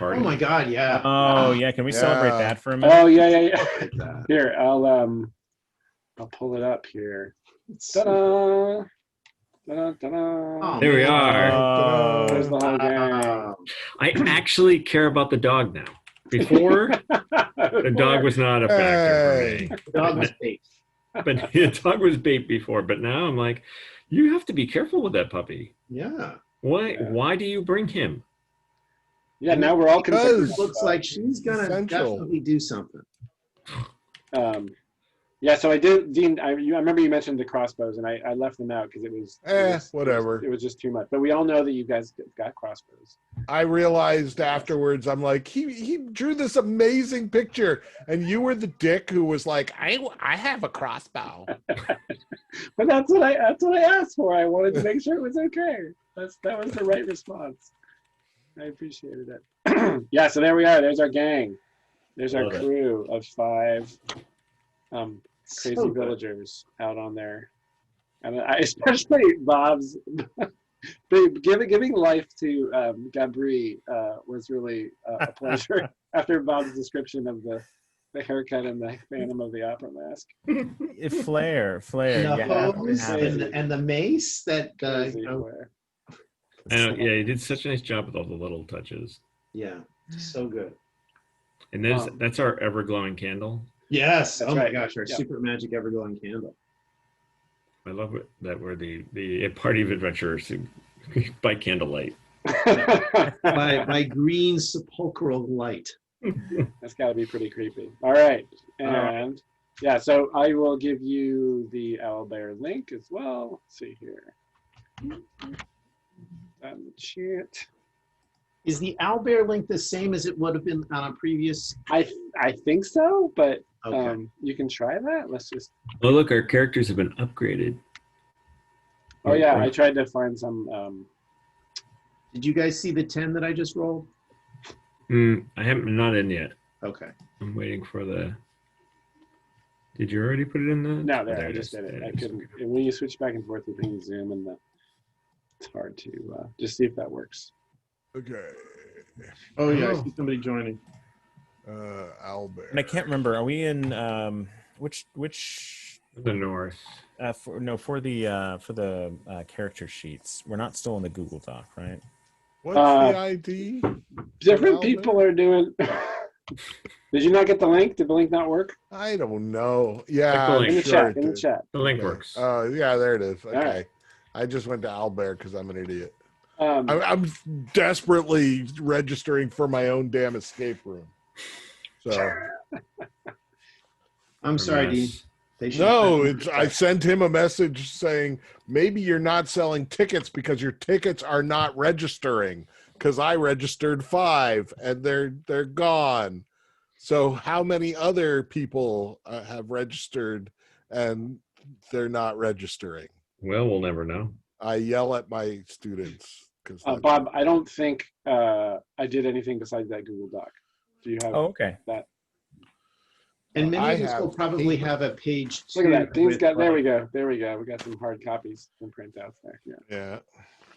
party. Oh my God, yeah. Oh yeah, can we celebrate that for a minute? Oh yeah. Like that. Here, I'll pull it up here. It's Ta-da! Ta-da, ta-da. There we are. Oh. There's the whole gang. I actually care about the dog now. Before, the dog was not a factor for me. The dog was bait. But the dog was bait before. But now I'm like, you have to be careful with that puppy. Yeah. Why? Yeah. Why do you bring him? Yeah, now we're all Because concerned. it looks like she's gonna Essential. definitely do something. Yeah, so I did, Dean. I remember you mentioned the crossbows, and I left them out because it was whatever. It was just too much. But we all know that you guys got crossbows. I realized afterwards, I'm like, he drew this amazing picture, and you were the dick who was like, I have a crossbow. But that's what I asked for. I wanted to make sure it was okay. That was the right response. I appreciated it. Yeah, so there we are. There's our gang. There's our crew of 5 crazy So good. villagers out on there. And especially Bob's giving life to Gabri was really a pleasure after Bob's description of the haircut and the Phantom of the Opera mask. Flair. And the You have to hose have it. and the mace that Crazy Flair. Yeah, he did such a nice job with all the little touches. yeah, so good. And that's our ever glowing candle. Yes. That's Oh my right. gosh, our Yeah. super magic ever glowing candle. I love it that we're the party of adventurers who by candlelight. by green sepulchral light. That's got to be pretty creepy. All right. And yeah, so I will give you the Owlbear link as well. Let's see here. On the chat. Is the owlbear link the same as it would have been on a previous? I think so, but Okay. you can try that. Let's just. Oh, look, our characters have been upgraded. Oh yeah, I tried to find some. Did you guys see the 10 that I just rolled? I haven't, not in yet. Okay. I'm waiting for the. Did you already put it in the? No, there. I it just is. did it. There I is. couldn't. When you switch back and forth between Zoom and it's hard to just see if that works. Okay. Oh yeah, I see somebody joining. Owlbear. And I can't remember. Are we in which The north. for the character sheets? We're not still in the Google Doc, right? What's the ID? Different Owlbear? people are doing. Did you not get the link? Did the link not work? I don't know. Yeah, Click the I'm link. In the sure chat. it In the did. chat. The link Okay. works. Oh, yeah, there it is. Okay. right. I just went to Owlbear because I'm an idiot. Um, I'm desperately registering for my own damn escape room. So I'm sorry, Dean. Yes. They should no, I sent him a message saying maybe you're not selling tickets because your tickets are not registering because I registered 5 and they're gone. So how many other people have registered and they're not registering? Well, we'll never know. I yell at my students because Bob, I don't think I did anything besides that Google Doc. Do you have Oh, okay. that? And many I of us will have probably paper. have a page. Look at that. two Dean's with, got. There like- we go. There we go. We got some hard copies and printouts there. Yeah. yeah.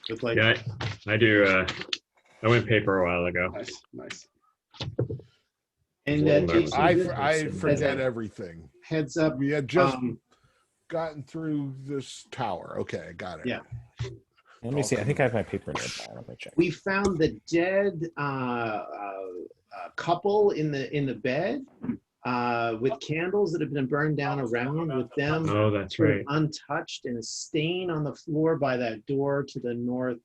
With like, Yeah, I do. I went paper a while ago. Nice. and Well, Jason, I just forget everything. heads up. We had just Um, gotten through this tower. Okay, I got it. Yeah. Let me see. I think I have my paper notes. Let me check. we found the dead couple in the bed with candles that have been burned down around with them Oh, that's sort of right. untouched, and a stain on the floor by that door to the northwest.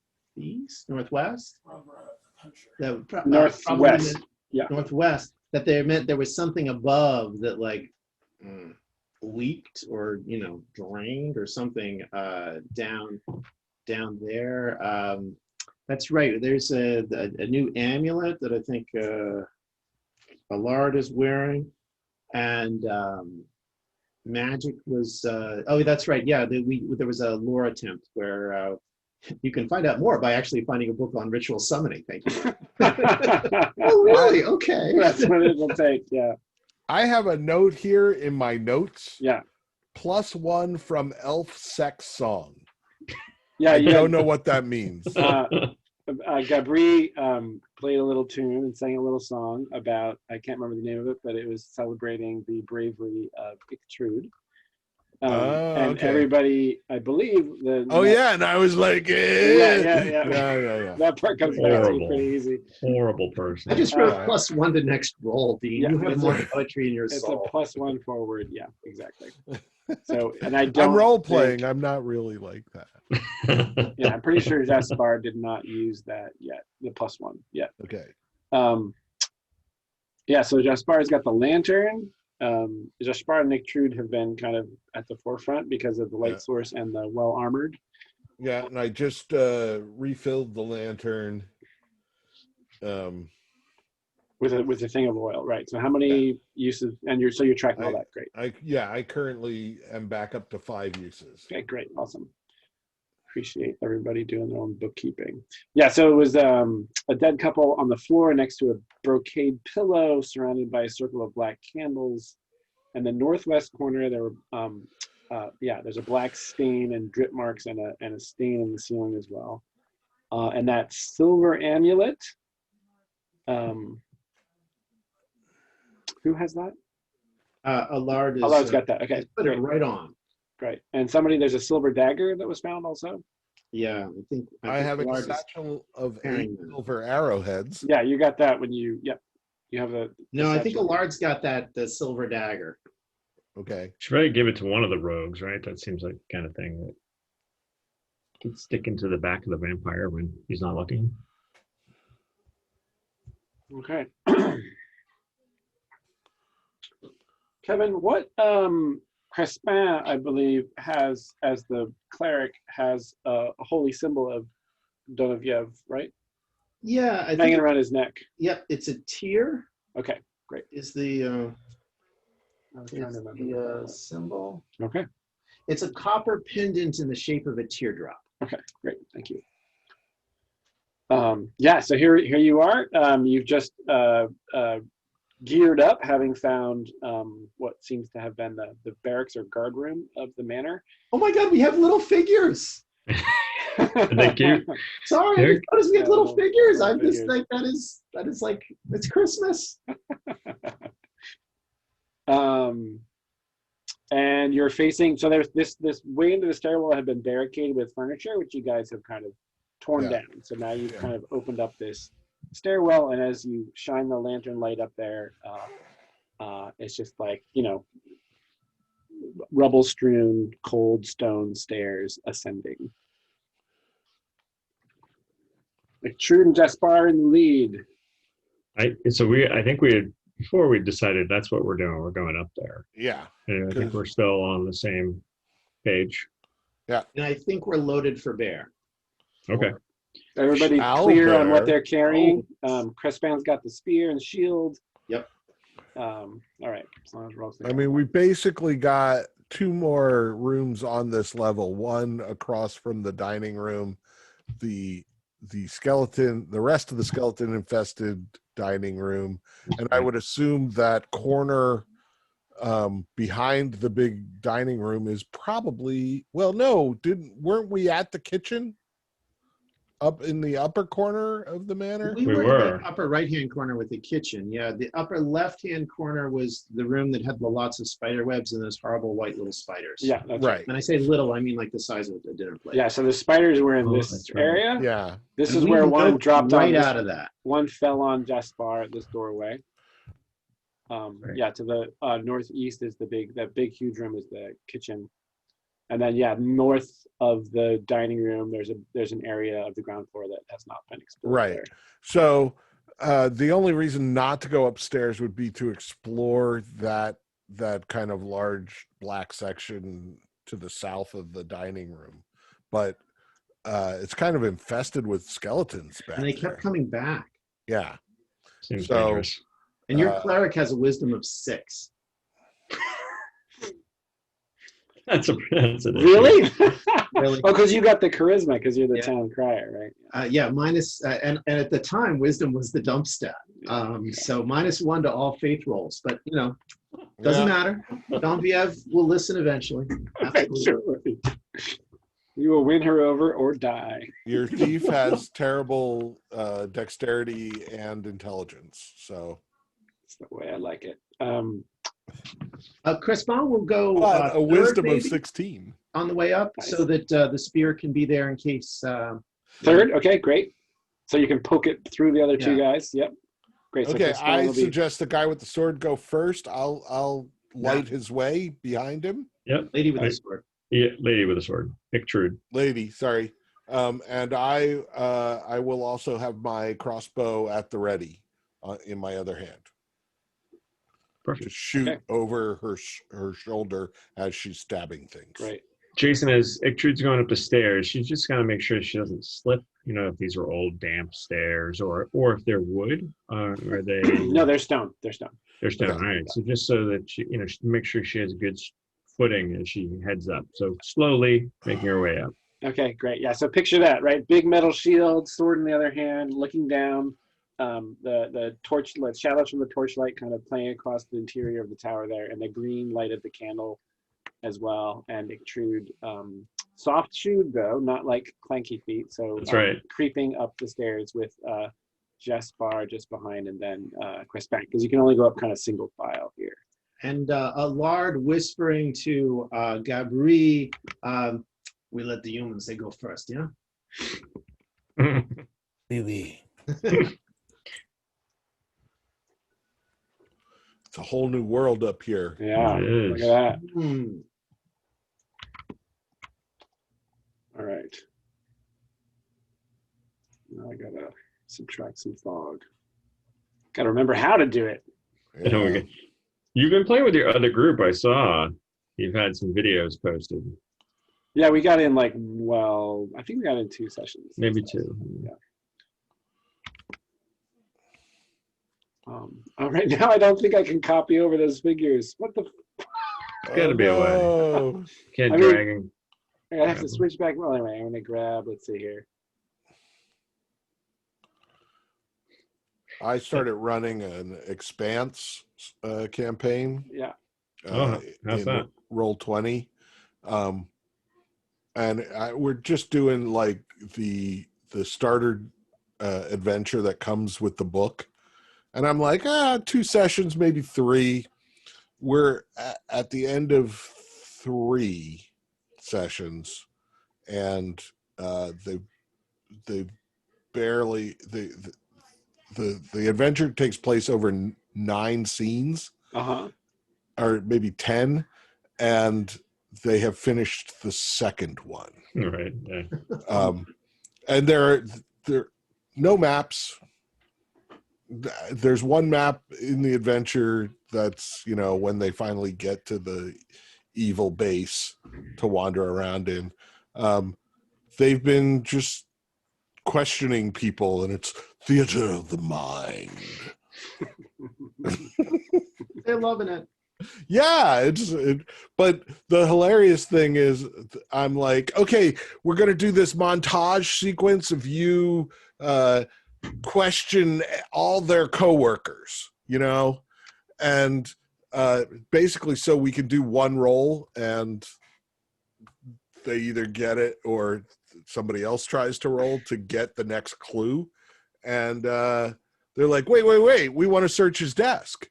Northwest. Probably in the Yeah. northwest. That they meant there was something above that leaked or drained or something down there. That's right. There's a new amulet that I think Allard is wearing, and Magic was. Oh, that's right. Yeah, there was a lore attempt where you can find out more by actually finding a book on ritual summoning. Thank you. Oh, really? Okay. That's what it will take. Yeah. I have a note here in my notes. Yeah. +1 from Elf Sex Song. Yeah. I You don't know what that means. Gabri played a little tune and sang a little song about, I can't remember the name of it, but it was celebrating the bravery of Ictrude. And okay. everybody, I believe, And I was like, yeah. That part comes back to you pretty easy. Horrible person. I just wrote Alright. +1 to next roll, Dean. Yeah, You have it's more a- poetry in your It's soul. a +1 forward. Yeah, exactly. So, and I don't. I'm role playing. think- I'm not really like that. Yeah, I'm pretty sure Jaspar did not use that yet. The +1 yet. Okay. Yeah, so Jaspar's got the lantern. Jaspar and Nictrude have been kind of at the forefront because of the light source and the well armored. Yeah, and I just refilled the lantern. With a thing of oil, right? So how many uses? And you're tracking all that. Great. I currently am back up to 5 uses. Okay, great, awesome. Appreciate everybody doing their own bookkeeping. Yeah, so it was a dead couple on the floor next to a brocade pillow, surrounded by a circle of black candles. And the northwest corner, there were there's a black stain and drip marks and a stain in the ceiling as well. And that silver amulet. Who has that? Allard is. Allard's got that. Okay, he's put it great. right on. Great. And there's a silver dagger that was found also. Yeah, I think I have a Allard is- satchel of 8 carrying them. silver arrowheads. Yeah, you got that when you have a. No, I think satchel. Allard's got the silver dagger. Okay. Should probably give it to one of the rogues, right? That seems like the kind of thing that could stick into the back of the vampire when he's not looking. Okay. Kevin, what Crespin, I believe, has as the cleric has a holy symbol of Donoviev, right? Yeah, I Hanging think. around his neck. Yep, it's a tear. Okay. Is the I was trying to remember. the symbol? Okay. It's a copper pendant in the shape of a teardrop. Okay, great. Thank you. Yeah, so here you are. You've just geared up, having found what seems to have been the barracks or guard room of the manor. Oh my God, we have little figures. Thank you. Sorry, Here- I just noticed we have little figures. little I'm just figures. like that is like it's Christmas. And you're facing, so there's this way into the stairwell had been barricaded with furniture, which you guys have kind of torn Yeah. down. So now you've kind of opened up this stairwell, and as you shine the lantern light up there, it's just like, rubble strewn cold stone stairs ascending. Like Trude and Jaspar in the lead. I think before we decided that's what we're doing. We're going up there. Yeah. And I think we're still on the same page. And I think we're loaded for bear. Okay. Everybody Owl clear on what bear. they're carrying. Crespin's got the spear and shield. Yep. All right. As long as we're all I mean, we basically got 2 more rooms on this level. One across from the dining room, the rest of the skeleton infested dining room, and I would assume that corner behind the big dining room is probably, well, no, weren't we at the kitchen up in the upper corner of the manor? We We were in were. the upper right-hand corner with the kitchen. Yeah, the upper left-hand corner was the room that had lots of spider webs and those horrible white little spiders. Yeah, that's Right. When I say little, I mean like the size of a dinner plate. Yeah, so the spiders were in Oh, this that's right. area. Yeah. This And is we where one looked dropped right on out of that. one fell on Jaspar at this doorway. Right. Yeah, to the northeast is that big huge room is the kitchen. And then north of the dining room, there's an area of the ground floor that has not been explored. Right. there. So the only reason not to go upstairs would be to explore that kind of large black section to the south of the dining room. But it's kind of infested with skeletons back And they there. kept coming back. Yeah. Seems So- dangerous. And your cleric has a wisdom of 6. That's an issue. Really? Really? Oh, because you got the charisma because you're the Yeah. town crier, right? Yeah, minus, and at the time, wisdom was the dump stat. So -1 to all faith rolls. But, doesn't Yeah. matter. Donoviev will listen eventually. Absolutely. Sure. You will win her over or die. Your thief has terrible dexterity and intelligence. So, That's the way I like it. Chris Bond will go but a third, wisdom of maybe, 16. on the way up, Nice. so that the spear can be there in case. Third, okay, great. So you can poke it through the other two guys. Yep, great. So Okay, Chris Bond I will be suggest the guy with the sword go first. I'll light his way behind him. Yep. Lady with the Right. sword. Yeah, lady with a sword. Ictrude. Lady, sorry. And I will also have my crossbow at the ready in my other hand to Perfect. shoot Okay. over her shoulder as she's stabbing things. great. Jason, as Ictrude's going up the stairs, she's just got to make sure she doesn't slip. You know, if these are old, damp stairs, or if they're wood, are they? No, they're stone. They're stone. They're stone. Okay. All right. So just so that she, make sure she has a good footing as she heads up. So slowly making her way up. Okay, great. Yeah, so picture that, right? Big metal shield, sword in the other hand, looking down. The torchlight shadows from the torchlight kind of playing across the interior of the tower there, and the green light of the candle as well. And Ictrude, soft shoed though, not like clanky feet. So That's right. creeping up the stairs with Jespar just behind, and then Chris back, because you can only go up kind of single file here. And Allard whispering to Gabri, we let the humans, they go first, yeah? Lily. It's a whole new world up here. Yeah, It is. look at that. Hmm. All right. Now I gotta subtract some fog. Gotta remember how to do it. Yeah. You've been playing with your other group. I saw you've had some videos posted. Yeah, we got in like, well, I think we got in 2 sessions. Maybe 2. Yeah. All right, now I don't think I can copy over those figures. What the? Gotta be a way. no. Can't I mean- drag him. I have to switch back. Well, anyway, I'm gonna grab. Let's see here. I started running an Expanse campaign. Yeah. Oh, how's that? Roll20. And we're just doing like the starter adventure that comes with the book. And I'm like, 2 sessions, maybe 3. We're at the end of 3 sessions, and they barely the adventure takes place over 9 scenes, or maybe 10, and they have finished the second one. Right. Yeah. And there are no maps. There's one map in the adventure that's, when they finally get to the evil base to wander around in. They've been just questioning people, and it's theater of the mind. They're loving it. Yeah, but the hilarious thing is, I'm like, okay, we're gonna do this montage sequence of you question all their coworkers, and basically so we can do one roll and they either get it or somebody else tries to roll to get the next clue, and they're like, wait, we want to search his desk.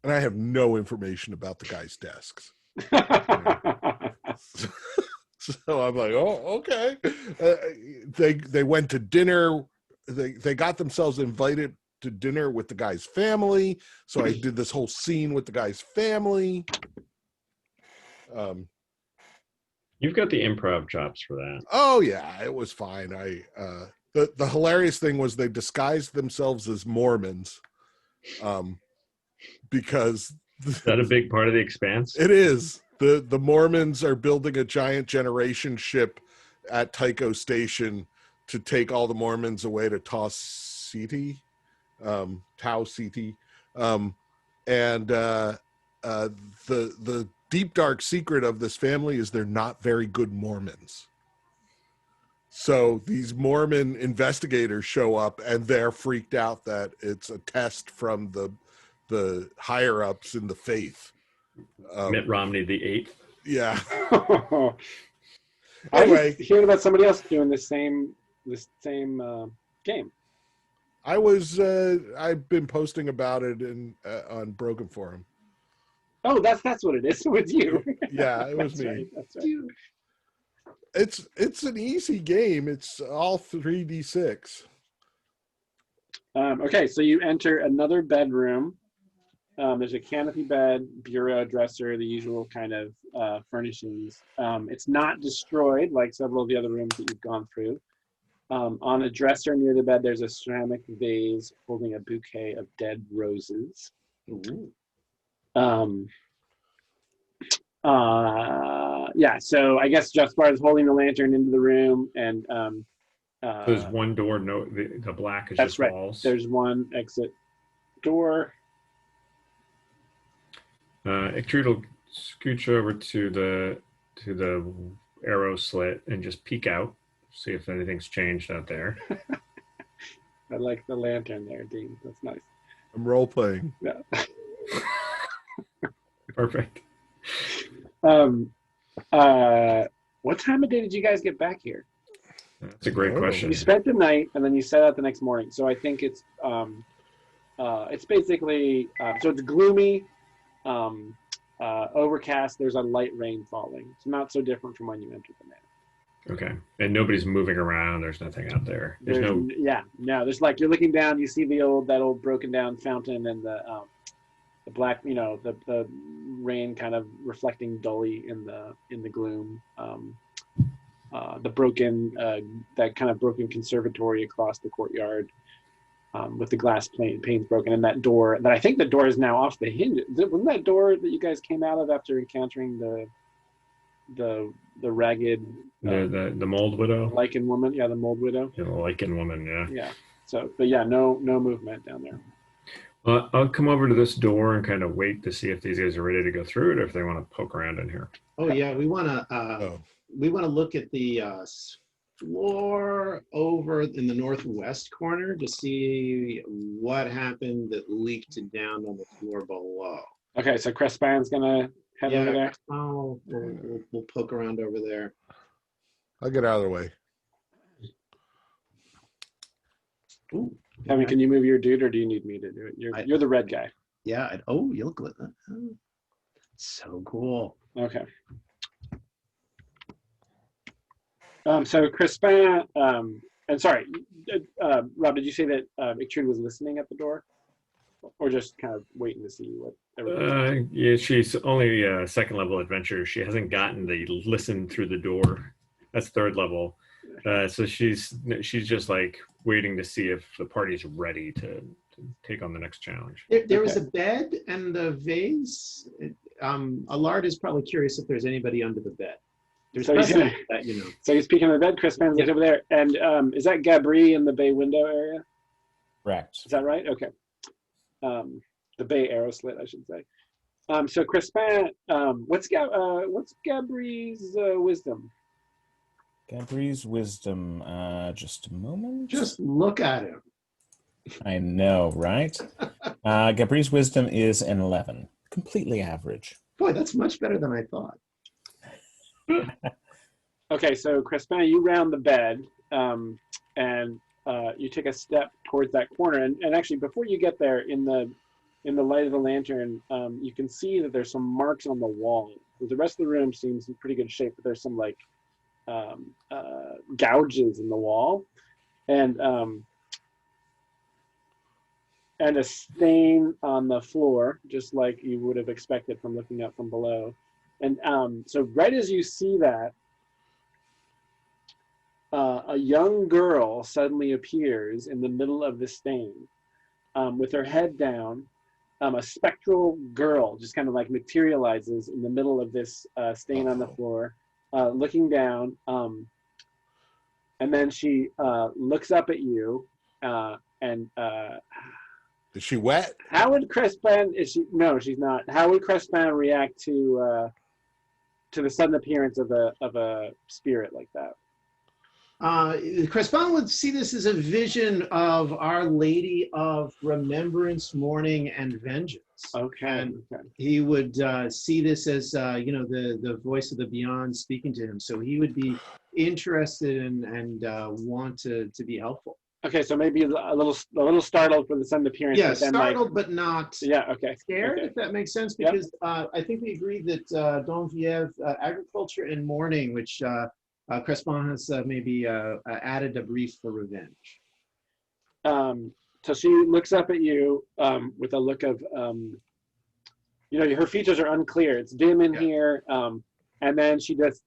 And I have no information about the guy's desks. So I'm like, oh, okay. They went to dinner. They got themselves invited to dinner with the guy's family. So I did this whole scene with the guy's family. You've got the improv chops for that. Oh yeah, it was fine. The hilarious thing was they disguised themselves as Mormons. Because Is that a big part of the Expanse? it is. The Mormons are building a giant generation ship at Tycho Station to take all the Mormons away to Tau Ceti. And the deep dark secret of this family is they're not very good Mormons. So these Mormon investigators show up, and they're freaked out that it's a test from the higher ups in the faith. Mitt Romney, the 8th. Yeah. I Anyway, was hearing about somebody else doing this same game. I've been posting about it on Broken Forum. Oh, that's what it is with you. Yeah, it was That's me. right. That's right. It's an easy game. It's all 3d6. Okay, so you enter another bedroom. There's a canopy bed, bureau, dresser, the usual kind of furnishings. It's not destroyed like several of the other rooms that you've gone through. On a dresser near the bed, there's a ceramic vase holding a bouquet of dead roses. Ooh. Yeah, so I guess Jespar is holding the lantern into the room, and There's one door. No, the black is that's just right. walls. There's one exit door. Ictrude will scooch over to the arrow slit and just peek out, see if anything's changed out there. I like the lantern there, Dean. That's nice. I'm role playing. Yeah. Perfect. What time of day did you guys get back here? That's a great Oh. question. You spent the night and then you set out the next morning. So I think it's basically so it's gloomy, overcast. There's a light rain falling. It's not so different from when you entered the manor. Okay, and nobody's moving around. There's nothing out there. There's no. There's like you're looking down. You see that old broken down fountain and the black, the rain kind of reflecting dully in the gloom. The broken, that kind of broken conservatory across the courtyard, with the glass panes broken, and that door. That I think the door is now off the hinge. Wasn't that door that you guys came out of after encountering the ragged The mold widow. lichen woman? Yeah, the mold widow. Yeah, the lichen woman. Yeah. Yeah. So, but yeah, no movement down there. Well, I'll come over to this door and kind of wait to see if these guys are ready to go through it, or if they want to poke around in here. Oh yeah, we want to look at the floor over in the northwest corner to see what happened that leaked down on the floor below. Okay, so Crespan's gonna head over there. Oh, we'll poke around over there. I'll get out of the way. Ooh, Kevin, can you move your dude, or do you need me to do it? You're the red guy. yeah. You look like that. Oh, so cool. Okay. So Crespin, and sorry, Rob, did you say that Ictrude was listening at the door, or just kind of waiting to see what everybody? Yeah, she's only a second level adventurer. She hasn't gotten the listen through the door. That's third level. So she's just like waiting to see if the party's ready to take on the next challenge. There was a bed and the vase. Allard is probably curious if there's anybody under the bed. There's So he's precedent for that, So he's peeking in the bed. Crespin's like over there, and is that Gabri in the bay window area? Correct. Is that right? Okay. The bay arrow slit, I should say. So Crespin, what's Gabri's wisdom? Gabri's wisdom. Just a moment. Just look at him. I know, right? Gabri's wisdom is an 11. Completely average. Boy, that's much better than I thought. Okay, so Crespin, you round the bed, and you take a step towards that corner, and actually before you get there, in the light of the lantern, you can see that there's some marks on the wall. The rest of the room seems in pretty good shape, but there's some like gouges in the wall, and a stain on the floor, just like you would have expected from looking up from below. And so right as you see that, a young girl suddenly appears in the middle of the stain, with her head down. A spectral girl just kind of like materializes in the middle of this stain on the floor, looking down. And then she looks up at you, and Is she wet? how would Crespin? No, she's not. How would Crespin react to the sudden appearance of a spirit like that? Crespon would see this as a vision of Our Lady of Remembrance, Mourning, and Vengeance. Okay. And Okay. he would see this as, the voice of the beyond speaking to him. So he would be interested and want to be helpful. Okay, so maybe a little startled for the sudden appearance. Yeah, but then, startled, but not Yeah. Okay. scared, Okay. if that makes sense, Yep. because I think we agreed that Don Viev, agriculture and mourning, which Crespon has maybe added a brief for revenge. So she looks up at you with a look of, her features are unclear. It's dim in here, and then she just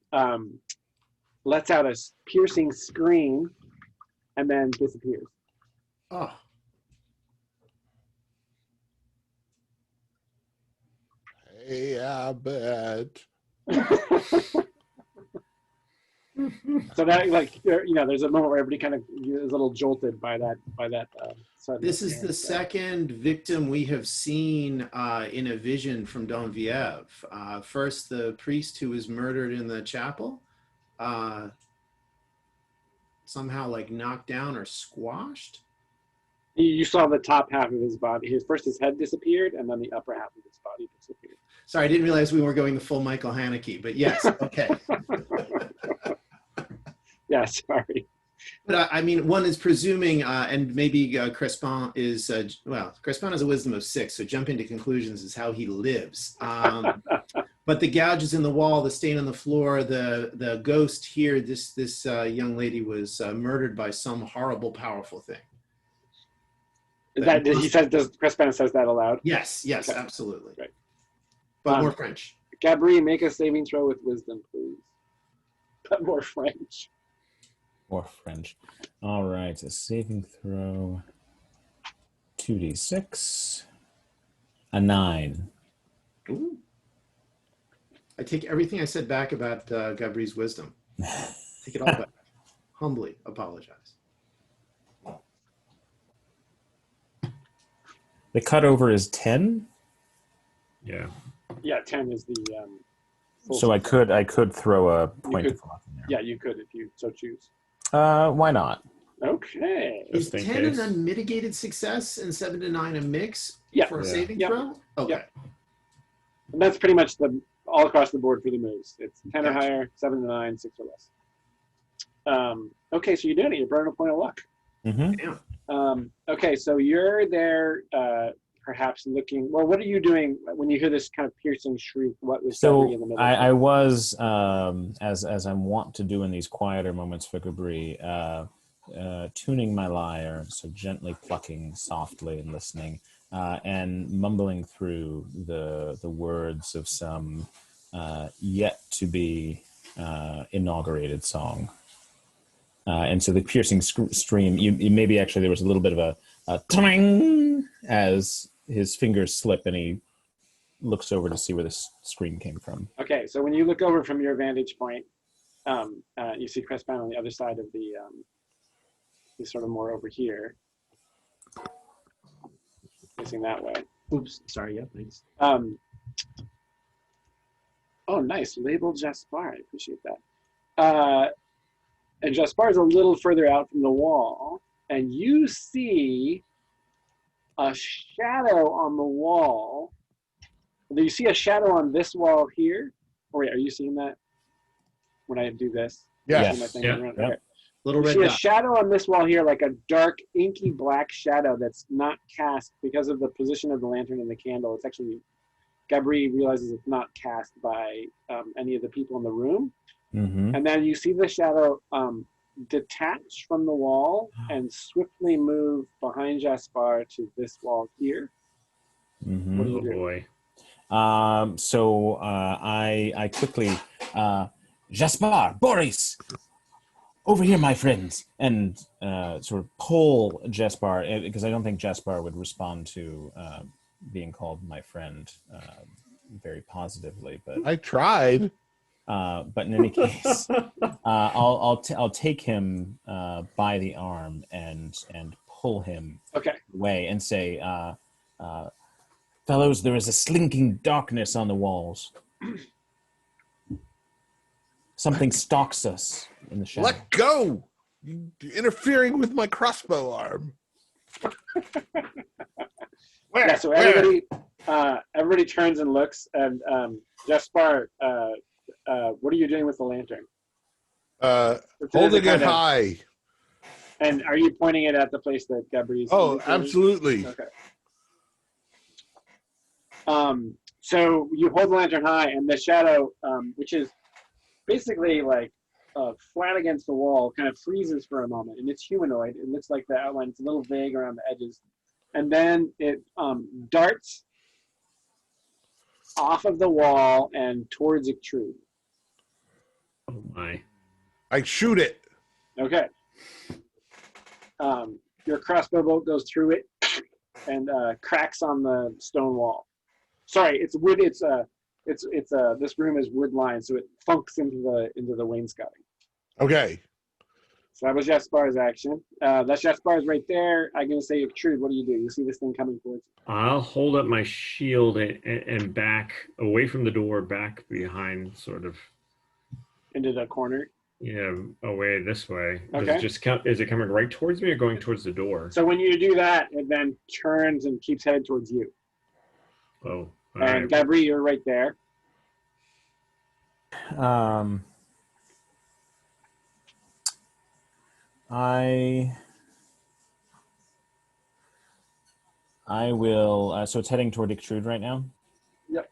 lets out a piercing scream, and then disappears. Oh. Hey, I bet. So that, there's a moment where everybody kind of is a little jolted by that sudden. This is the appearance. second victim we have seen in a vision from Don Viev. First, the priest who was murdered in the chapel, somehow like knocked down or squashed. You saw the top half of his body. His head disappeared, and then the upper half of his body disappeared. Sorry, I didn't realize we were going the full Michael Haneke, but yes, okay. Yeah, sorry. But I mean, one is presuming, and maybe Crespon is, Crespon has a wisdom of 6, so jumping to conclusions is how he lives. But the gouges in the wall, the stain on the floor, the ghost here, this young lady was murdered by some horrible, powerful thing. Does Crespon says that aloud? Yes, Okay. absolutely. Right. But more French. Gabri, make a saving throw with wisdom, please. But more French. Or French. All right, a saving throw. 2d6. A 9. Ooh. I take everything I said back about Gabri's wisdom. Take it all back. Humbly apologize. The cutover is 10. Yeah. Yeah, 10 is the. Full So I could throw a point could. of luck in there. Yeah, you could if you so choose. Why not? Okay. Is Just in 10 case. an unmitigated success and 7 to 9 a mix Yeah. for a Yeah. saving Yep. throw? Okay. Yep. And that's pretty much all across the board for the moves. It's 10 or Gotcha. higher, 7 to 9, 6 or less. Okay, so you're doing it. You're burning a point of luck. Mm-hmm. Damn. Okay, so you're there, perhaps looking. Well, what are you doing when you hear this kind of piercing shriek? What was Gabri in the So middle? I was, as I'm wont to do in these quieter moments for Gabri, tuning my lyre, so gently plucking softly and listening, and mumbling through the words of some yet to be inaugurated song. And so the piercing stream, you maybe actually there was a little bit of a twang as his fingers slip and he looks over to see where this scream came from. Okay, so when you look over from your vantage point, you see Crespon on the other side of the. He's sort of more over here, facing that way. Oops. Sorry. Yeah, thanks. Oh, nice. Label Jaspar. I appreciate that. And Jaspar is a little further out from the wall, and you see a shadow on the wall. Do you see a shadow on this wall here? Oh, wait, are you seeing that when I do this? Yes. See my thing Yeah. around? Yeah. Okay. Little You red see a dot. shadow on this wall here, like a dark, inky black shadow that's not cast because of the position of the lantern and the candle. It's actually, Gabri realizes it's not cast by any of the people in the room. Mm-hmm. And then you see the shadow detach from the wall and swiftly move behind Jaspar to this wall here. Mm-hmm. What do you Oh do? boy. So I quickly, Jaspar, Boris, over here, my friends, and sort of pull Jaspar, because I don't think Jaspar would respond to being called my friend very positively. But I tried. But in any case, I'll take him by the arm and pull him Okay. away and say, fellows, there is a slinking darkness on the walls. Something stalks us in the shadow. Let go. You're interfering with my crossbow arm. Where? Yeah, so everybody turns and looks, and Jespar, what are you doing with the lantern? Holding it high. And are you pointing it at the place that Gabri's? Oh, absolutely. Okay. So you hold the lantern high, and the shadow, which is basically like flat against the wall, kind of freezes for a moment, and it's humanoid. It looks like the outline. It's a little vague around the edges, and then it darts off of the wall and towards Extrude. Oh my! I shoot it. Okay. Your crossbow bolt goes through it and cracks on the stone wall. Sorry, it's wood. It's this room is wood lined, so it funks into the wainscoting. Okay. So that was Jaspar's action. That's Jaspar's right there. I'm gonna say, Extrude, what do? You see this thing coming towards you. I'll hold up my shield and back away from the door, back behind, sort of Into the corner. Yeah, away this way. Does Okay. it just come? Is it coming right towards me or going towards the door? So when you do that, it then turns and keeps headed towards you. Oh, all And right. Gabri, you're right there. I will. So it's heading toward Extrude right now. Yep.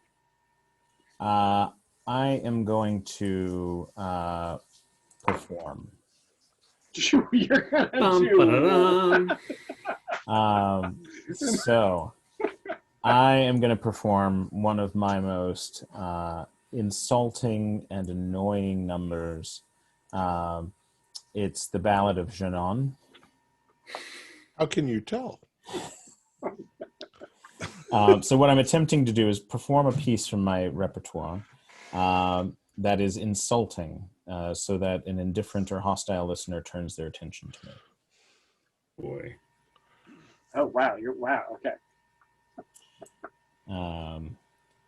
I am going to perform. You're gonna Bum, do. ba-da-dum. So I am going to perform one of my most insulting and annoying numbers. It's the Ballad of Janon. How can you tell? So what I'm attempting to do is perform a piece from my repertoire that is insulting, so that an indifferent or hostile listener turns their attention to me. Boy. Oh wow! Wow. Okay.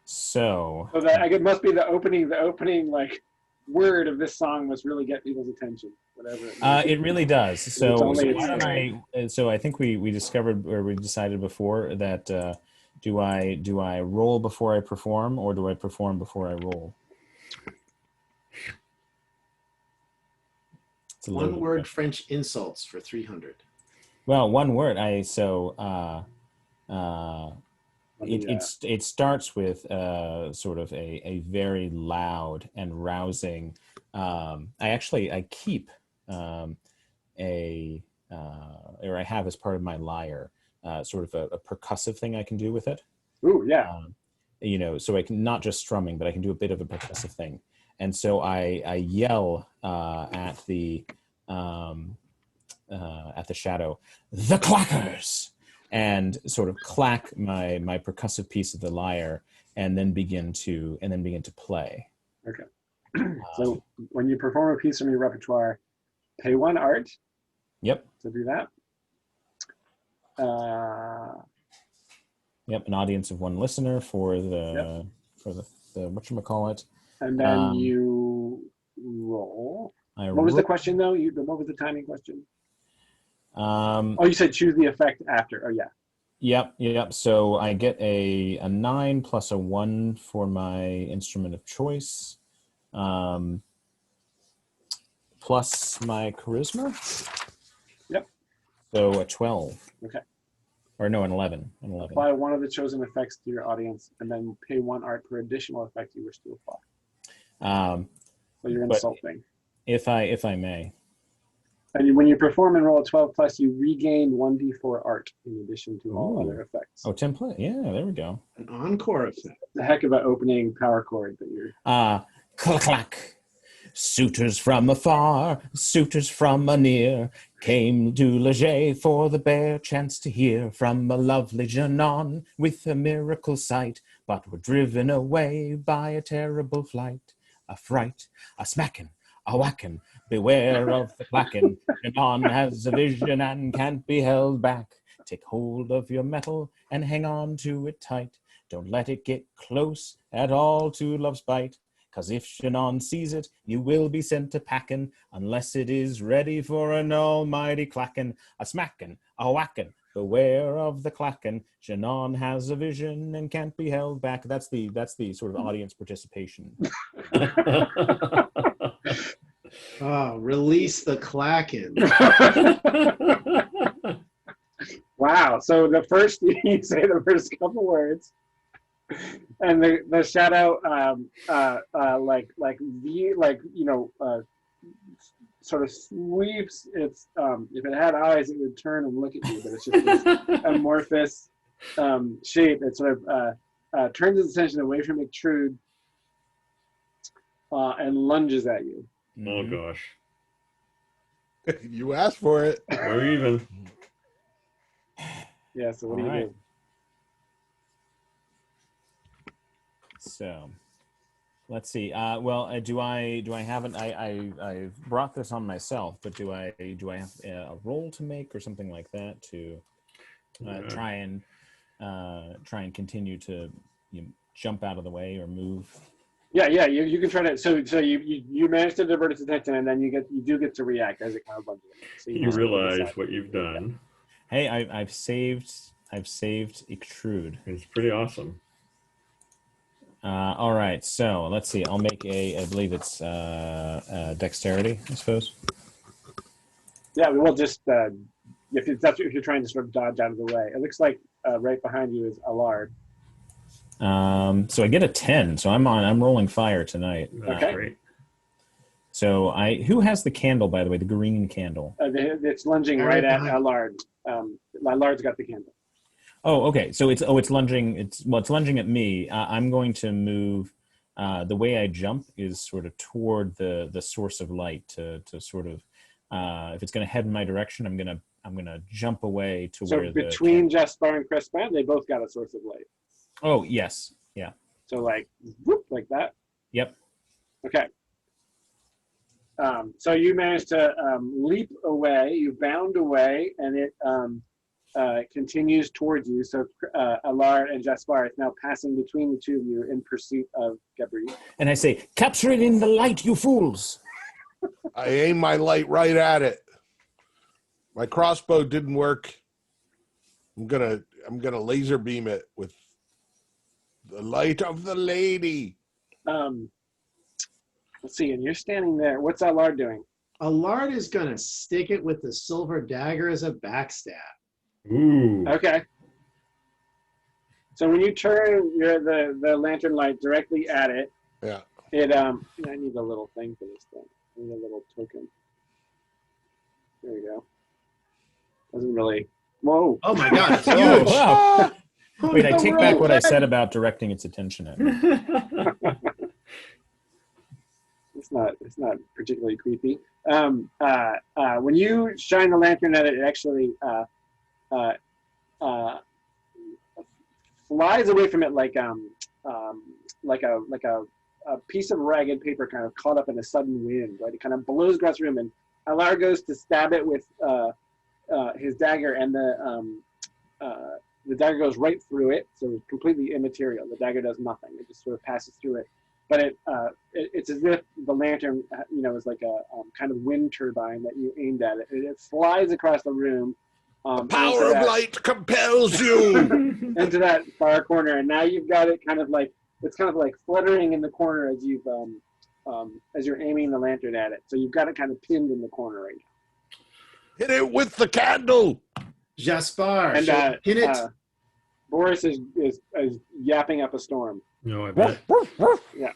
So So that it must be the opening like word of this song must really get people's attention. Whatever. it really does. So, It's only- why don't I think we discovered, or we decided before, that do I roll before I perform, or do I perform before I roll? It's a One loaded word question. French insults for 300. Well, one word. It starts with sort of a very loud and rousing. I keep or I have as part of my lyre sort of a percussive thing I can do with it. Ooh, yeah. So I can not just strumming, but I can do a bit of a percussive thing. And so I yell at the shadow, "The clackers!" and sort of clack my percussive piece of the lyre, and then begin to play. Okay. So when you perform a piece from your repertoire, pay 1 art Yep. to do that. Yep. An audience of 1 listener for the whatchamacallit. And then you roll. What was the question though? What was the timing question? You said choose the effect after. Oh yeah. Yep. So I get a 9 plus a 1 for my instrument of choice, plus my charisma. Yep. So a 12. Okay. Or no, an 11. Apply one of the chosen effects to your audience, and then pay 1 art per additional effect you wish to apply. So you're insulting. If I may. And when you perform and roll a 12 plus, you regain 1d4 art in addition to all other effects. Oh, template. Yeah, there we go. An encore effect. It's a heck of an opening power chord that you're. Clack. Suitors from afar, suitors from anear, came to Leget for the bare chance to hear from a lovely Janon with a miracle sight, but were driven away by a terrible flight, a fright, a smacking, a whacking. Beware of the clacking. Janon has a vision and can't be held back. Take hold of your metal and hang on to it tight. Don't let it get close at all to love's bite. 'cause if Shannon sees it, you will be sent to packing, unless it is ready for an almighty clacking, a smacking, a whacking. Beware of the clacking. Shannon has a vision and can't be held back. That's the sort of audience participation. Oh, release the Klaken. Wow. So the first you say the first couple words, and the shadow sort of sweeps its if it had eyes it would turn and look at you, but it's just this amorphous shape. It sort of turns its attention away from Extrude and lunges at you. Oh gosh. You asked for it. We're even. Yeah, so what do you All right. do? So, let's see. Do I have an? I brought this on myself, but do I have a roll to make or something like that to try and continue to jump out of the way or move? Yeah, you can try to. So you manage to divert its attention, and then you do get to react as it kind of lunges at you. So You realize what you've done. Hey, I've saved Extrude. It's pretty awesome. All right, so let's see. I'll make I believe it's dexterity, I suppose. Yeah, we will just if you're trying to sort of dodge out of the way. It looks like right behind you is Allard. So I get a 10. So I'm rolling fire tonight. That's great. So who has the candle, by the way, the green candle? It's lunging right at Allard. Allard's got the candle. Oh, okay. So it's lunging. It's lunging at me. I'm going to move. The way I jump is sort of toward the source of light to sort of. If it's going to head in my direction, I'm gonna jump away to where. So between Jaspar and Crespin, they both got a source of light. Oh yes, yeah. So like, whoop, like that. Yep. Okay. So you managed to leap away. You bound away, and it continues towards you. So Allard and Jaspar is now passing between the two of you in pursuit of Gabri. And I say, "Capture it in the light, you fools!" I aim my light right at it. My crossbow didn't work. I'm gonna laser beam it with the light of the lady. Let's see, and you're standing there. What's Allard doing? Allard is going to stick it with the silver dagger as a backstab. Ooh. Okay. So when you turn the lantern light directly at it, Yeah. I need a little thing for this thing. I need a little token. There we go. Doesn't really. Whoa! Oh my God, it's Oh, huge. wow. Wait, I take back what I said about directing its attention at me. It's not particularly creepy. When you shine the lantern at it, it actually flies away from it like a piece of ragged paper kind of caught up in a sudden wind. Right, it kind of blows across the room, and Allard goes to stab it with his dagger, and the dagger goes right through it, so it's completely immaterial. The dagger does nothing; it just sort of passes through it. But it's as if the lantern, is like a kind of wind turbine that you aimed at it. It flies across the room. The power of light compels you. Into that far corner, and now you've got it kind of like fluttering in the corner as you're aiming the lantern at it. So you've got it kind of pinned in the corner right now. Hit it with the candle. Jaspar, And pin it. Boris is yapping up a storm. No, I bet. Yeah.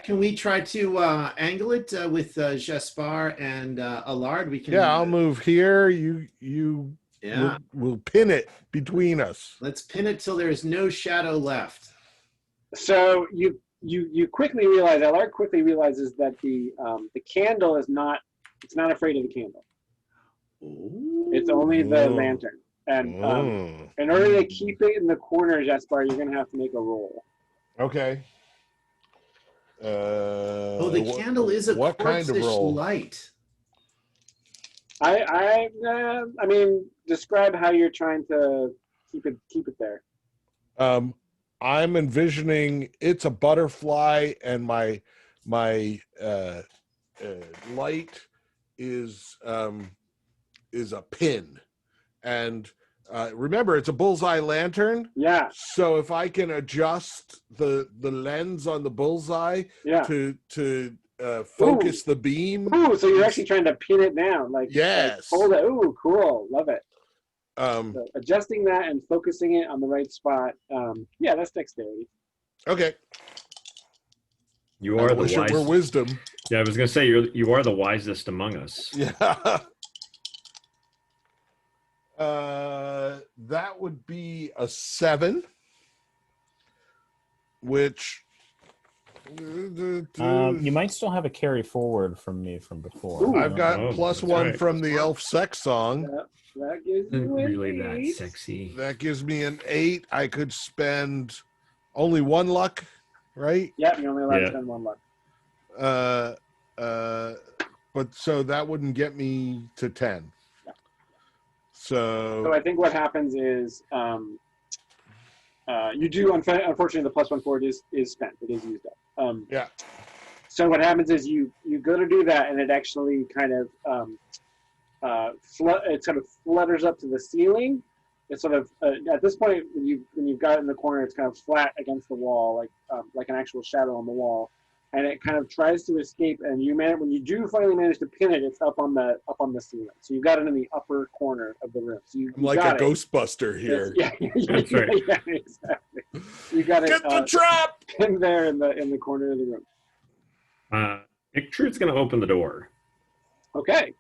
Can we try to angle it with Jaspar and Allard? We can. Yeah, I'll move here. You. Yeah. We'll pin it between us. Let's pin it till there's no shadow left. So you quickly realize, Allard quickly realizes that the candle is not. It's not afraid of the candle. Ooh. It's only the Ooh. lantern. And in order to keep it in the corner, Jaspar, you're going to have to make a roll. Okay. The candle is a what kind of corpse-ish roll? light. I mean, describe how you're trying to keep it there. I'm envisioning it's a butterfly, and my light is a pin, and remember it's a bullseye lantern. Yeah. So if I can adjust the lens on the bullseye Yeah. to focus the beam. Ooh, so you're actually trying to pin it down, like Yes. hold it. Ooh, cool, love it. So adjusting that and focusing it on the right spot. Yeah, that's dexterity. Okay. You are the wish it were wisest. wisdom. Yeah, I was gonna say you are the wisest among us. Yeah. That would be a 7, which You might still have a carry forward from me from before. Ooh. I've got Oh, plus that's 1 right. from the elf sex song. That gives Isn't you an really that 8. sexy. That gives me an 8. I could spend only 1 luck, right? Yep, you're only allowed to Yeah. spend 1 luck. But so that wouldn't get me to 10. Yeah. So I think what happens is you do, unfortunately, the plus 1 forward is spent. It is used up. yeah. So what happens is you go to do that, and it actually kind of it sort of flutters up to the ceiling. It's sort of at this point when you've got it in the corner, it's kind of flat against the wall, like an actual shadow on the wall, and it kind of tries to escape. And when you do finally manage to pin it, it's up on the ceiling. So you've got it in the upper corner of the room. So I'm like a Ghostbuster here. Yeah, That's right. Yeah, exactly. You got it. Get the trap! Pinned there in the corner of the room. Truth's gonna open the door. Okay.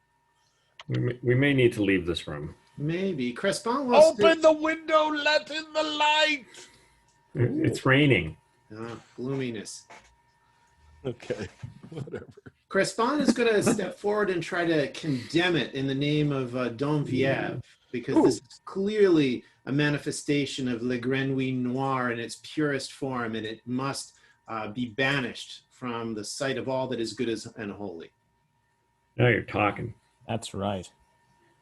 We may need to leave this room. Maybe. Crespon wants Open the window, let in the light. It's raining. gloominess. Okay, whatever. Crespon is going to step forward and try to condemn it in the name of Don Viev, because this is clearly a manifestation of Le Grenouille Noir in its purest form, and it must be banished from the sight of all that is good and holy. Now you're talking. That's right.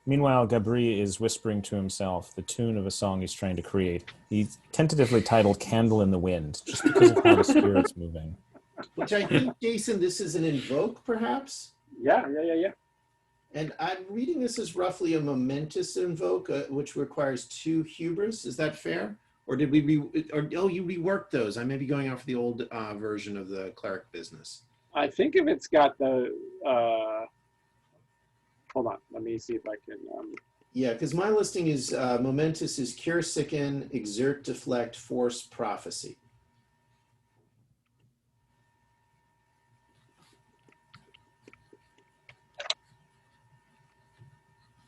Meanwhile, Gabri is whispering to himself the tune of a song he's trying to create. He's tentatively titled Candle in the Wind, just because of how the spirit's moving. Which I think, Jason, this is an invoke, perhaps? Yeah. And I'm reading this as roughly a momentous invoke, which requires 2 hubris. Is that fair? Or did we you reworked those? I may be going off the old version of the cleric business. I think if it's got the hold on, let me see if I can Yeah, because my listing is momentous is cure, sicken, exert, deflect, force, prophecy.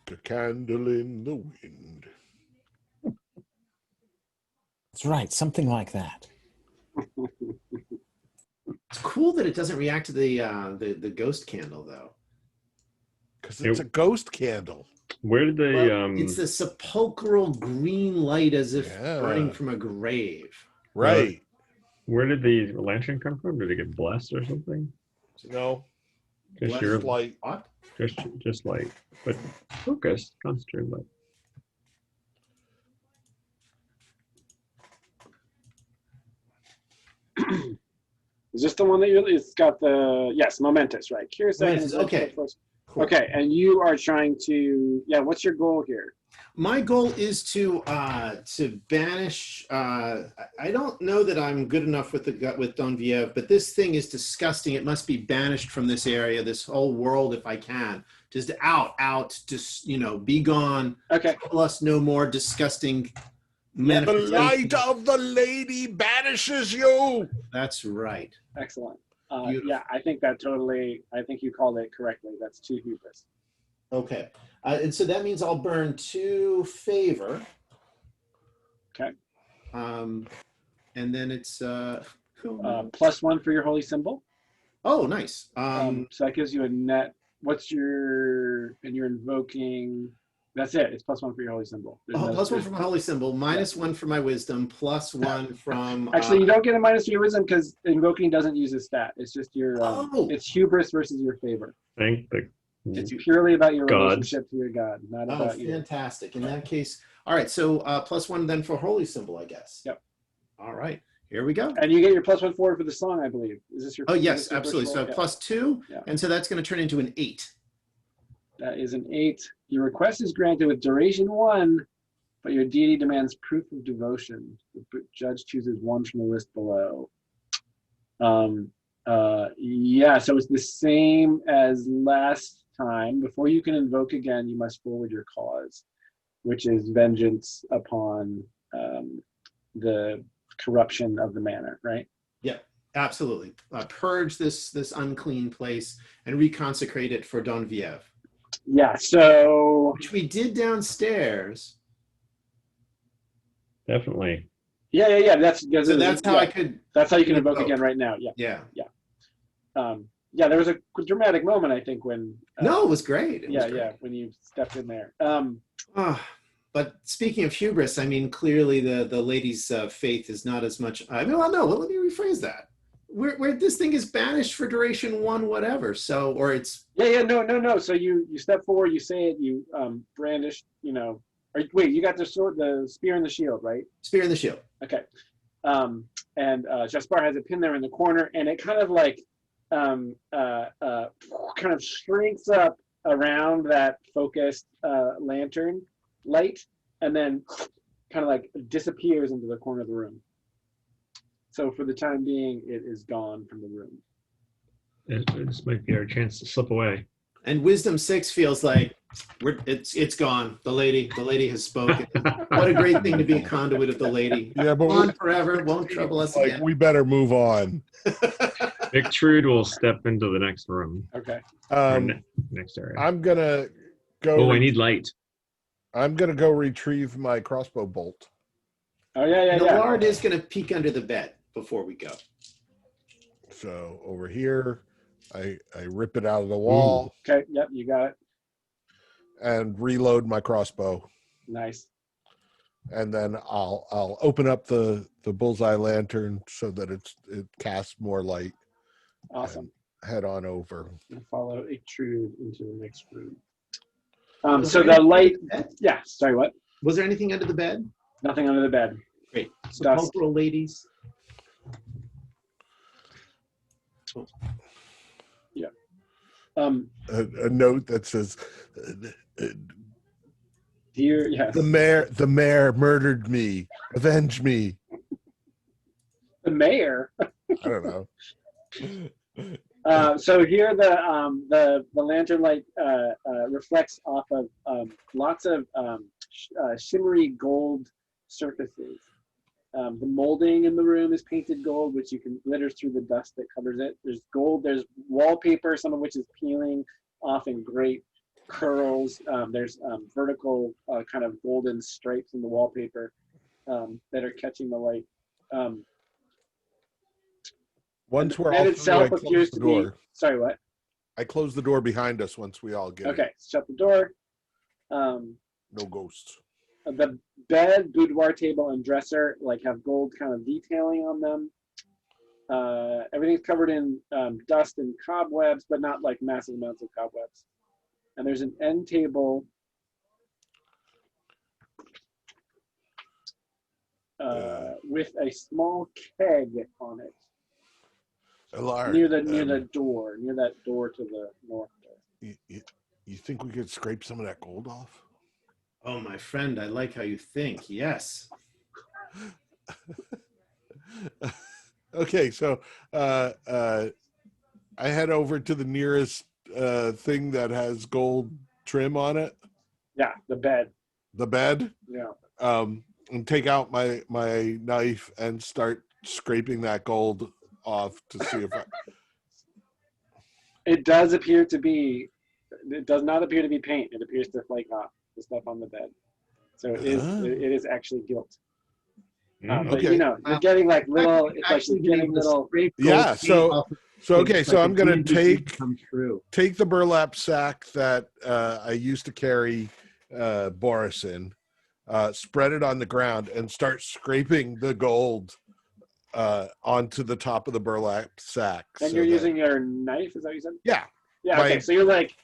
The candle in the wind. That's right, something like that. It's cool that it doesn't react to the ghost candle, though. Because it's a ghost candle. Where did they? It's the sepulchral green light as if burning from a grave. Right. Where did the lantern come from? Did it get blessed or something? No. Just your Light. What? just light, but focused, concentrated light. is this the one that it's got the momentous, right? Cure, second. Okay. Cool. Okay, and you are trying to what's your goal here? My goal is to banish. I don't know that I'm good enough with Don Viev, but this thing is disgusting. It must be banished from this area, this whole world, if I can. Just out. Just be gone. Okay. Plus, no more disgusting. The light of the lady banishes you. That's right. Excellent. I think I think you called it correctly. That's 2 hubris. Okay. And so that means I'll burn 2 favor. Okay. And then it's plus 1 for your holy symbol. oh, nice. So that gives you a net. And you're invoking. That's it. It's plus 1 for your holy symbol. Plus 1 for my holy symbol, minus 1 for my wisdom, plus 1 from. Actually, you don't get a minus for your wisdom because invoking doesn't use a stat. It's just your. It's hubris versus your favor. Thank the It's purely about your gods. relationship to your god, not about you. Fantastic. In that case, all right. So plus 1 then for holy symbol, I guess. Yep. All right, here we go. And you get your +1 forward for the song, I believe. Is this your? Oh is yes, this your absolutely. first So I roll? have +2, Yeah. and so that's going to turn into an 8. That is an 8. Your request is granted with duration 1, but your deity demands proof of devotion. The judge chooses 1 from the list below. Yeah, so it's the same as last time. Before you can invoke again, you must forward your cause, which is vengeance upon the corruption of the manor, right? Yeah, absolutely. Purge this unclean place and reconsecrate it for Don Viev, Yeah, so which we did downstairs. Definitely. yeah. So that's how I could. That's how you can invoke again right now. Yeah. Yeah. Yeah, there was a dramatic moment, I think, when No, it was great. It was great. yeah, when you stepped in there. But speaking of hubris, I mean, clearly the lady's faith is not as much. I mean, well, no. Well, let me rephrase that. Where this thing is banished for duration 1, whatever. So, or it's No. So you step forward, you say it, you brandish, or wait, you got the sword, the spear, and the shield, right? spear in the shield. Okay. And Jaspar has a pin there in the corner, and it kind of like kind of shrinks up around that focused lantern light, and then kind of like disappears into the corner of the room. So for the time being, it is gone from the room. This might be our chance to slip away. And Wisdom 6 feels like it's gone. The lady has spoken. What a great thing to be a conduit of the lady. Yeah, but On forever, won't trouble us like again. we better move on. Victrude will step into the next room. Okay. Next area. I'm gonna go. Oh, I need light. I'm gonna go retrieve my crossbow bolt. Oh yeah. Millard is going to peek under the bed before we go. So over here, I rip it out of the wall Okay. Yep. You got it. and reload my crossbow, Nice. and then I'll open up the bullseye lantern so that it casts more light. Awesome. And head on over. And follow Ictrude into the next room. Was So there the anything light. under the bed? Yeah. Sorry. What? Was there anything under the bed? Nothing under the bed. Great. Dusk. Sepulchral ladies. A note that says, Dear. Yes. the mayor murdered me. Avenge me." The mayor. I don't know. So here the lantern light reflects off of lots of shimmery gold surfaces. The molding in the room is painted gold, which you can glitters through the dust that covers it. There's gold. There's wallpaper, some of which is peeling off in great curls. There's vertical kind of golden stripes in the wallpaper that are catching the light. Once we're That all through, itself I close appears the to be. door. Sorry, what? I close the door behind us once we all get in. Okay, shut the door. No ghosts. The bed, boudoir table, and dresser have gold kind of detailing on them. Everything's covered in dust and cobwebs, but not like massive amounts of cobwebs. And there's an end table with a small keg on it Alar, near the door, near that door to the north there. you think we could scrape some of that gold off? Oh, my friend, I like how you think. Yes. Okay, so I head over to the nearest thing that has gold trim on it. Yeah, the bed. The bed. Yeah. And take out my knife and start scraping that gold off to see if It does appear to be. It does not appear to be paint. It appears to flake off the stuff on the bed. So it is actually gilt. But Okay. you're getting like little. It's like Actually you're being getting able to little. scrape Yeah, gold so- paint off of So things okay, so like I'm a gonna dream dream take come true. the burlap sack that I used to carry Boris in, spread it on the ground, and start scraping the gold onto the top of the burlap sack. And so you're that- using your knife. Is that what you said? Yeah. Yeah. Okay. Right. So you're like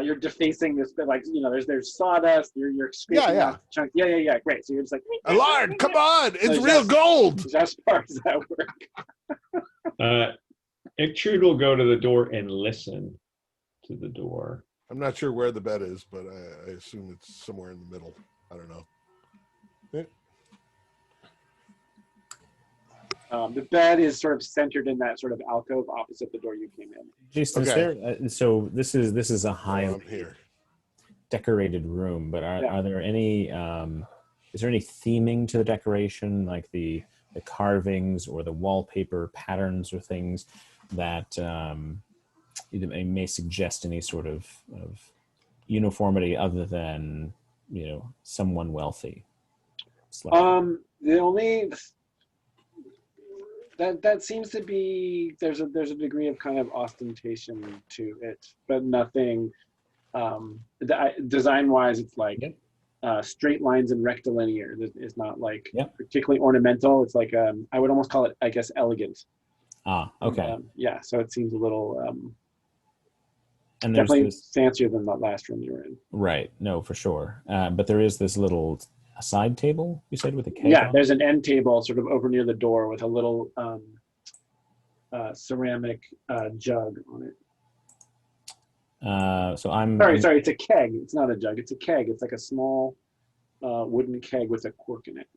you're defacing this, but like there's sawdust. You're scraping Yeah. off chunks. Yeah. Great. So you're just like, Allard, come on, it's So real just- gold. As far as that work. Ictrude will go to the door and listen to the door. I'm not sure where the bed is, but I assume it's somewhere in the middle. I don't know. The bed is sort of centered in that sort of alcove opposite the door you came in. Jason, Okay. is there, so this is a Oh, high I'm here. decorated room, but are there any is there any theming to the decoration, like the carvings or the wallpaper patterns or things that may suggest any sort of uniformity other than someone wealthy? The only that seems to be there's a degree of kind of ostentation to it, but nothing design wise. It's like straight lines and rectilinear. It's not like particularly ornamental. It's like I would almost call it, I guess, elegant. Okay. So it seems a little and there's definitely this, fancier than the last room you were in. right? No, for sure. But there is this little side table, you said, with a cake. Yeah, on? there's an end table sort of over near the door with a little ceramic jug on it. So I'm Sorry, it's a keg. It's not a jug. It's a keg. It's like a small wooden keg with a cork in it.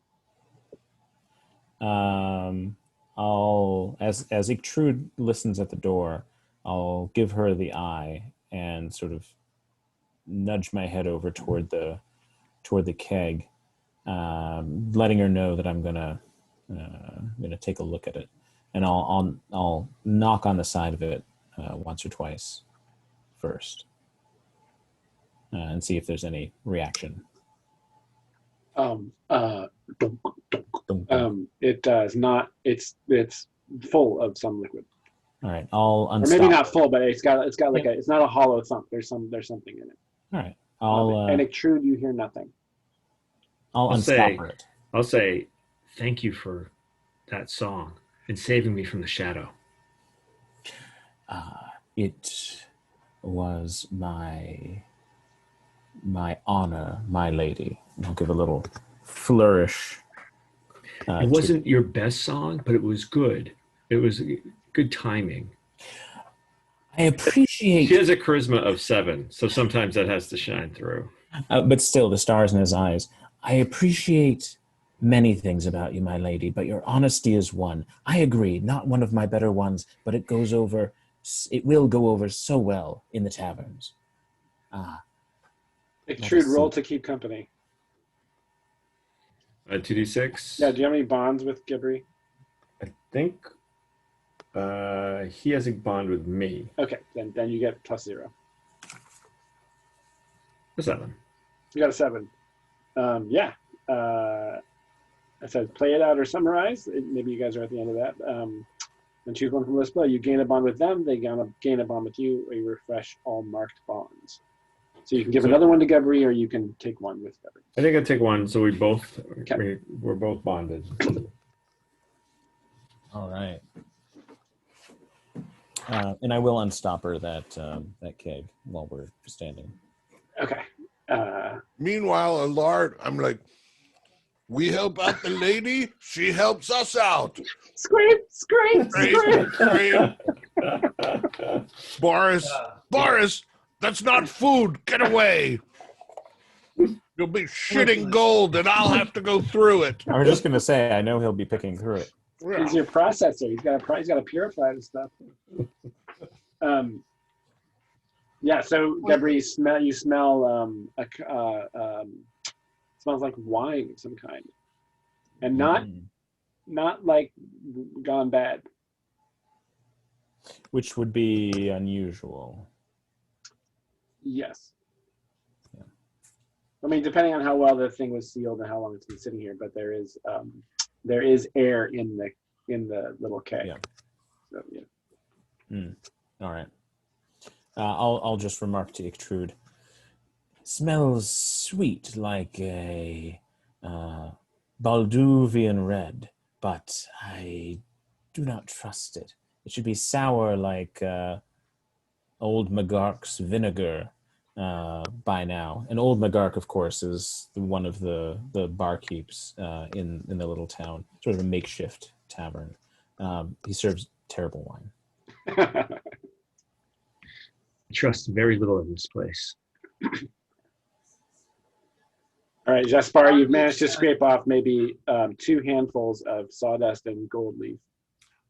I'll as Ictrude listens at the door, I'll give her the eye and sort of nudge my head over toward the keg, letting her know that I'm gonna take a look at it, and I'll knock on the side of it once or twice first, and see if there's any reaction. It does not. It's full of some liquid, All right, I'll or unstop. maybe not full, but it's got like it's not a hollow thump. There's something in it. All right, I'll and Ictrude, you hear nothing. I'll unstop her. I'll say thank you for that song and saving me from the shadow. It was my honor, my lady. I'll give a little flourish. It wasn't your best song, but it was good. It was good timing. I appreciate. She has a charisma of 7, so sometimes that has to shine through. But still, the stars in his eyes. I appreciate many things about you, my lady, but your honesty is one. I agree, not one of my better ones, but it will go over so well in the taverns. Ictrude, roll to keep company. 2d6. Yeah, do you have any bonds with Gibri? I think he has a bond with me. Okay, then you get +0. A 7. You got a 7. I said play it out or summarize. Maybe you guys are at the end of that. And choose one from the list below. You gain a bond with them, they gain a bond with you, or you refresh all marked bonds. So you can give another one to Gabri, or you can take one with Gabri. I think I'll take one, so we're both bonded. All right. And I will unstopper that keg while we're standing. Okay. Meanwhile, Allard, I'm like, we help out the lady, she helps us out. Scream! Scream, scream. Boris, that's not food. Get away. You'll be shitting gold, and I'll have to go through it. I was just gonna say, I know he'll be picking through it. He's your processor. He's got to purify the stuff. Yeah. So Gabri, you smell smells like wine of some kind, and not like gone bad. Which would be unusual. Yes. Yeah. I mean, depending on how well the thing was sealed and how long it's been sitting here, but there is air in the little keg. Yeah. So yeah. All right. I'll just remark to Ictrude. Smells sweet like a Balduvian red, but I do not trust it. It should be sour like old McGark's vinegar, by now. And Old McGark, of course, is one of the barkeeps in the little town, sort of a makeshift tavern. He serves terrible wine. I trust very little in this place. All right, Jaspar, you've managed to scrape off maybe 2 handfuls of sawdust and gold leaf.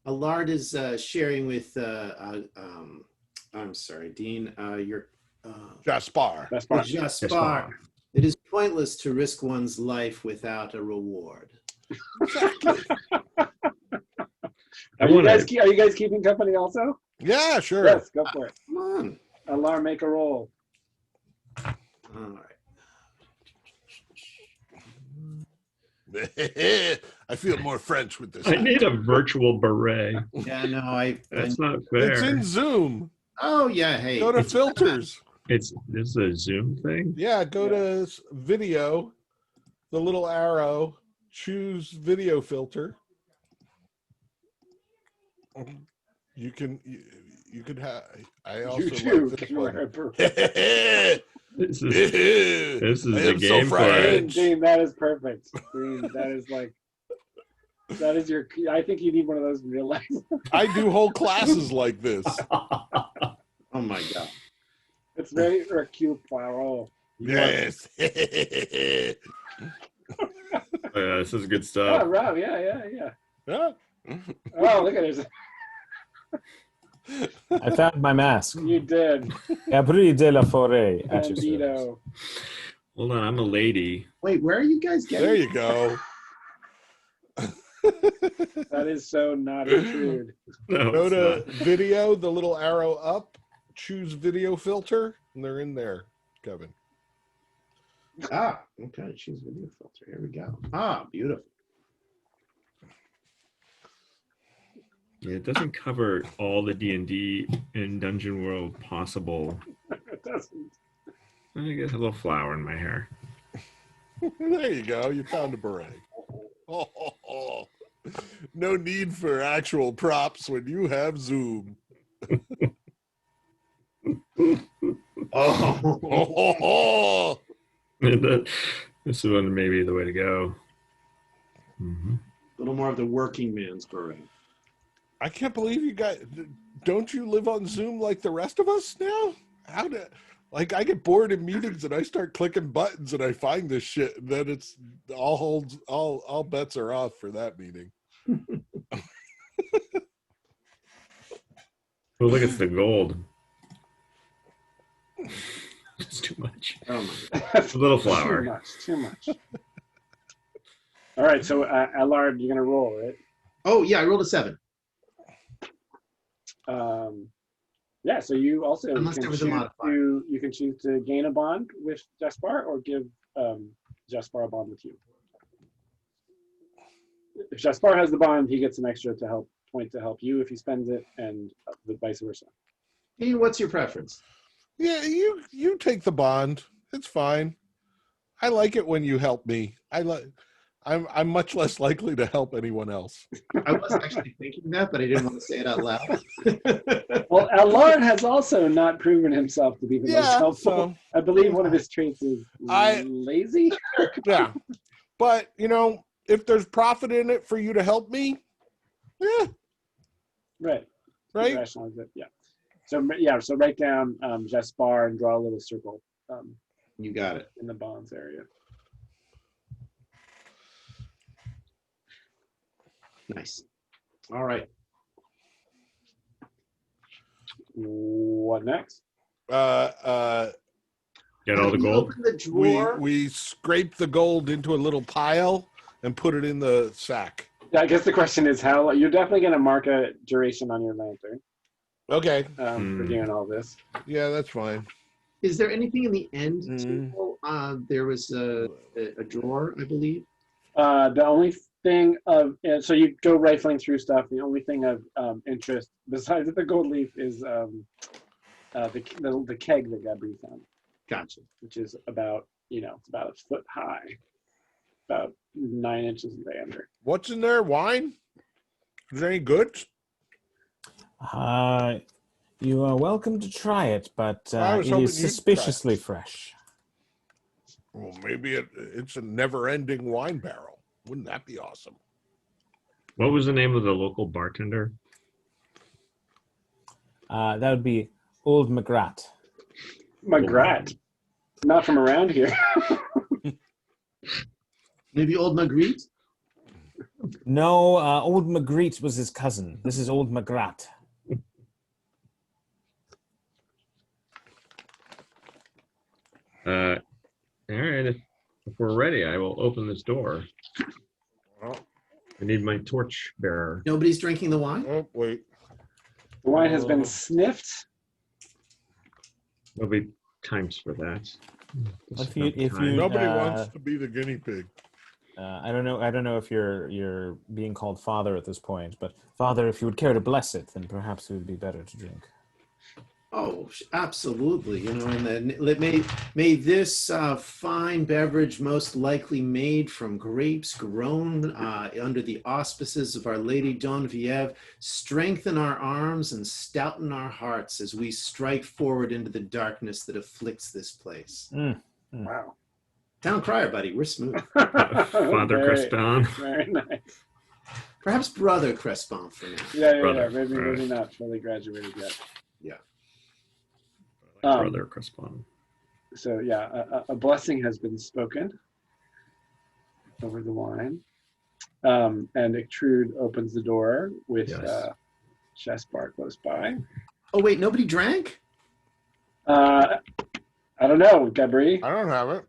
Allard is sharing with, I'm sorry, Dean, your Jaspar. Jaspar. Jaspar. It is pointless to risk one's life without a reward. Are you guys keeping company also? Yeah, sure. Yes, go for it. Come on. Allard, make a roll. All right. I feel more French with this. I need a virtual beret. Yeah, no, That's not fair. It's in Zoom. Oh, yeah, hey. Go to filters. This is a Zoom thing. Yeah, go to video, the little arrow, choose video filter. You can have. I also You like this too. one. This is I the am so game for French. it. Dean, that is perfect. Dean, that is your. I think you need one of those in real life. I do whole classes like this. Oh, my God. It's very Hercule Poirot. Yes. Yeah, this is good Oh, stuff. Rob, yeah. Yeah. Oh, look at it. I found my mask. You did. Abri de la Forêt at your service. Bandito. Hold on, I'm a lady. Wait, where are you guys getting? There you go. That is so not intrude. No, Go it's to not. video, the little arrow up, choose video filter, and they're in there, Kevin. Ah, okay. Choose video filter. Here we go. Ah, beautiful. Yeah, it doesn't cover all the D&D and Dungeon World possible. It doesn't. I get a little flower in my hair. There you go. You found a beret. Oh. No need for actual props when you have Zoom. Oh. This one may be the way to go. Mm-hmm. A little more of the working man's beret. I can't believe you guys. Don't you live on Zoom like the rest of us now? I get bored in meetings and I start clicking buttons and I find this shit, and then it's all bets are off for that meeting. Oh, look, it's the gold. It's too much. Oh, my God. It's a little flower. Too much. All right, so Allard, you're gonna roll, right? Oh, yeah, I rolled a 7. Yeah, so you also Unless there was a modifier. you can choose to gain a bond with Jaspar or give Jaspar a bond with you. If Jaspar has the bond, he gets an extra point to help you if he spends it, and the vice versa. Hey, what's your preference? Yeah, you take the bond. It's fine. I like it when you help me. I'm much less likely to help anyone else. I was actually thinking that, but I didn't want to say it out loud. Well, Allard has also not proven himself to be the most helpful. So, I believe one of his traits is lazy. yeah. But, if there's profit in it for you to help me, yeah, Right. right? Rationalize it. Yeah. So write down Jaspar and draw a little circle You got it. in the bonds area. Nice. All right. What next? Get all the You gold. open the drawer. We scrape the gold into a little pile and put it in the sack. I guess the question is how you're definitely going to mark a duration on your lantern Okay. for doing all this. Yeah, that's fine. Is there anything in the end Mm. table? There was a drawer, I believe. The only thing so you go rifling through stuff. The only thing of interest besides the gold leaf is the keg that Gabri found, Gotcha. which is about it's about a foot high, about 9 inches in diameter. What's in there? Wine? Is there any goods? You are welcome to try it, but I was it hoping is you'd suspiciously try it. fresh. Well, maybe it's a never-ending wine barrel. Wouldn't that be awesome? What was the name of the local bartender? That would be Old McGrath. McGrath. Not from around here. Maybe Old Magritte? No, Old Magritte was his cousin. This is Old McGrath. All right, if we're ready, I will open this door. Oh, I need my torch bearer. Nobody's drinking the wine? oh wait. The wine has been sniffed. There'll be times for that. If you Nobody wants to be the guinea pig. I don't know if you're being called father at this point, but father, if you would care to bless it, then perhaps it would be better to drink. Oh, absolutely. And then may this fine beverage, most likely made from grapes grown under the auspices of Our Lady Genevieve, strengthen our arms and stouten our hearts as we strike forward into the darkness that afflicts this place. Wow. Town crier, buddy. We're smooth. Father Crespin. Very nice. Perhaps Brother Crespin for now. Yeah. Brother. Maybe not fully graduated yet. Yeah. Brother Crespin. So yeah, a blessing has been spoken over the wine, and Ictrude opens the door with chest bar close by. Oh, wait, nobody drank? I don't know, Gabri. I don't have it.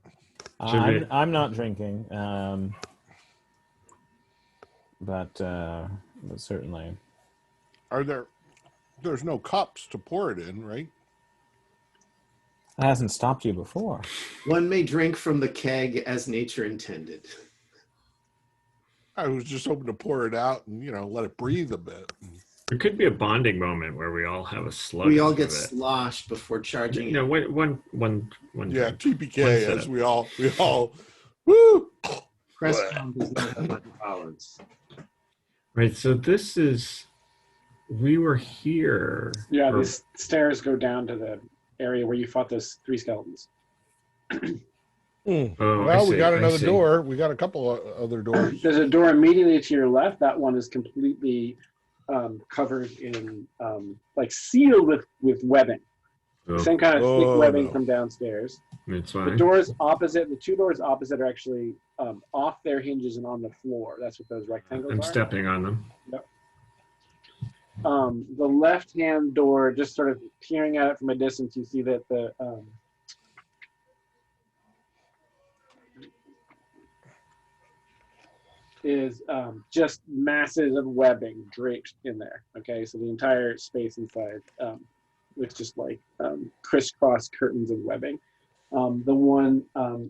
I'm not drinking, but certainly. There's no cups to pour it in, right? That hasn't stopped you before. One may drink from the keg as nature intended. I was just hoping to pour it out and, let it breathe a bit. There could be a bonding moment where we all have a slug. We all get of it. sloshed before charging. No, one. Yeah, TPK One as sip. we all, woo! Crespin does not have tolerance. Right. So this is. We were here. Yeah, for- these stairs go down to the area where you fought those 3 skeletons. Oh, Well, we got another door. We got a couple of other doors. There's a door immediately to your left. That one is completely covered in, sealed with webbing. Oh, Same kind of thick Oh, webbing no. from downstairs. it's The fine. doors opposite, the 2 doors opposite are actually off their hinges and on the floor. That's what those rectangles I'm are. stepping on them. The left-hand door, just sort of peering at it from a distance, you see that the is just masses of webbing draped in there. Okay, so the entire space inside looks just like crisscross curtains of webbing. The one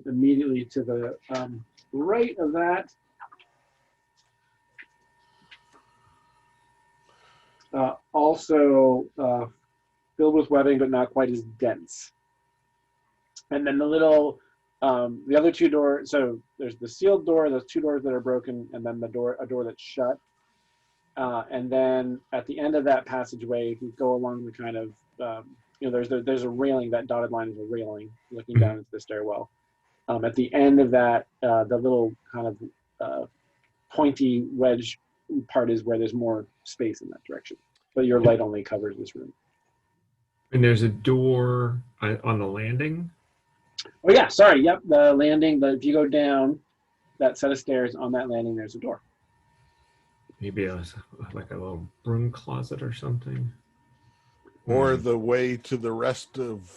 immediately to the right of that also filled with webbing, but not quite as dense. And then the little, the other 2 doors, so there's the sealed door, those 2 doors that are broken, and then a door that's shut. And then at the end of that passageway, if you go along the kind of, there's a railing, that dotted line is a railing looking down into the stairwell. At the end of that, the little kind of pointy wedge part is where there's more space in that direction. But your light only covers this room. And there's a door on the landing. Oh yeah, sorry. Yep, the landing. If you go down that set of stairs, on that landing, there's a door. Maybe like a little broom closet or something. Or the way to the rest of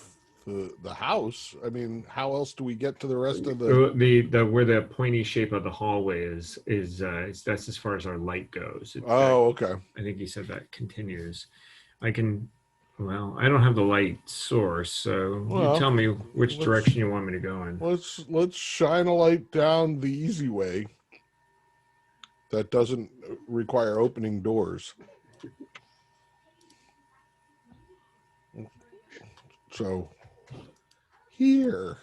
the house. I mean, how else do we get to the rest of the where the pointy shape of the hallway is that's as far as our light goes. Okay. I think he said that continues. I don't have the light source, so Well, you tell me which direction you want me to go in. Let's shine a light down the easy way. That doesn't require opening doors. So here.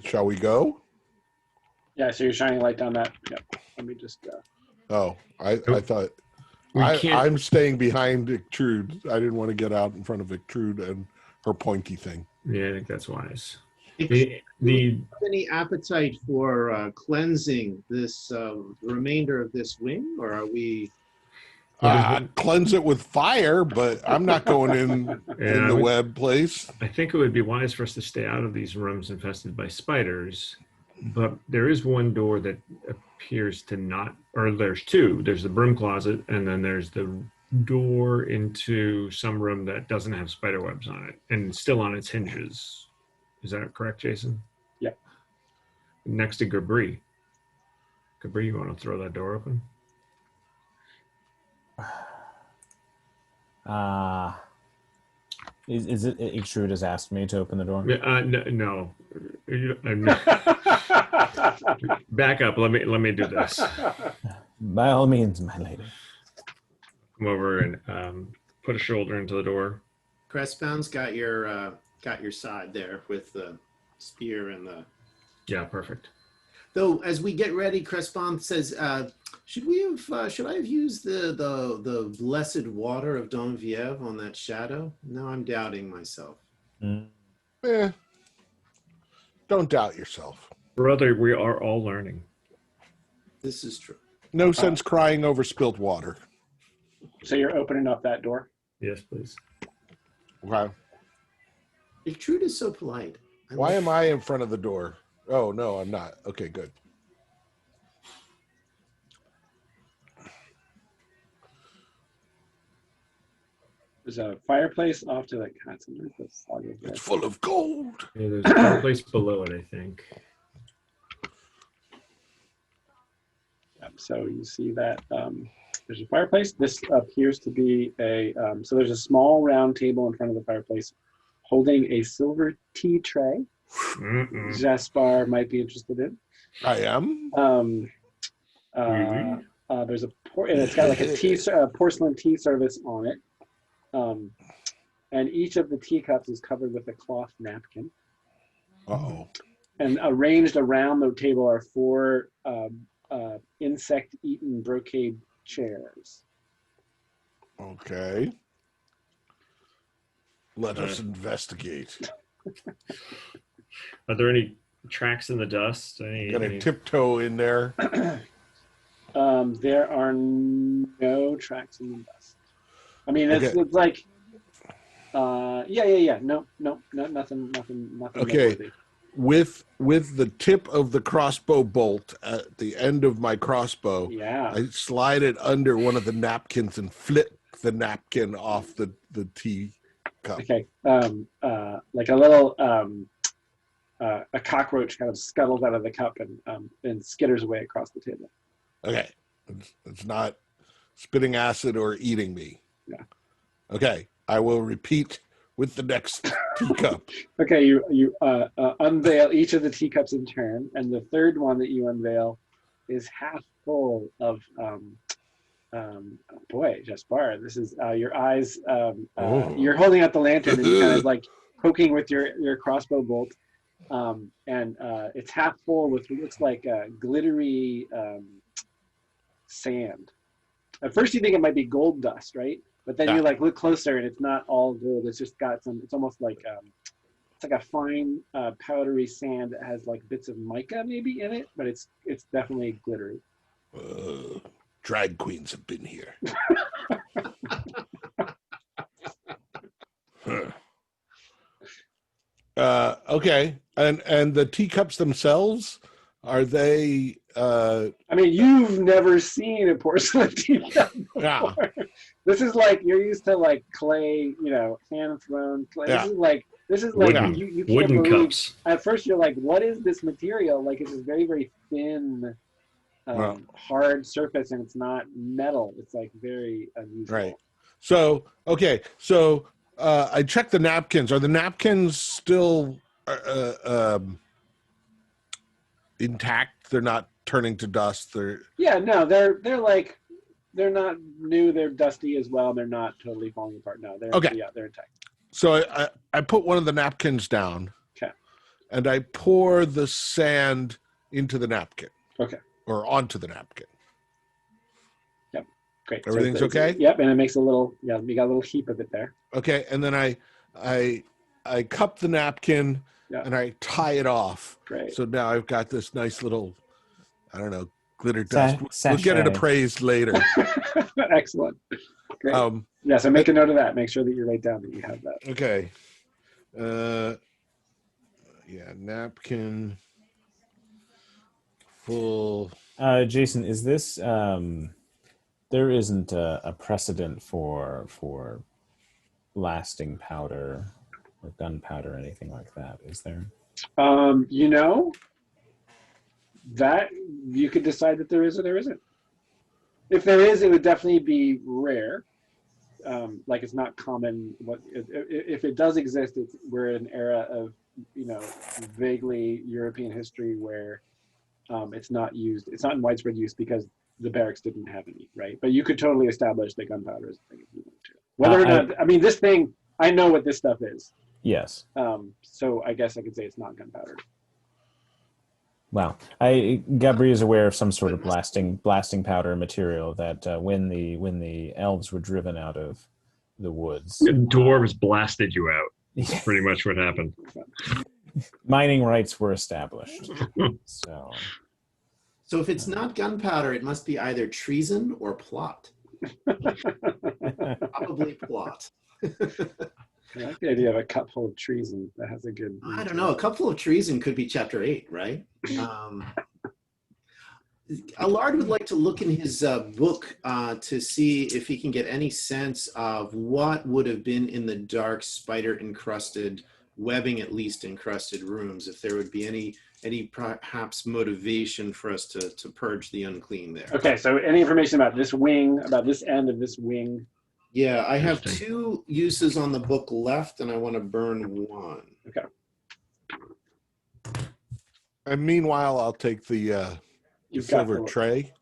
Shall we go? Yeah, so you're shining light down that. Yep. Let me just. I thought We can't. I'm staying behind Victrude. I didn't want to get out in front of Victrude and her pointy thing. Yeah, I think that's wise. Do The you have any appetite for cleansing this remainder of this wing, or are we? Cleanse it with fire, but I'm not going in Yeah, the web place. I think it would be wise for us to stay out of these rooms infested by spiders. But there is one door that appears to not, or there's two. There's the broom closet, and then there's the door into some room that doesn't have spider webs on it and still on its hinges. Is that correct, Jason? Yeah. Next to Gabri. Gabri, you want to throw that door open? Is it Ixtrude has asked me to open the door? No. Back up. Let me do this. By all means, my lady. Come over and put a shoulder into the door. Crestbound's got your side there with the spear and the. Yeah, perfect. Though, as we get ready, Crestbound says, should I have used the blessed water of Donviev on that shadow? Now I'm doubting myself. Don't doubt yourself. Brother, we are all learning. This is true. No sense crying over spilt water. So you're opening up that door? Yes, please. Wow. Trude is so polite. Why am I in front of the door? Oh, no, I'm not. Okay, good. There's a fireplace off to the It's full of gold. Yeah, there's a fireplace below it, I think. So you see that there's a fireplace. This appears to be so there's a small round table in front of the fireplace holding a silver tea tray. Jaspar might be interested in. I am. There's and it's got like a porcelain tea service on it. And each of the teacups is covered with a cloth napkin. Uh-oh. And arranged around the table are 4 insect-eaten brocade chairs. Okay. Let us investigate. Are there any tracks in the dust? Gonna tiptoe in there. There are no tracks in the dust. I mean, it's like, yeah. No, nothing. Okay. Noteworthy. With the tip of the crossbow bolt at the end of my crossbow, I slide it under one of the napkins and flip the napkin off the tea cup. Okay. Like a little a cockroach kind of scuttles out of the cup and skitters away across the table. Okay. It's not spitting acid or eating me. Yeah. Okay. I will repeat with the next teacup. Okay, you unveil each of the teacups in turn, and the third one that you unveil is half full of boy, Jaspar, this is your eyes. You're holding out the lantern and kind of like poking with your crossbow bolt, and it's half full with what looks like glittery sand. At first, you think it might be gold dust, right? But then you like look closer, and it's not all gold. It's just got some. It's almost like it's like a fine powdery sand that has like bits of mica maybe in it, but it's definitely glittery. Drag queens have been here. Okay, and the teacups themselves, are they? I mean, you've never seen a porcelain teacup before. Yeah. This is like you're used to like clay, hand thrown clay. Yeah. This is like Wooden, you can't wooden believe. cups. At first, you're like, "What is this material?" Like it's this very very thin, hard surface, and it's not metal. It's like very unusual. Right. So okay. So I checked the napkins. Are the napkins still intact? They're not turning to dust. They're they're not new. They're dusty as well. They're not totally falling apart. No, they're they're intact. So I put one of the napkins down. Okay. And I pour the sand into the napkin. Okay. Or onto the napkin. Yep. Great. Everything's So okay? Yep, and it makes a little, you got a little heap of it there. Okay, and then I cup the napkin Yeah. and I tie it off. Great. So now I've got this nice little, I don't know, glitter Sa- dust. We'll get it sachet. appraised later. Excellent. Great. Yeah, so make a note of that. Make sure that you write down that you have that. Okay. Yeah, napkin full. Jason, is this there isn't a precedent for lasting powder or gunpowder or anything like that, is there? That you could decide that there is or there isn't. If there is, it would definitely be rare. Like it's not common. If it does exist, we're in an era of vaguely European history where it's not used. It's not in widespread use because the barracks didn't have any, right? But you could totally establish that gunpowder is a thing if you want to. Whether or not, I mean, this thing, I know what this stuff is. Yes. So I guess I could say it's not gunpowder. Wow. Gabri is aware of some sort of blasting powder material that when the elves were driven out of the woods, The dwarves blasted you out. That's pretty much what happened. Mining rights were established. So if it's not gunpowder, it must be either treason or plot. Probably plot. I like the idea of a cup full of treason. That has a good. I don't know. A cup full of treason could be chapter 8, right? Allard would like to look in his book to see if he can get any sense of what would have been in the dark spider-encrusted, webbing at least encrusted rooms, if there would be any perhaps motivation for us to purge the unclean there. Okay, so any information about this wing, about this end of this wing? Yeah, I have 2 uses on the book left, and I want to burn 1. Okay. And meanwhile, I'll take the silver tray.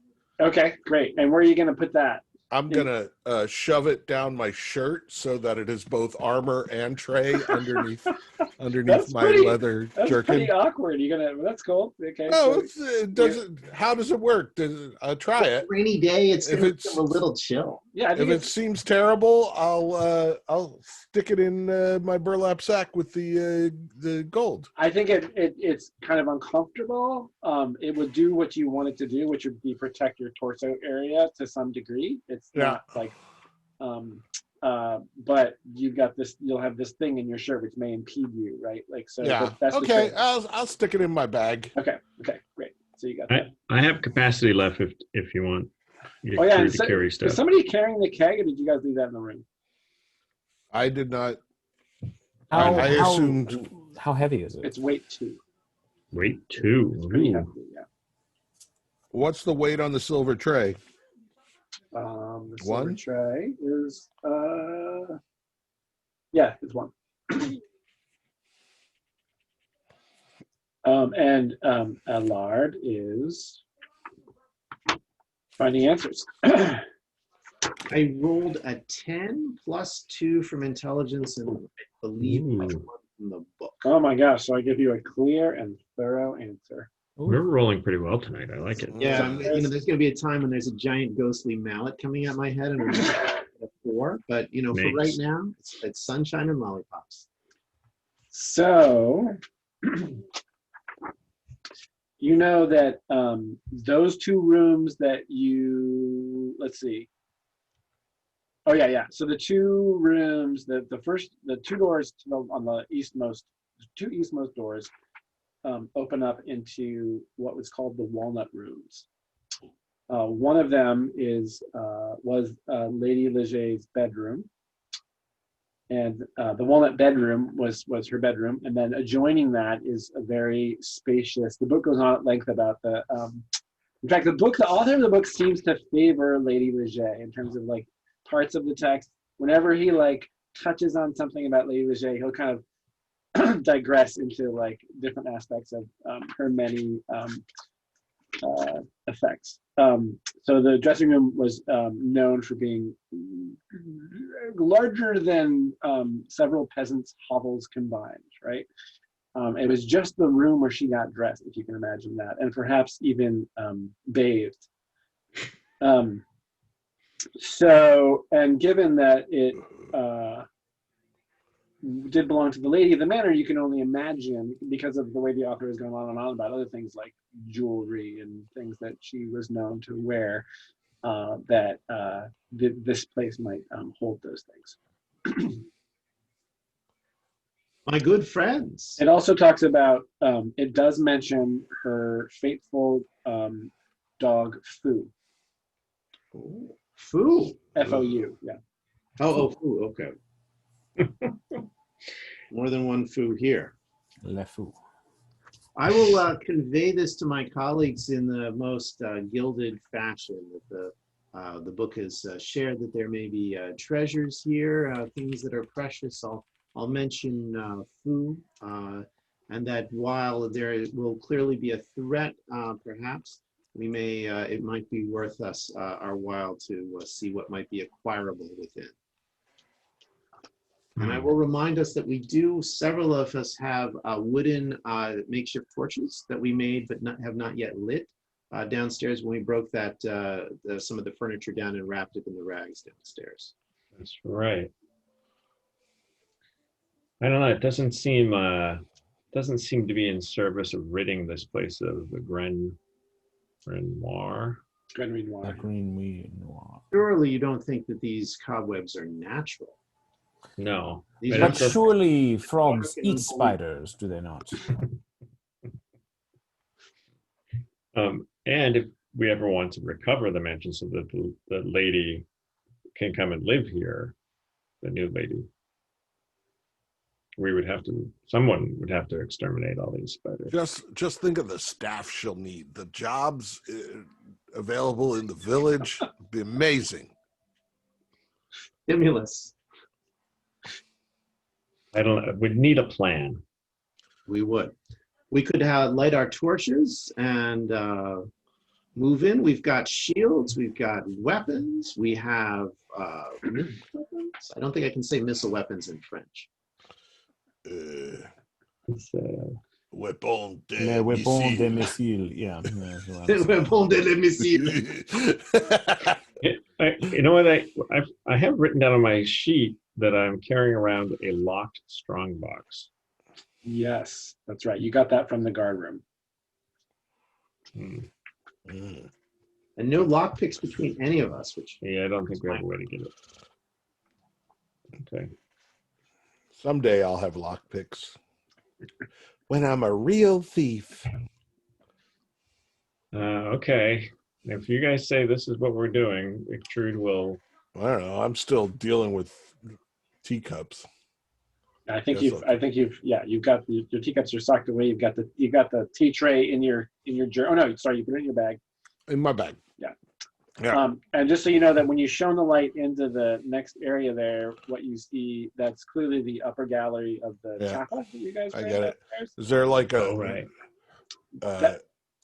Okay, great. And where are you going to put that? I'm going to shove it down my shirt so that it is both armor and tray underneath my leather That's jerkin. pretty awkward. That's cool. Okay. No, how does it work? I'll try it. Rainy day, it's going to be a little chill. Yeah, if it seems terrible, I'll stick it in my burlap sack with the gold. I think it's kind of uncomfortable. It would do what you want it to do, which would be protect your torso area to some degree. It's not like, but you'll have this thing in your shirt which may impede you, right? Like so. Yeah. That's okay. I'll stick it in my bag. Okay. Great. So you got that. I have capacity left if you want. To carry stuff. Is somebody carrying the keg, or did you guys leave that in the room? I did not. I assumed. How heavy is it? It's weight 2. Weight 2. It's pretty heavy, yeah. What's the weight on the silver tray? The silver 1? tray is it's 1. And Allard is finding answers. I rolled a 10 plus 2 from intelligence and I believe plus 1 from the book. Oh my gosh, so I give you a clear and thorough answer. We're rolling pretty well tonight. I like it. Yeah, there's going to be a time when there's a giant ghostly mallet coming at my head and I'm going to a 4, but for right now, it's sunshine and lollipops. So, you know that those 2 rooms that let's see. Oh yeah. So the 2 rooms, the 2 doors on the eastmost, 2 eastmost doors open up into what was called the Walnut Rooms. One of them was Lady Leget's bedroom, and the Walnut bedroom was her bedroom, and then adjoining that is a very spacious. The book goes on at length about the. In fact, the author of the book seems to favor Lady Leget in terms of like parts of the text. Whenever he like touches on something about Lady Leget, he'll kind of digress into like different aspects of her many effects. So the dressing room was known for being larger than several peasants' hovels combined, right? It was just the room where she got dressed, if you can imagine that, and perhaps even bathed. So, and given that it did belong to the lady of the manor, you can only imagine, because of the way the author is going on and on about other things like jewelry and things that she was known to wear, that this place might hold those things. My good friends. It also talks about, it does mention her faithful dog, Foo. Oh, Foo. F-O-U, yeah. Oh, Foo, okay. More than one Foo here. Le fou. I will convey this to my colleagues in the most gilded fashion. That the book has shared that there may be treasures here, things that are precious. I'll mention Fu, and that while there will clearly be a threat, perhaps we may it might be worth us our while to see what might be acquirable within. And I will remind us that several of us have wooden makeshift torches that we made but have not yet lit downstairs when we broke that some of the furniture down and wrapped it in the rags downstairs. That's right. I don't know. It doesn't seem to be in service of ridding this place of the Grenoir. Green Noir. La Green Nuit Noir. Surely you don't think that these cobwebs are natural? No. These But are But it's a- surely frogs eat spiders, do they not? and if we ever want to recover the mansion so that the lady can come and live here, the new lady, someone would have to exterminate all these spiders. Just think of the staff she'll need. The jobs available in the village would be amazing. stimulus. I don't know. We'd need a plan. We would. We could light our torches and move in. We've got shields. We've got weapons. We have missile weapons. I don't think I can say missile weapons in French. It's, Weapon de Les weapons de missile. missile. Yeah. Weapons de missile. you know what? I have written down on my sheet that I'm carrying around a locked strongbox. Yes, that's right. You got that from the guard room. And no lockpicks between any of us, which Yeah, I don't think we have a way to get it. Okay. Someday I'll have lockpicks. When I'm a real thief. Okay. If you guys say this is what we're doing, Trude will. I don't know. I'm still dealing with teacups. I think Yes, you've got your teacups are socked away. You've got the tea tray in your journal. Oh no, sorry, you put it in your bag. In my bag. Yeah. And just so you know that when you shone the light into the next area there, what you see, that's clearly the upper gallery of the chapel that you guys I read get it. upstairs. Is there like a right.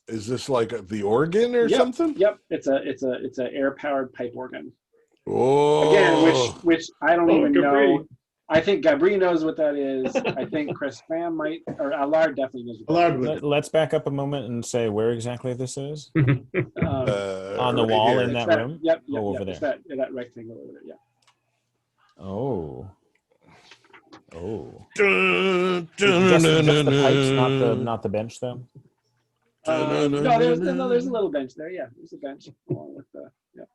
Is this like the organ or Yep, something? Yep. It's a air powered pipe organ. Oh, Again, which I don't even Gabri. know. I think Gabri knows what that is. I think Chris Pham might, or Allard definitely knows what that Allard is. Let's back up a moment and say where exactly this is. On the right wall here. in that room? Yep. Over It's there. that rectangle over there. Yeah. Oh. Dun, Just dun, the dun, pipes, dun. not the bench though. No, there's a little bench there. Yeah, there's a bench along with the. Yeah.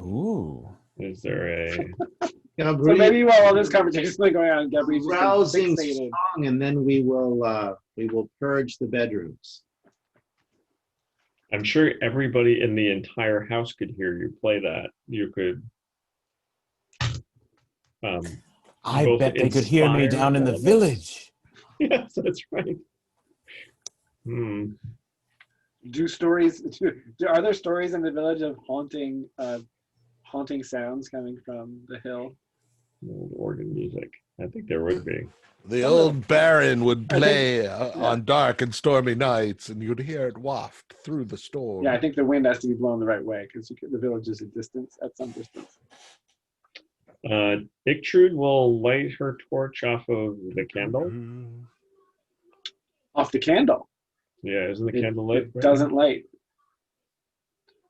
Ooh. Is there a? So maybe while all this conversation is going on, Gabri's just rousing been fixated. song, and then we will purge the bedrooms. I'm sure everybody in the entire house could hear you play that. You could. I both bet they could hear me inspire down in the all of us. village. Yes, that's right. Are there stories in the village of haunting sounds coming from the hill? Old organ music. I think there would be. The old baron would I think- play on dark and stormy nights, and you'd hear it waft through the storm. Yeah, I think the wind has to be blowing the right way because the village is at some distance. Ictrude will light her torch off of the candle. Off the candle. Yeah, isn't the candle lit? It doesn't light.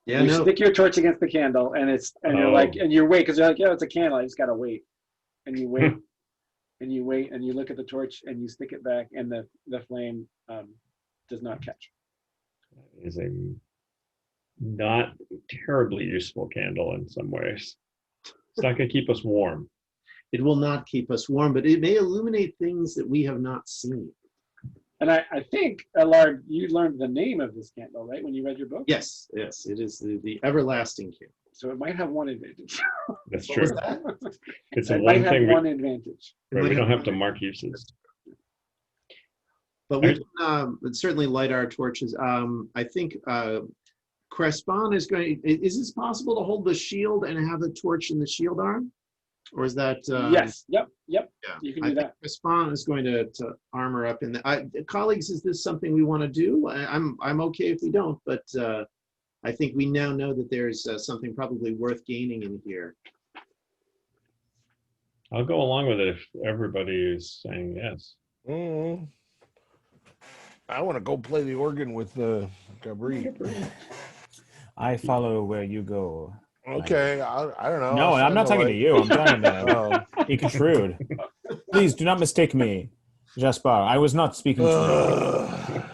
Yeah, You no. stick your torch against the candle, and you're like, and you wait because you're like, yeah, it's a candle. I just gotta wait, and you wait, and you wait, and you look at the torch, and you stick it back, and the flame does not catch. Is a not terribly useful candle in some ways. It's not going to keep us warm. It will not keep us warm, but it may illuminate things that we have not seen. And I think, Allard, you learned the name of this candle, right, when you read your book? Yes, it is the everlasting candle. So it might have one advantage. That's What true. was that? It's It the might one have thing one advantage. we don't have to mark uses. But we can certainly light our torches. I think Crespon is going. Is it possible to hold the shield and have a torch in the shield arm, or is that? Yes. Yep. Yeah, You can I do think that. Crespon is going to armor up in the. Colleagues, is this something we want to do? I'm okay if we don't, but I think we now know that there's something probably worth gaining in here. I'll go along with it if everybody is saying yes. Mm. I want to go play the organ with Gabri. I follow where you go. Okay, I don't know. No, I'm not talking to you. I'm talking to Oh. Ikatrude. Please do not mistake me, Jasper. I was not speaking to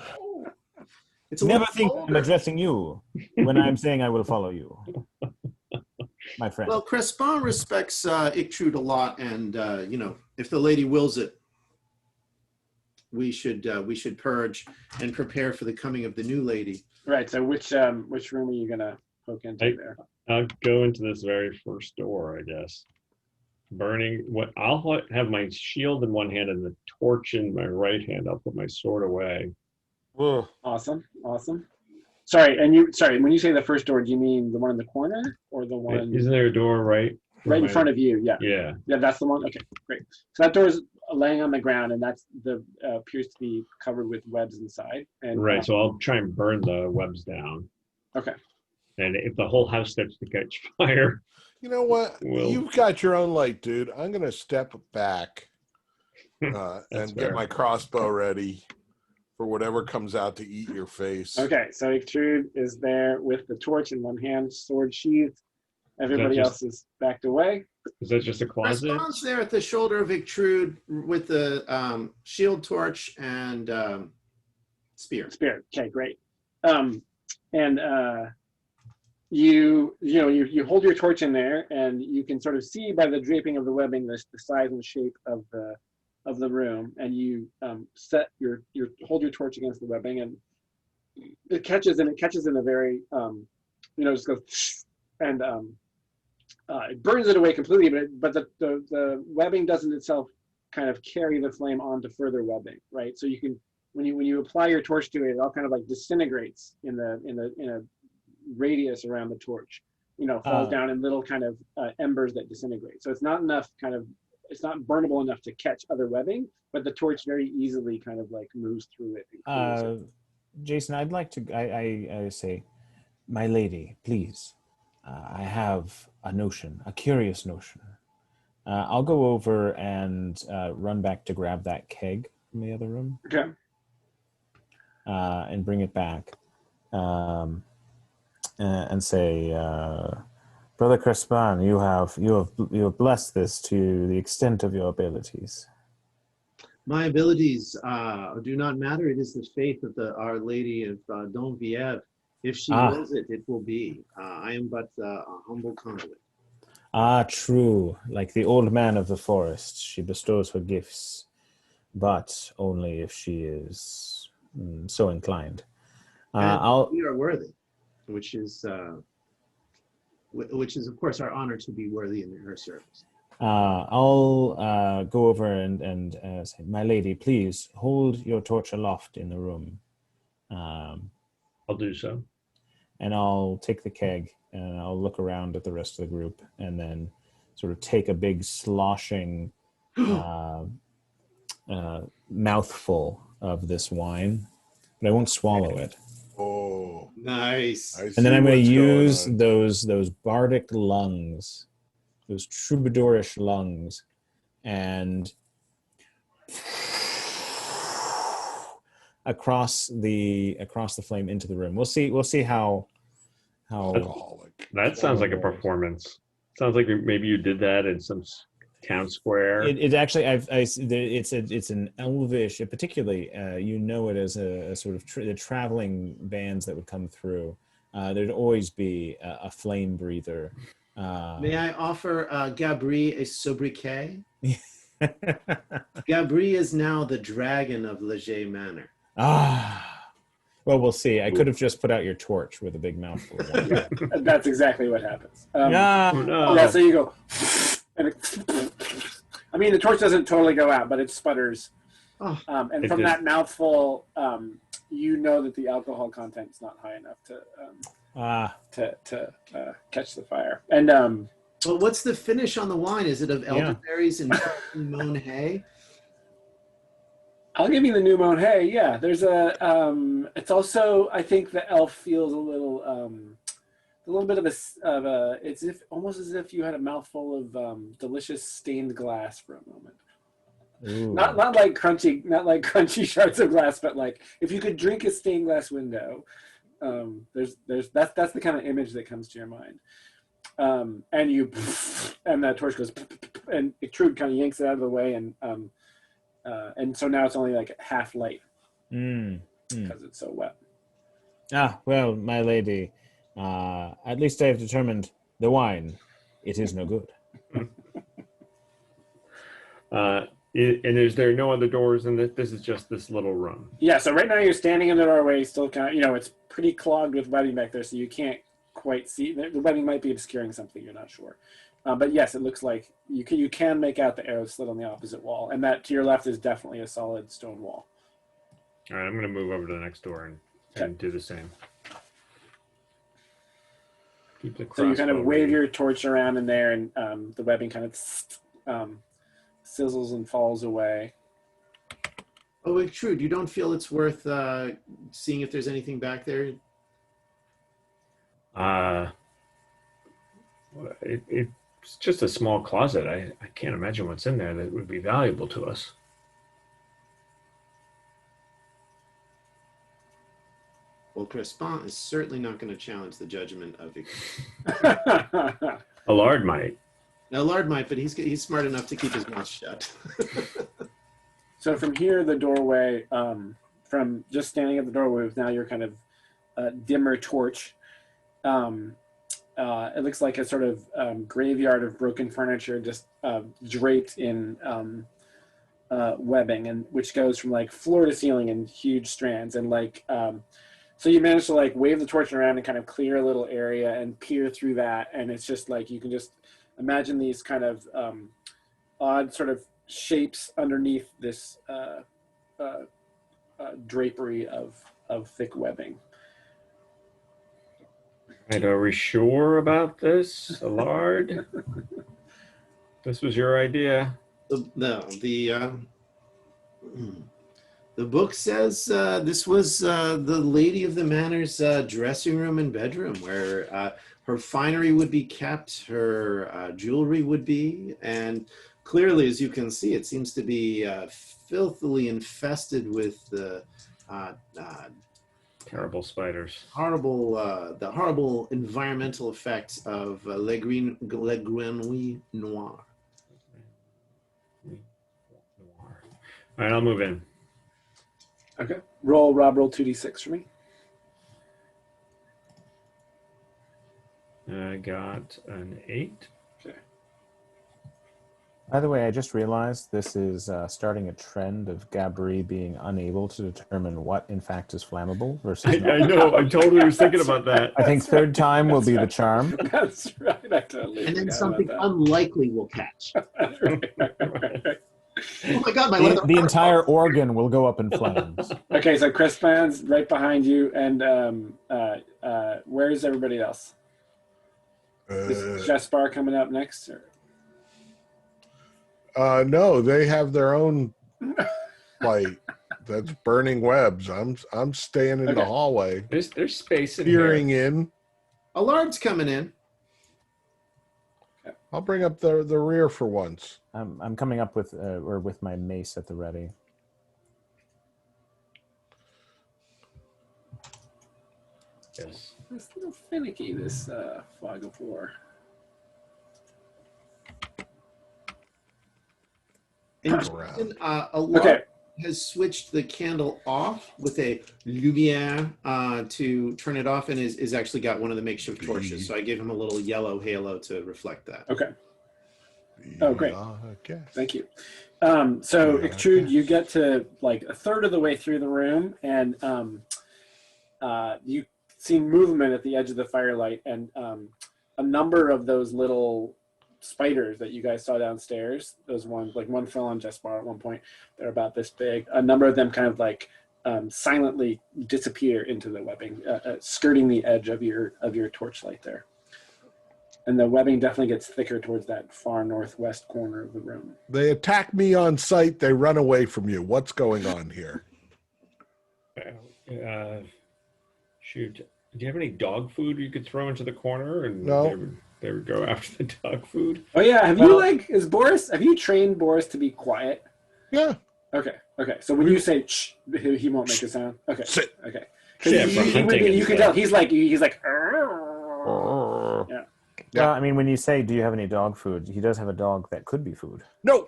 It's you. a Never little think I'm older. addressing you when I'm saying I will follow you, my friend. Well, Crespon respects Ictrude a lot, and if the lady wills it, we should purge and prepare for the coming of the new lady. Right. So which room are you gonna poke into there? I'll go into this very first door, I guess. Burning what I'll have my shield in one hand and the torch in my right hand. I'll put my sword away. Ugh. Awesome. Sorry, when you say the first door, do you mean the one in the corner or the one Isn't there a door right in front of you? Yeah. Yeah. That's the one. Okay, great. So that door is laying on the ground, and that's appears to be covered with webs inside. And Right. So I'll try and burn the webs down. Okay. And if the whole house starts to catch fire, You know what? You've got your own light, dude. I'm going to step back and fair. get my crossbow ready for whatever comes out to eat your face. Okay, so Ictrude is there with the torch in one hand, sword sheathed. Everybody else is backed away. Is that just a closet? Crespon's there at the shoulder of Ictrude with the shield, torch, and spear. Okay, great. You hold your torch in there, and you can sort of see by the draping of the webbing the size and shape of the room, and you hold your torch against the webbing, and it catches in a very just goes and it burns it away completely, but the webbing doesn't itself kind of carry the flame onto further webbing, right? So you can when you apply your torch to it, it all kind of like disintegrates in a radius around the torch, falls down in little kind of embers that disintegrate. So it's not burnable enough to catch other webbing, but the torch very easily kind of like moves through it. And clears it. Jason, I'd like to, I say, my lady, please, I have a curious notion. I'll go over and run back to grab that keg from the other room. Okay. And bring it back. And say, Brother Crespon, you have blessed this to the extent of your abilities. My abilities do not matter. It is the faith of Our Lady of Donviev. If she wills it, it will be. I am but a humble conduit. True. Like the old man of the forest, she bestows her gifts, but only if she is so inclined. We are worthy, which is of course our honor to be worthy in her service. I'll go over and say, my lady, please hold your torch aloft in the room. I'll do so. And I'll take the keg and I'll look around at the rest of the group and then sort of take a big sloshing mouthful of this wine, but I won't swallow it. Oh, nice! And then I'm going to use those bardic lungs, those troubadourish lungs, and across the flame into the room. We'll see how how Alcoholic. That sounds like a Horrible. performance. Sounds like maybe you did that in some town square. it actually it's an elvish, particularly you know it as a sort of the traveling bands that would come through. There'd always be a flame breather. May I offer Gabri a sobriquet? Gabri is now the dragon of Leget Manor. Well, we'll see. I could have just put out your torch with a big mouthful of wine. Yeah, that's exactly what happens. Oh, no. Yeah, so you go, and I mean, the torch doesn't totally go out, but it sputters. Oh, And It from did. that mouthful, you know that the alcohol content is not high enough to catch the fire. And but what's the finish on the wine? Is it of Yeah. elderberries and mown hay? I'll give you the new mown hay. Yeah, there's a. It's also, I think the elf feels a little bit of a. It's almost as if you had a mouthful of delicious stained glass for a moment. Ooh. Not like crunchy shards of glass, but like if you could drink a stained glass window. That's the kind of image that comes to your mind. And that torch goes, and Trude kind of yanks it out of the way, and so now it's only like half light because it's so wet. Well, my lady, at least I have determined the wine. It is no good. And is there no other doors in this? This is just this little room. Yeah, so right now you're standing in the doorway, still kind of, it's pretty clogged with webbing back there, so you can't quite see. The webbing might be obscuring something, you're not sure. But yes, it looks like you can make out the arrow slit on the opposite wall, and that to your left is definitely a solid stone wall. All right, I'm going to move over to the next door and do the same. Keep the So you kind of crossbow wave ready. your torch around in there, and the webbing kind of sizzles and falls away. Oh, wait, Trude, you don't feel it's worth seeing if there's anything back there? It's just a small closet. I can't imagine what's in there that would be valuable to us. Well, Crespin is certainly not going to challenge the judgment of it. Allard might. Now, Lard might, but he's smart enough to keep his mouth shut. So from here, the doorway, from just standing at the doorway with now your kind of dimmer torch, it looks like a sort of graveyard of broken furniture, just draped in webbing, and which goes from like floor to ceiling in huge strands, and like so you manage to like wave the torch around and kind of clear a little area and peer through that, and it's just like you can just imagine these kind of odd sort of shapes underneath this drapery of thick webbing. Right, are we sure about this, Allard? This was your idea. The book says this was the lady of the manor's dressing room and bedroom, where her finery would be kept, her jewelry would be, and clearly, as you can see, it seems to be filthily infested with the Terrible spiders. the horrible environmental effects of Le Grenouille Noir. All right, I'll move in. Okay. Roll 2d6 for me. I got an 8. Okay. By the way, I just realized this is starting a trend of Gabri being unable to determine what, in fact, is flammable versus I not. know. I totally was thinking about that. I think third time will be the That's charm. That's right. I totally And then forgot something about unlikely will catch. that. Oh my God, my leather. The entire organ will go up in flames. Okay, so Chris Pan's right behind you, and where's everybody else? Is Jaspar coming up next? Or? No, they have their own light that's burning webs. I'm staying in the Okay. hallway, There's space in peering here. in. Allard's coming in. I'll bring up the rear for once. I'm coming up with my mace at the ready. Yes. It's a little finicky, this fog of war. And Around. Jason, Alard has switched the candle off with a lumiere to turn it off, and is actually got one of the makeshift torches. So I gave him a little yellow halo to reflect that. Okay. Oh, great. Okay. Thank you. So Extrude, you get to like a third of the way through the room, and you see movement at the edge of the firelight, and a number of those little spiders that you guys saw downstairs, those ones, like one fell on Jespar at one point, they're about this big. A number of them kind of like silently disappear into the webbing, skirting the edge of your torchlight there. And the webbing definitely gets thicker towards that far northwest corner of the room. They attack me on sight. They run away from you. What's going on here? Shoot. Do you have any dog food you could throw into the corner? And No. they would go after the dog food. Oh yeah, have you trained Boris to be quiet? Yeah. Okay. So when you say shh, he won't make a sound. Okay. Sit. Okay. Yeah, for hunting and You can stuff. tell he's like Yeah. Well, I mean, when you say, do you have any dog food? He does have a dog that could be food. No.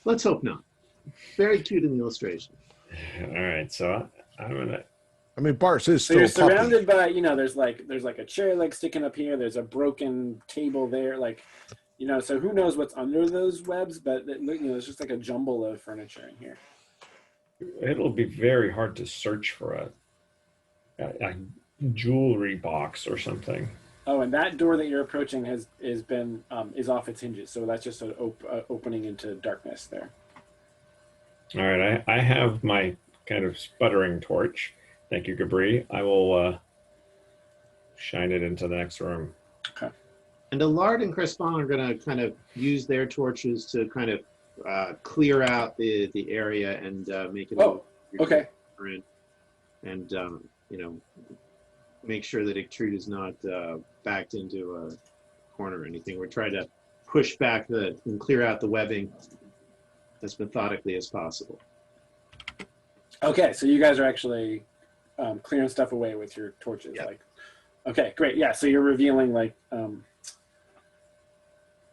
Let's hope not. Very cute in the illustration. All right, so I'm gonna. I mean, Bars is So still you're a puppy. surrounded by, there's like a chair leg sticking up here. There's a broken table there, so who knows what's under those webs? But it's just like a jumble of furniture in here. It'll be very hard to search for a jewelry box or something. Oh, and that door that you're approaching is off its hinges, so that's just an opening into darkness there. All right, I have my kind of sputtering torch. Thank you, Gabri. I will shine it into the next room. Okay. And Allard and Crespon are going to kind of use their torches to kind of clear out the area and make it. Oh, okay. And make sure that Extrude is not backed into a corner or anything. We're trying to push back and clear out the webbing as methodically as possible. Okay, so you guys are actually clearing stuff away with your torches. Yep. Okay, great. Yeah, so you're revealing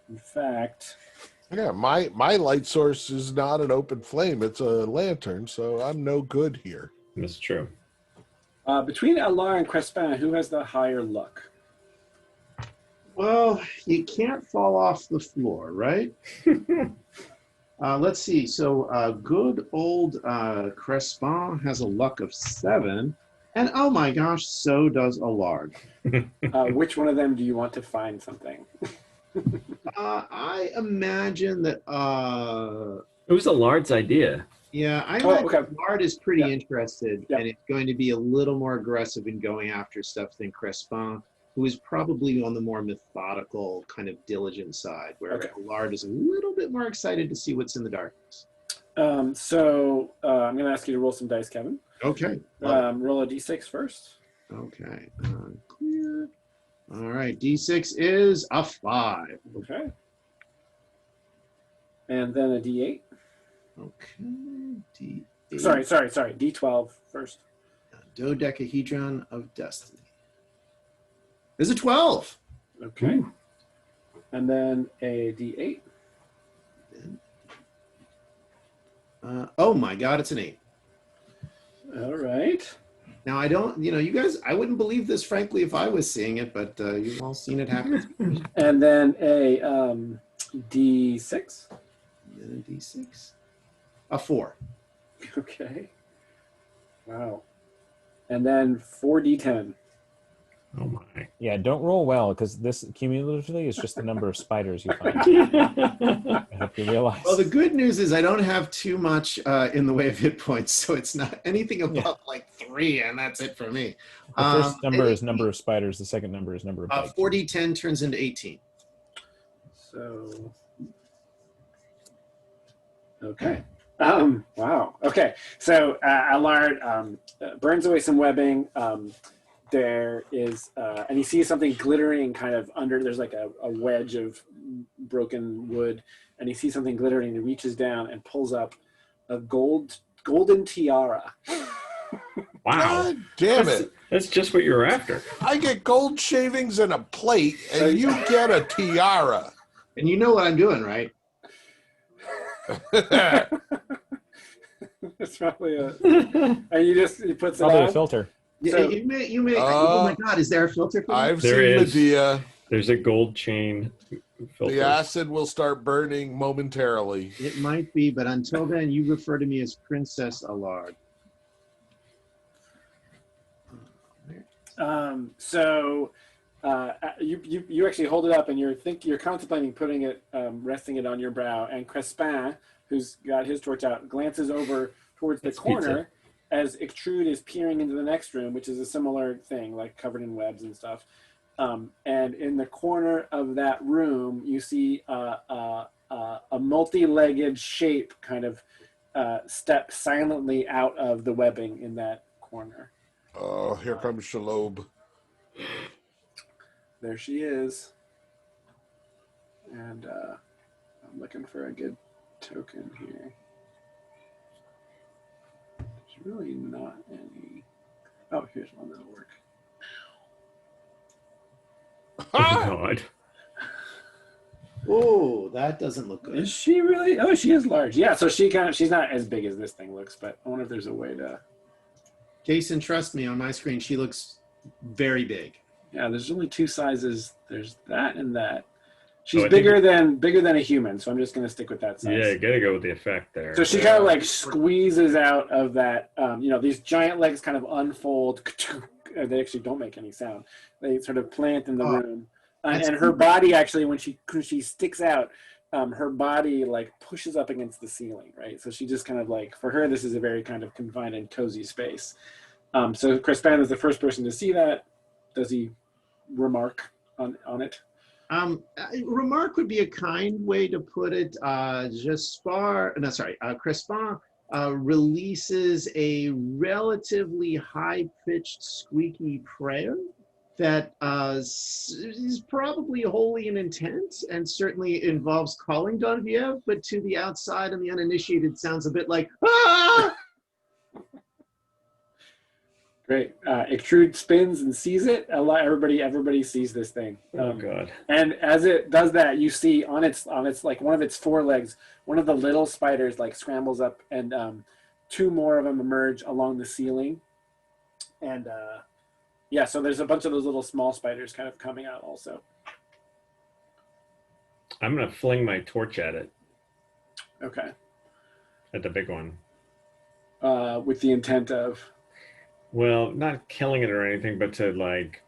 in fact. Yeah, my light source is not an open flame. It's a lantern, so I'm no good here. That's true. Between Alar and Crespin, who has the higher luck? Well, you can't fall off the floor, right? Let's see. So good old Crespin has a luck of 7. And oh my gosh, so does Allard. Which one of them do you want to find something? I imagine that... It was Allard's idea. Yeah, I Oh, imagine okay. Allard is pretty Yeah. interested, Yeah. and it's going to be a little more aggressive in going after stuff than Crespin, who is probably on the more methodical, kind of diligent side, where Okay. Allard is a little bit more excited to see what's in the darkness. So I'm going to ask you to roll some dice, Kevin. Okay. Roll a d6 first. Okay. Clear. All right. D6 is a 5. Okay. And then a d8. Okay. D8. Sorry. D12 first. Dodecahedron of Destiny. There's a 12. Okay. Ooh. And then a d8. Oh my God, it's an 8. All right. Now I don't, you guys, I wouldn't believe this, frankly, if I was seeing it, but you've all seen it happen. And then a d6. And a D6. A 4. Okay. Wow. And then 4d10. Oh my. Yeah, don't roll well, because this cumulatively is just the number of spiders you find. I hope you realize. Well, the good news is I don't have too much in the way of hit points, so it's not anything above like 3, and that's it for me. The first number is number of spiders. The second number is number of bites. 4d10 turns into 18. So, okay. Wow. Okay. So Allard burns away some webbing. There is, and he sees something glittering kind of under. There's like a wedge of broken wood, and he sees something glittering. And he reaches down and pulls up a golden tiara. Wow. God damn it. That's just what you were after. I get gold shavings and a plate, and you get a tiara. And you know what I'm doing, right? It's probably and he puts it Probably a on. filter. So- you may. Oh my God, is there a filter for that? I've There seen is. Medea. There's a gold chain filter. The acid will start burning momentarily. It might be, but until then, you refer to me as Princess Allard. So you actually hold it up and you're contemplating putting it, resting it on your brow. And Crespin, who's got his torch out, glances over towards the It's corner as Ictrude is peering into the next room, which is a similar thing, like covered in webs and stuff. And in the corner of that room, you see a multi-legged shape kind of step silently out of the webbing in that corner. Oh, here comes Shalob. There she is. And I'm looking for a good token here. There's really not any. Oh, here's one that'll work. Oh, God. Oh, that doesn't look good. Is she really? Oh, she is large. Yeah, so she's not as big as this thing looks, but I wonder if there's a way to. Jason, trust me, on my screen, she looks very big. Yeah, there's only two sizes. There's that and that. She's I think- bigger than a human, so I'm just gonna stick with that size. Yeah, gotta go with the effect there. So she kind of like squeezes out of that. These giant legs kind of unfold. They actually don't make any sound. They sort of plant in the room, and her body actually, when she sticks out, her body like pushes up against the ceiling, right? So she just kind of like, for her, this is a very kind of confined and cozy space. So Crespin is the first person to see that. Does he remark on it? Remark would be a kind way to put it. Crespin releases a relatively high-pitched, squeaky prayer that is probably wholly in intent and certainly involves calling Genevieve, but to the outside and the uninitiated sounds a bit like, ah! Great. Ictrude spins and sees it. Everybody sees this thing. Oh, God. And as it does that, you see on its like one of its forelegs, one of the little spiders like scrambles up, and two more of them emerge along the ceiling. And so there's a bunch of those little small spiders kind of coming out also. I'm gonna fling my torch at it, Okay. at the big one. With the intent of. Well, not killing it or anything, but to like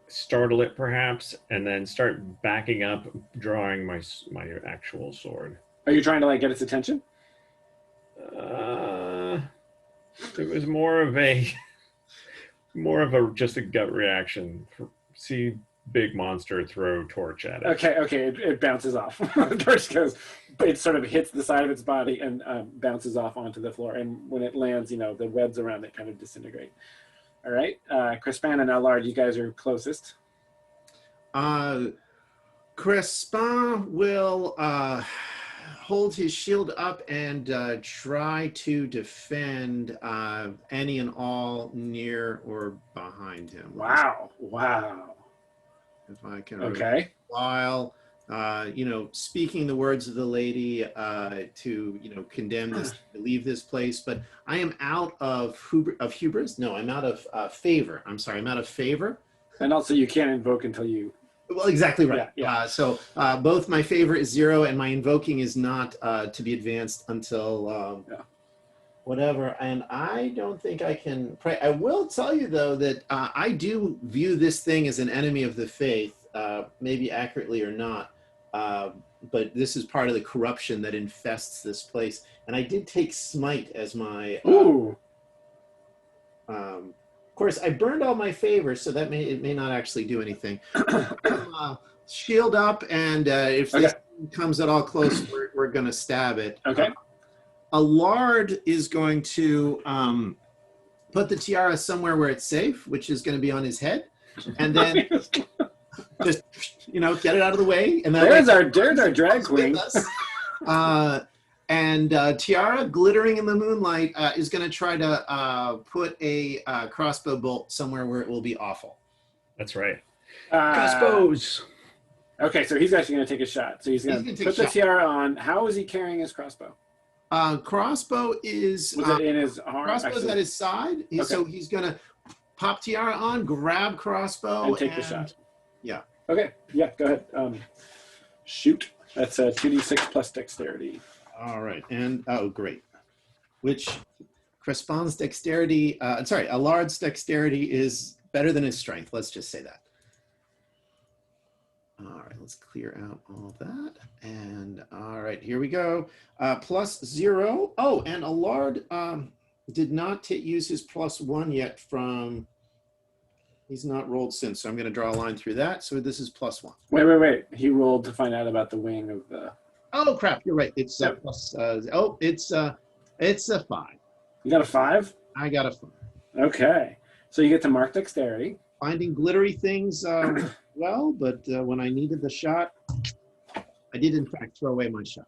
startle it perhaps, and then start backing up, drawing my actual sword. Are you trying to like get its attention? It was more of a just a gut reaction. See big monster throw torch at it. Okay, it bounces off. The torch goes, it sort of hits the side of its body and bounces off onto the floor. And when it lands, the webs around it kind of disintegrate. All right, Crespin and Allard, you guys are closest. Crespin will hold his shield up and try to defend any and all near or behind him. Wow. If I can. Okay. While, speaking the words of the lady to, condemn this, to leave this place, but I am out of hubris. No, I'm out of favor. I'm sorry, I'm out of favor. And also you can't invoke until you. Well, exactly right. Yeah. So both my favor is 0 and my invoking is not to be advanced until whatever. And I don't think I can pray. I will tell you, though, that I do view this thing as an enemy of the faith, maybe accurately or not. But this is part of the corruption that infests this place. And I did take smite as my... Ooh. Of course, I burned all my favors, so it may not actually do anything. Shield up, and if this comes at all close, we're going to stab it. Okay. Allard is going to put the tiara somewhere where it's safe, which is going to be on his head, and then just get it out of the way. And there's our drag queen. And Tiara, glittering in the moonlight, is going to try to put a crossbow bolt somewhere where it will be awful. That's right. Uh, Crossbows. Okay, so he's actually going to take a shot. So he's going to put the tiara on. How is he carrying his crossbow? Crossbow is Was it in his arm? crossbow's at his side. Okay. So he's going to pop tiara on, grab crossbow, And take the shot. Yeah. Okay, yeah, go ahead. Shoot. That's a 2d6 plus dexterity. All right, and oh, great. Which Crespin's dexterity, Allard's dexterity is better than his strength. Let's just say that. All right, let's clear out all that. And all right, here we go. +0. Oh, and Allard did not use his +1 yet from, he's not rolled since, so I'm going to draw a line through that. So this is +1. Wait. He rolled to find out about the wing of the... Oh, crap, you're right. It's it's a 5. You got a 5? I got a 5. Okay. So you get to mark dexterity. Finding glittery things well, but when I needed the shot, I did in fact throw away my shot.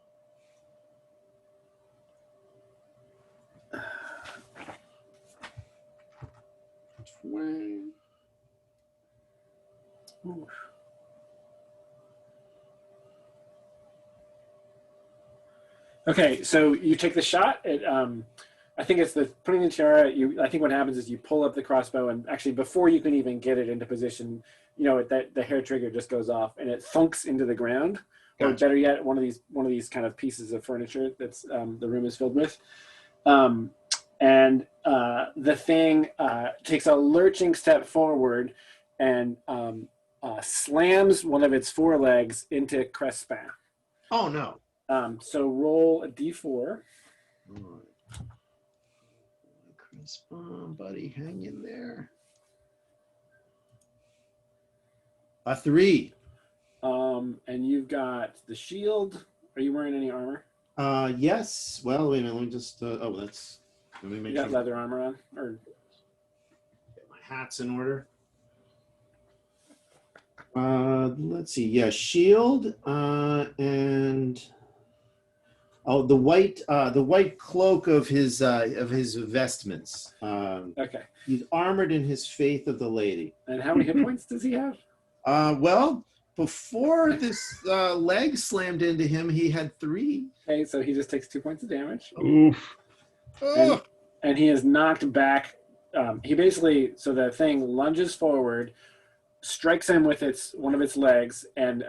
Okay, so you take the shot. I think it's the putting the tiara. I think what happens is you pull up the crossbow, and actually before you can even get it into position, the hair trigger just goes off and it thunks into the ground. Gotcha. Or better yet, one of these kind of pieces of furniture that's the room is filled with, and the thing takes a lurching step forward and slams one of its forelegs into Crespin. Oh no. So roll a d4. Crespin, buddy, hang in there. A 3. And you've got the shield. Are you wearing any armor? Yes. Well, wait a minute. Let me just. Let me make you got sure. leather armor on, or Get my hat's in order. Let's see. Yeah, shield and. Oh, the white cloak of his vestments. Okay. He's armored in his faith of the lady. And how many hit points does he have? Well, before this leg slammed into him, he had 3. Okay, so he just takes 2 points of damage. Oof. And he is knocked back. He basically, so the thing lunges forward, strikes him with one of its legs, and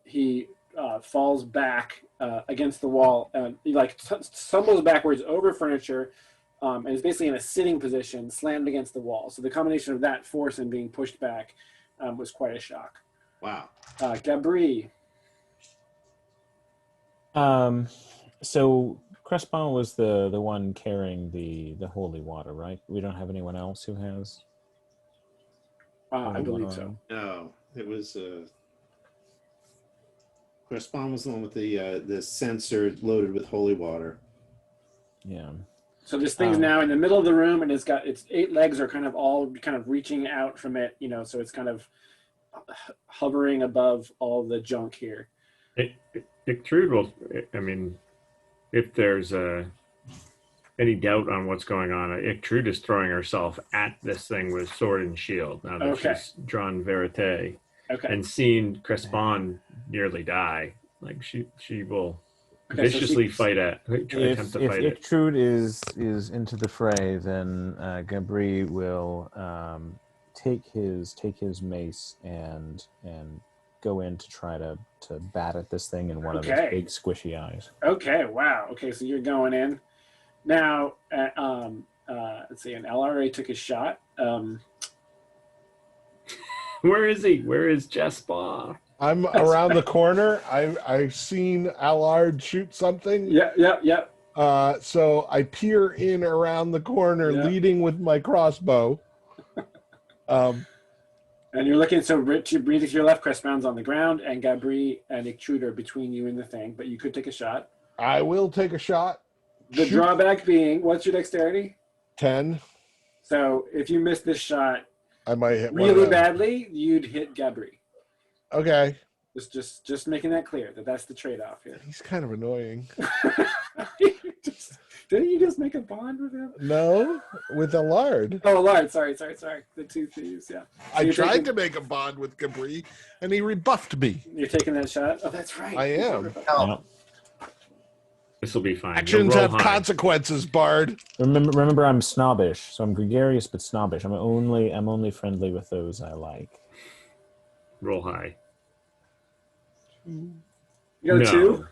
he falls back against the wall. He stumbles backwards over furniture, and is basically in a sitting position, slammed against the wall. So the combination of that force and being pushed back was quite a shock. Wow. Gabri. So Crespin was the one carrying the holy water, right? We don't have anyone else who has. I believe so. No, it was. Crespin was the one with the censer loaded with holy water. Yeah. So this thing's now in the middle of the room, and its 8 legs are kind of reaching out from it, so it's kind of hovering above all the junk here. Ictrude will, if there's any doubt on what's going on, Ictrude is throwing herself at this thing with sword and shield now that she's drawn Verite. Okay. And seen Crespin nearly die, like she will viciously attempt to fight it. If Ictrude is into the fray, then Gabri will take his mace and go in to try to bat at this thing in one of its big squishy eyes. Okay, wow. Okay, so you're going in now. Let's see. An LRA took his shot. Where is he? Where is Jasper? I'm around the corner. I've seen Allard shoot something. Yeah. So I peer in around the corner, leading with my crossbow. And you're looking. So Rich, breathing to your left. Crespin's on the ground, and Gabri and Ictrude are between you and the thing. But you could take a shot. I will take a shot. The drawback being, what's your dexterity? 10. So if you miss this shot, I might hit really badly, you'd hit Gabri. Okay. Just making that clear that that's the trade-off here. He's kind of annoying. Didn't you just make a bond with him? No, with Allard. Oh, Lord, sorry. The two thieves, yeah. So I you're tried to make a bond with Gabri, and he rebuffed me. You're taking that shot? Oh, that's right. I am. Yeah. This will be fine. Actions You'll roll have high. consequences, Bard. Remember, I'm snobbish, so I'm gregarious but snobbish. I'm only friendly with those I like. Roll high. You got a No.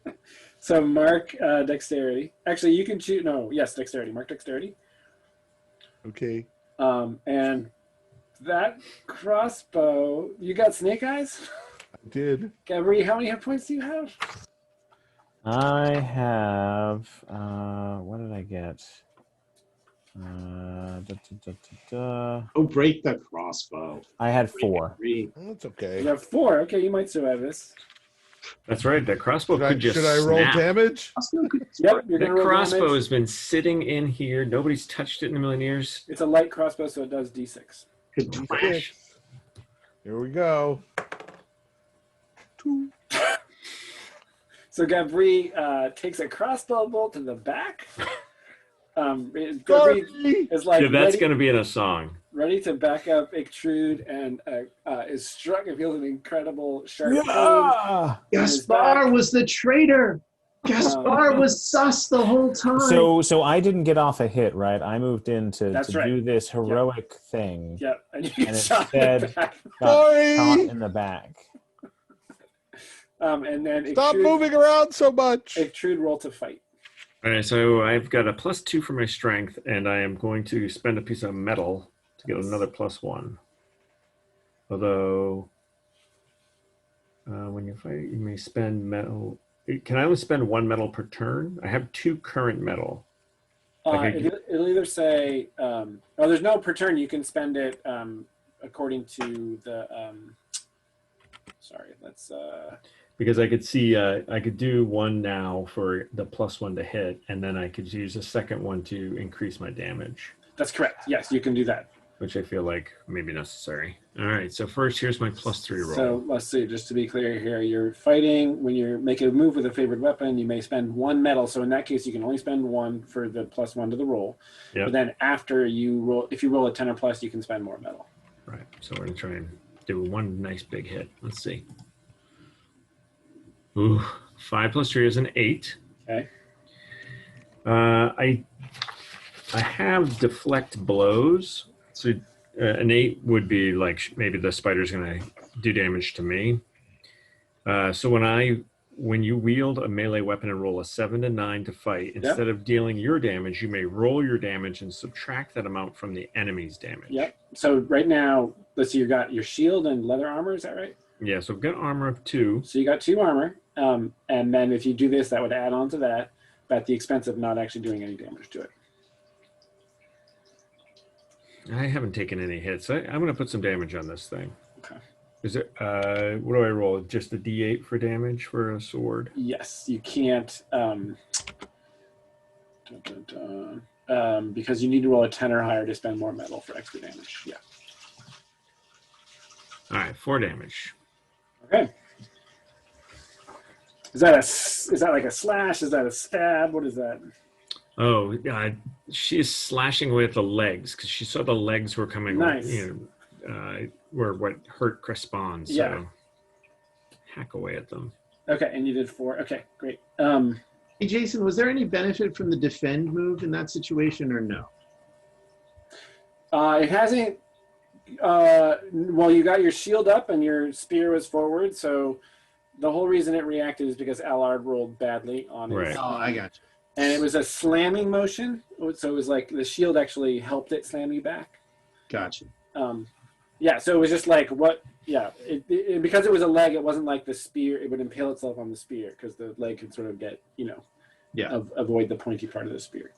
2? So mark dexterity. Actually, you can choose. No, yes, dexterity. Mark dexterity. Okay. And that crossbow. You got snake eyes? I did. Gabri, how many hit points do you have? I have. What did I get? Oh, break the crossbow. I had 4. That's okay. You have 4. Okay, you might survive this. That's right. That crossbow could just Should I roll snap. damage? Yep, you're That gonna roll crossbow damage. has been sitting in here. Nobody's touched it in a million years. It's a light crossbow, so it does d6. Good flash. Here we go. 2. So Gabri takes a crossbow bolt to the back. Gabri Sorry. is like Yeah, that's ready, going to be in a song. ready to back up Ictrude and is struck and feels an incredible sharp pain. Yeah! Gaspar was the traitor. Gaspar was sus the whole time. So I didn't get off a hit, right? I moved in to That's right. do this heroic thing. Yep, and you get And shot in the instead- back. Got Sorry. shot in the back. And then Stop moving around so much. Ictrude roll to fight. All right, so I've got a +2 for my strength, and I am going to spend a piece of metal to get another +1. Although, when you fight, you may spend metal. Can I only spend 1 metal per turn? I have 2 current metal. Okay. It'll either say, there's no per turn. You can spend it according to the. Sorry, that's. Because I could see, I could do 1 now for the +1 to hit, and then I could use a second one to increase my damage, That's correct. Yes, you can do that. which I feel like may be necessary. All right, so first, here's my +3 roll. So let's see, just to be clear here, you're fighting, when you're making a move with a favored weapon, you may spend 1 metal. So in that case, you can only spend 1 for the +1 to the roll. Yep. But then after you roll, if you roll a 10 or plus, you can spend more metal. Right, so we're gonna try and do 1 nice big hit. Let's see. Ooh, 5 + 3 is an 8. Okay. I have deflect blows, so an 8 would be like maybe the spider's gonna do damage to me. So when you wield a melee weapon and roll a 7 to 9 to fight, instead of dealing your damage, you may roll your damage and subtract that amount from the enemy's damage. Yep. So right now, let's see, you got your shield and leather armor, is that right? Yeah, so I've got armor of 2. So you got 2 armor, and then if you do this, that would add on to that, but at the expense of not actually doing any damage to it. I haven't taken any hits. I'm going to put some damage on this thing. Okay. Is it? What do I roll? Just a D8 for damage for a sword? Yes, you can't, because you need to roll a 10 or higher to spend more metal for extra damage. Yeah. All right, 4 damage. Okay. Is that like a slash? Is that a stab? What is that? Oh, she is slashing away at the legs because she saw the legs were coming. Nice. Were what hurt Crespon. So Yeah. hack away at them. Okay, and you did 4. Okay, great. Hey, Jason, was there any benefit from the defend move in that situation or no? It hasn't. Well, you got your shield up and your spear was forward, so the whole reason it reacted is because Allard rolled badly on it. Right. Oh, I got you. And it was a slamming motion, so it was like the shield actually helped it slam you back. Gotcha. Yeah, so it was just like what? Yeah, it because it was a leg, it wasn't like the spear. It would impale itself on the spear because the leg could sort of get avoid the pointy part of the spear.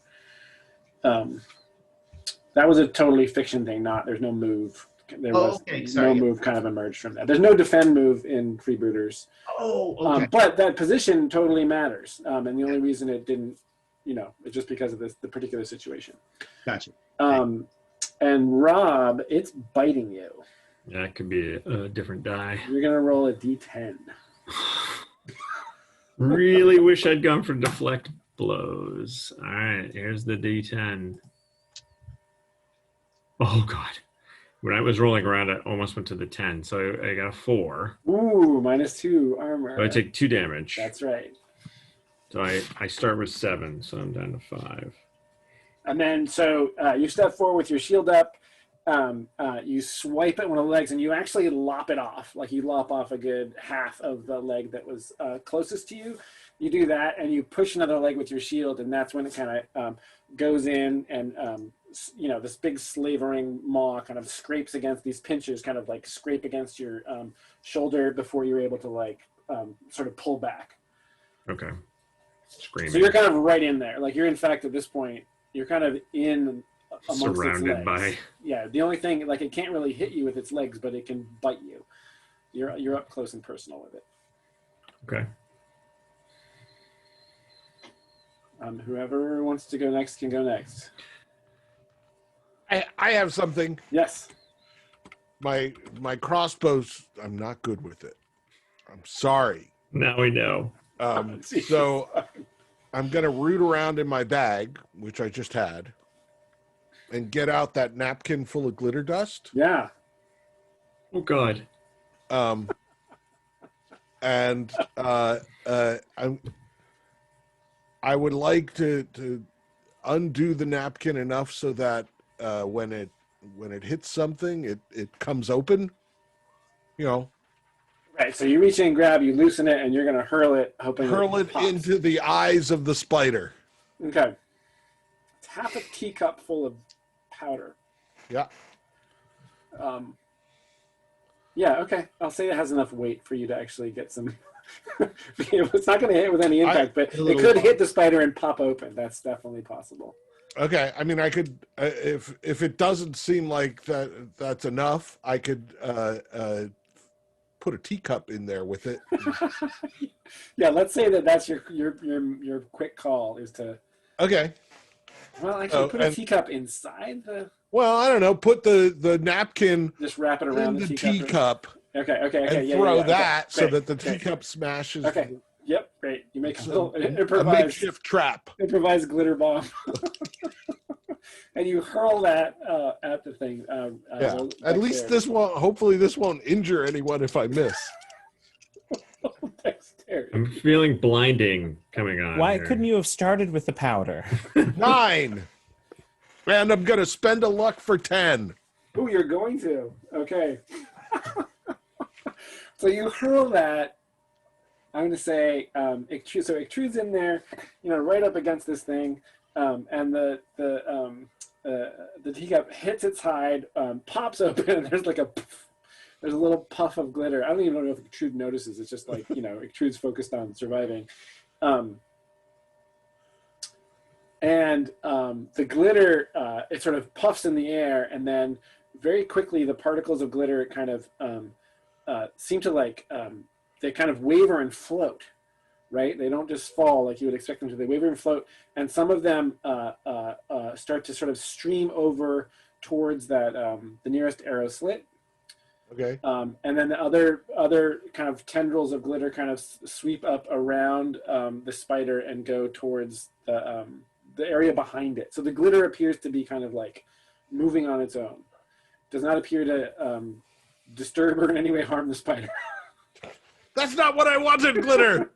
That was a totally fiction thing. There's no move. There was no move kind of emerged from that. There's no defend move in Freebooters. Oh, okay. But that position totally matters. And the only reason it didn't, it's just because of the particular situation. Gotcha. And Rob, it's biting you. That could be a different die. You're gonna roll a d10. Really wish I'd gone for deflect blows. All right, here's the D10. Oh God. When I was rolling around, I almost went to the 10. So I got a 4. Ooh, -2 armor. So I take 2 damage. That's right. So I start with 7, so I'm down to 5. And then, so you step forward with your shield up. You swipe at one of the legs, and you actually lop it off. Like you lop off a good half of the leg that was closest to you. You do that, and you push another leg with your shield, and that's when it kind of goes in, and this big slavering maw kind of scrapes against these pinchers, kind of like scrape against your shoulder before you're able to like sort of pull back. Okay. Screaming. So you're kind of right in there. Like you're, in fact, at this point, you're kind of in amongst surrounded its legs. by. Yeah, the only thing, like, it can't really hit you with its legs, but it can bite you. You're up close and personal with it. Okay. Whoever wants to go next can go next. I have something. Yes. My crossbows, I'm not good with it. I'm sorry. Now we know. So I'm going to root around in my bag, which I just had, and get out that napkin full of glitter dust. Yeah. Oh God. I would like to undo the napkin enough so that when it hits something, it comes open. You know. Right. So you reach in, grab, you loosen it, and you're gonna hurl it, hoping it pops. into the eyes of the spider. Okay. It's half a teacup full of powder. Yeah. Yeah. Okay. I'll say it has enough weight for you to actually get some. It's not going to hit with any impact, but it could hit the spider and pop open. That's definitely possible. Okay, I mean, I could if it doesn't seem like that's enough, I could put a teacup in there with it. Yeah, let's say that's your quick call is to. Okay. Well, actually, put a teacup inside the. Well, I don't know. Put the napkin. Just wrap it around the teacup. Okay. And throw that so that the teacup smashes. Okay. Yep. Great. You make a little a makeshift trap. Improvised glitter bomb. And you hurl that at the thing. Yeah. At least this won't. Hopefully, this won't injure anyone if I miss. I'm feeling blinding coming on. Why here. couldn't you have started with the powder? 9. And I'm gonna spend a luck for 10. Oh, you're going to. Okay. So you hurl that. I'm going to say so it extrudes in there, right up against this thing, and the teacup hits its hide, pops open, and there's a little puff of glitter. I don't even know if Extrude notices. It's just like Extrude's focused on surviving, and the glitter it sort of puffs in the air, and then very quickly the particles of glitter kind of seem to they kind of waver and float, right? They don't just fall like you would expect them to. They waver and float, and some of them start to sort of stream over towards that the nearest arrow slit. Okay. And then the other kind of tendrils of glitter kind of sweep up around the spider and go towards the area behind it. So the glitter appears to be kind of like moving on its own. Does not appear to disturb or in any way harm the spider. That's not what I wanted, glitter.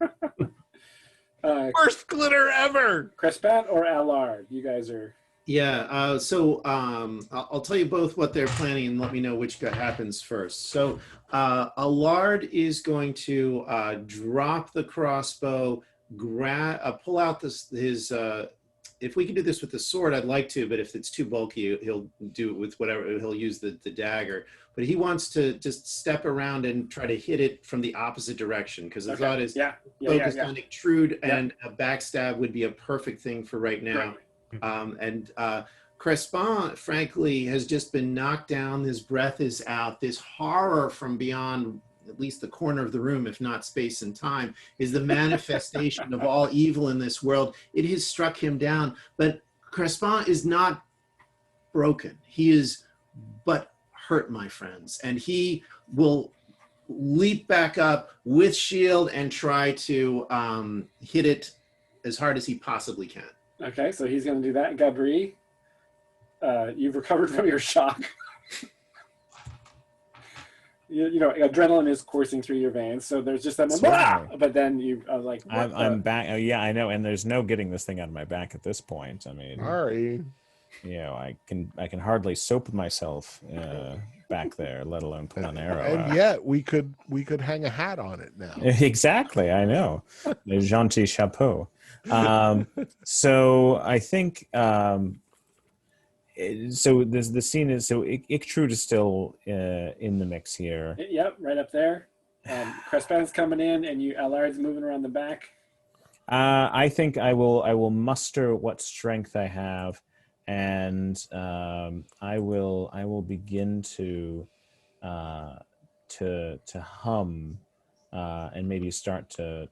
Worst glitter ever. Crespat or Allard? You guys are. Yeah. So I'll tell you both what they're planning and let me know which happens first. So Allard is going to drop the crossbow, pull out his. If we can do this with the sword, I'd like to, but if it's too bulky, he'll do it with whatever. He'll use the dagger. But he wants to just step around and try to hit it from the opposite direction because the thought is focused on extrude, and a backstab would be a perfect thing for right now. Right. Crespin, frankly, has just been knocked down. His breath is out. This horror from beyond at least the corner of the room, if not space and time, is the manifestation of all evil in this world. It has struck him down. But Crespin is not broken. He is but hurt my friends. And he will leap back up with shield and try to hit it as hard as he possibly can. Okay, so he's going to do that. Gabri, you've recovered from your shock. You know, adrenaline is coursing through your veins, so there's just that moment, but then you are like, I'm back. Oh, yeah, I know, and there's no getting this thing out of my back at this point. I mean, Sorry. you know, I can hardly soap myself back there, let alone pull an arrow And out. yet we could hang a hat on it now. Exactly, I know. Le gentil chapeau. So I think so. The scene is so Ichtrude is still in the mix here. Yep, right up there. Crespan's coming in, and Allard's moving around the back. I think I will muster what strength I have, and I will begin to hum and maybe start to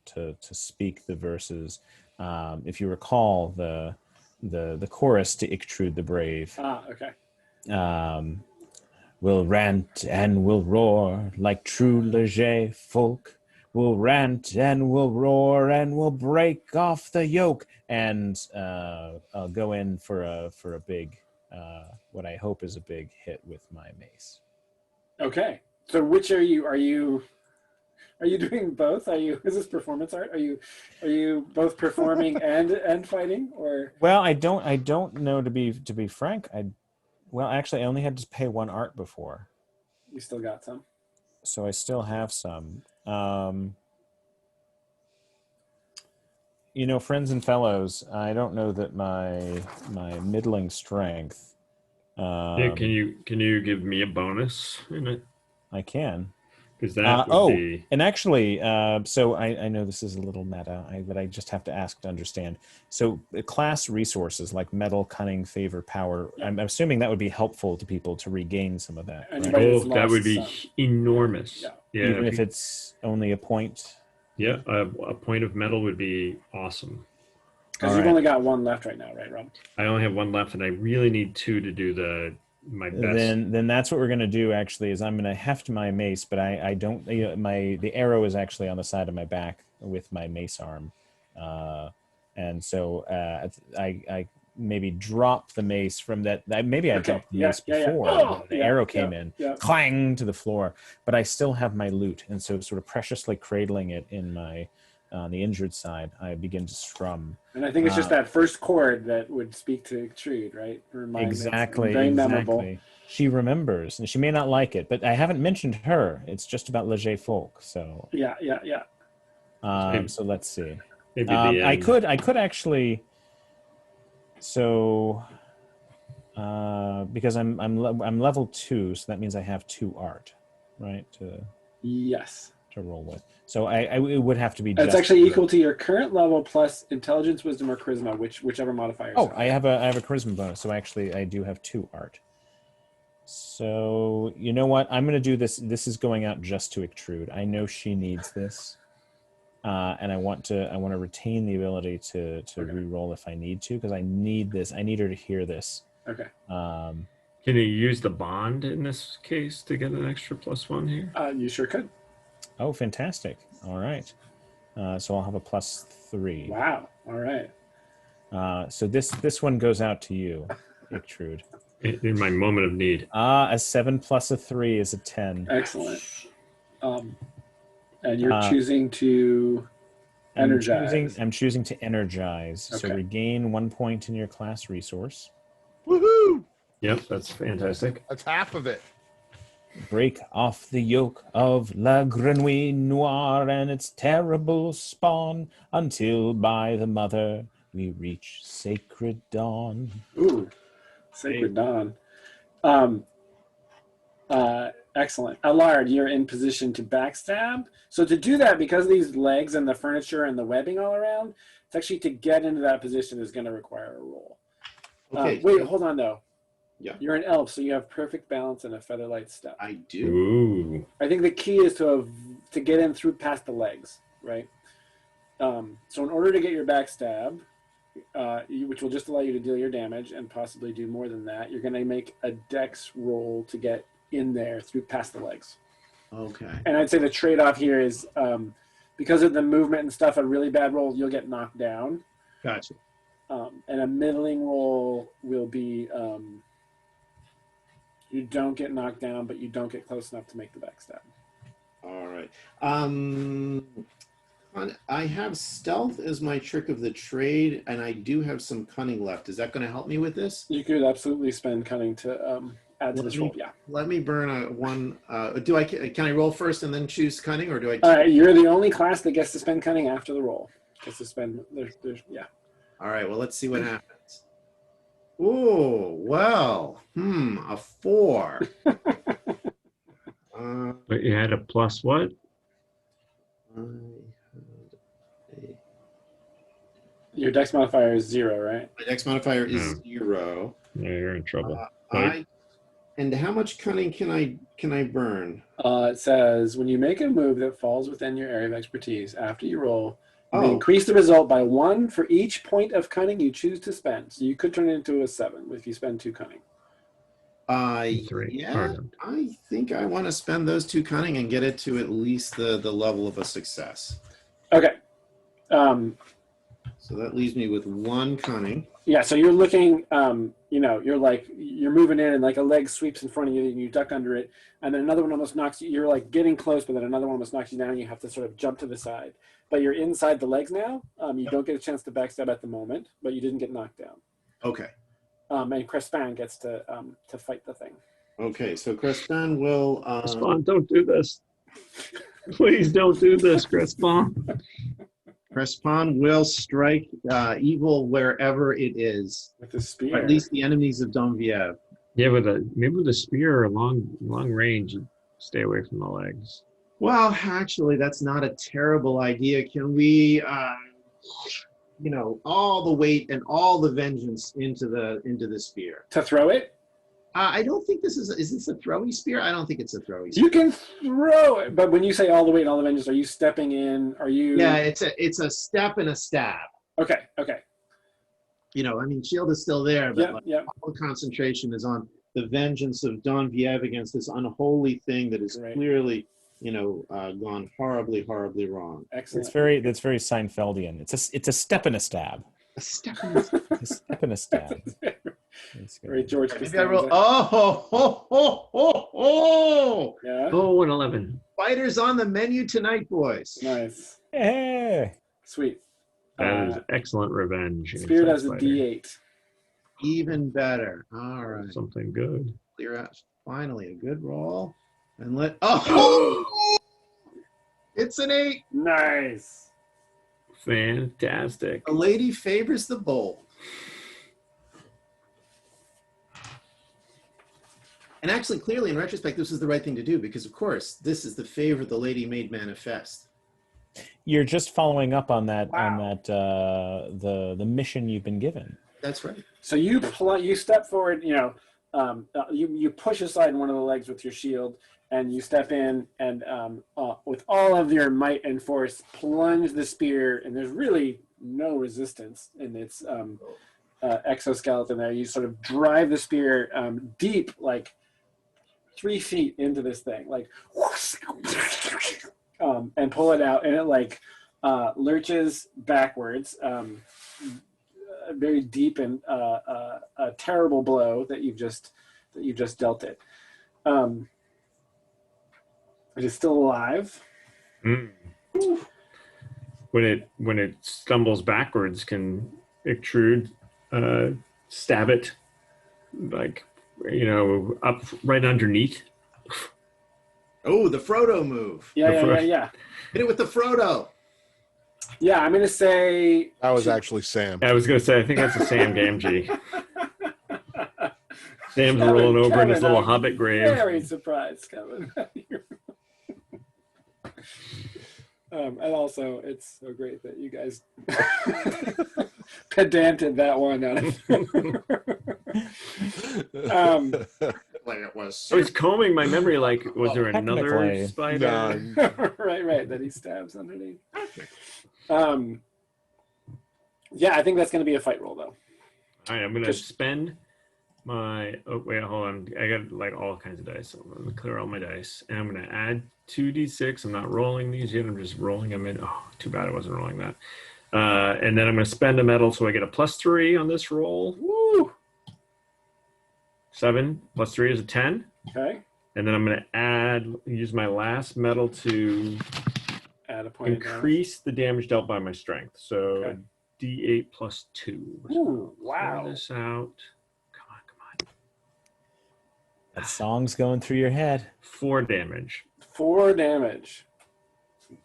speak the verses. If you recall the chorus to Ichtrude the Brave. Okay. We'll rant and we'll roar like true Leget folk. We'll rant and we'll roar and we'll break off the yoke. And I'll go in for a big, what I hope is a big hit with my mace. Okay. So which are you? Are you doing both? Is this performance art? Are you both performing and fighting, or? Well, I don't know, to be frank. Actually I only had to pay one art before. You still got some. So I still have some. You know, friends and fellows, I don't know that my middling strength. Yeah, can you give me a bonus in it? I can. Because that would be... and actually, so I know this is a little meta, but I just have to ask to understand. So class resources like metal, cunning, favor, power, I'm assuming that would be helpful to people to regain some of that. Right? Oh, that would be enormous. Yeah. Even if it's only a point? Yeah, a point of metal would be awesome. Because you've only got one left right now, right, Rob? I only have one left, and I really need two to do my best. Then that's what we're gonna do. Actually, is I'm gonna heft my mace, but I don't. You know, the arrow is actually on the side of my back with my mace arm, and so I maybe drop the mace from that. Maybe I dropped the mace before the arrow came in, clang to the floor. But I still have my lute, and so sort of preciously cradling it in my on the injured side, I begin to strum. And I think it's just that first chord that would speak to Trude, right? Exactly. Very memorable. She remembers, and she may not like it, but I haven't mentioned her. It's just about Leget folk. So yeah. So let's see. Maybe I could actually. So because I'm level 2, so that means I have 2 art, right? Yes. To roll with. So it would have to be. It's actually equal to your current level plus intelligence, wisdom, or charisma, whichever modifier. Oh, I have a charisma bonus, so actually I do have 2 art. So you know what? I'm going to do this. This is going out just to Ichtrude. I know she needs this, and I want to retain the ability to re-roll if I need to, because I need this. I need her to hear this. Okay. Can you use the bond in this case to get an extra +1 here? You sure could. Oh, fantastic. All right. So I'll have a +3. Wow. All right. So this one goes out to you, Ichtrude. In my moment of need. A 7 plus a 3 is a 10. Excellent. And you're choosing to energize. I'm choosing to energize. Okay. So regain 1 point in your class resource. Woohoo! Yep, that's fantastic. That's half of it. Break off the yoke of La Grenouille Noire and its terrible spawn until by the mother we reach sacred dawn. Ooh, sacred dawn. Excellent. Allard, you're in position to backstab. So to do that, because of these legs and the furniture and the webbing all around, it's actually to get into that position is going to require a roll. Okay. Wait, hold on though. Yeah. You're an elf, so you have perfect balance and a featherlight step. I do. Ooh. I think the key is to get in through past the legs, right? So in order to get your backstab, which will just allow you to deal your damage and possibly do more than that, you're going to make a dex roll to get in there through past the legs. Okay. And I'd say the trade-off here is because of the movement and stuff, a really bad roll, you'll get knocked down. Gotcha. And a middling roll will be you don't get knocked down, but you don't get close enough to make the backstab. All right. I have stealth as my trick of the trade, and I do have some cunning left. Is that going to help me with this? You could absolutely spend cunning to add to this roll. Yeah. Let me burn a one. Can I roll first and then choose cunning, or do I? All right. You're the only class that gets to spend cunning after the roll. Gets to spend. Yeah. All right. Well, let's see what happens. Oh well. A 4. But you had a plus what? Your dex modifier is 0, right? My dex modifier is 0. Yeah, you're in trouble. And how much cunning can I burn? It says when you make a move that falls within your area of expertise after you roll, you may increase the result by 1 for each point of cunning you choose to spend. So you could turn it into a 7 if you spend 2 cunning. 3. Yeah, I think I want to spend those 2 cunning and get it to at least the level of a success. Okay. So that leaves me with 1 cunning. Yeah, so you're looking, you're moving in and like a leg sweeps in front of you and you duck under it. And then another one almost knocks you, you're like getting close, but then another one almost knocks you down and you have to sort of jump to the side. But you're inside the legs now. You don't get a chance to backstab at the moment, but you didn't get knocked down. Okay. And Crespan gets to fight the thing. Okay, so Crespan will... Crespan, don't do this. Please don't do this, Crespan. Crespan will strike evil wherever it is. With the spear. Or at least the enemies of Donviev. Yeah, maybe with a spear or long range, stay away from the legs. Well, actually, that's not a terrible idea. Can we, all the weight and all the vengeance into the spear? To throw it? I don't think is this a throwy spear? I don't think it's a throwy spear. You can throw it, but when you say all the weight and all the vengeance, are you stepping in? Are you? Yeah, it's a step and a stab. Okay. Shield is still there, but all the concentration is on the vengeance of Donviev against this unholy thing that is clearly, gone horribly, horribly wrong. Excellent. That's very Seinfeldian. It's a step and a stab. A step and a stab. A step and a stab. Very George. Maybe I roll. Oh! Yeah. Oh, an 11. Fighters on the menu tonight, boys. Nice. Hey. Sweet. That is excellent revenge. Spirit has a D8. Even better. All right. Something good. Clear out. Finally, a good roll. And it's an 8. Nice. Fantastic. A lady favors the bold. And actually, clearly, in retrospect, this is the right thing to do because, of course, this is the favor the lady made manifest. You're just following up on that. Wow. On that the mission you've been given. That's right. So you step forward. You push aside one of the legs with your shield, and you step in and with all of your might and force, plunge the spear. And there's really no resistance in its exoskeleton. There, you sort of drive the spear deep, like 3 feet into this thing, like, and pull it out, and it lurches backwards, very deep and a terrible blow that you've just dealt it. It is still alive. Mm. When it stumbles backwards, can Ictrude stab it, up right underneath? Oh, the Frodo move. Yeah. Hit it with the Frodo. Yeah, I'm going to say... That was actually Sam. I was going to say, I think that's a Sam Gamgee. Sam's rolling over in his little hobbit grave. Very surprised, Kevin. And also, it's so great that you guys pedanted that one out of Like it was. I was combing my memory, was there another technically, spider? right, that he stabs underneath. Yeah, I think that's going to be a fight roll, though. All right, I'm going to spend Oh wait, hold on. I got like all kinds of dice. So I'm gonna clear all my dice, and I'm gonna add 2d6. I'm not rolling these yet. I'm just rolling them in. Oh, too bad I wasn't rolling that. And then I'm gonna spend a medal, so I get a +3 on this roll. Woo! 7 + 3 is a 10. Okay. And then I'm gonna use my last medal to Add a point. increase the damage dealt by my strength. So Okay. D8 + 2. So Ooh, I'll wow. clear this out. Come on. That song's going through your head. 4 damage. 4 damage.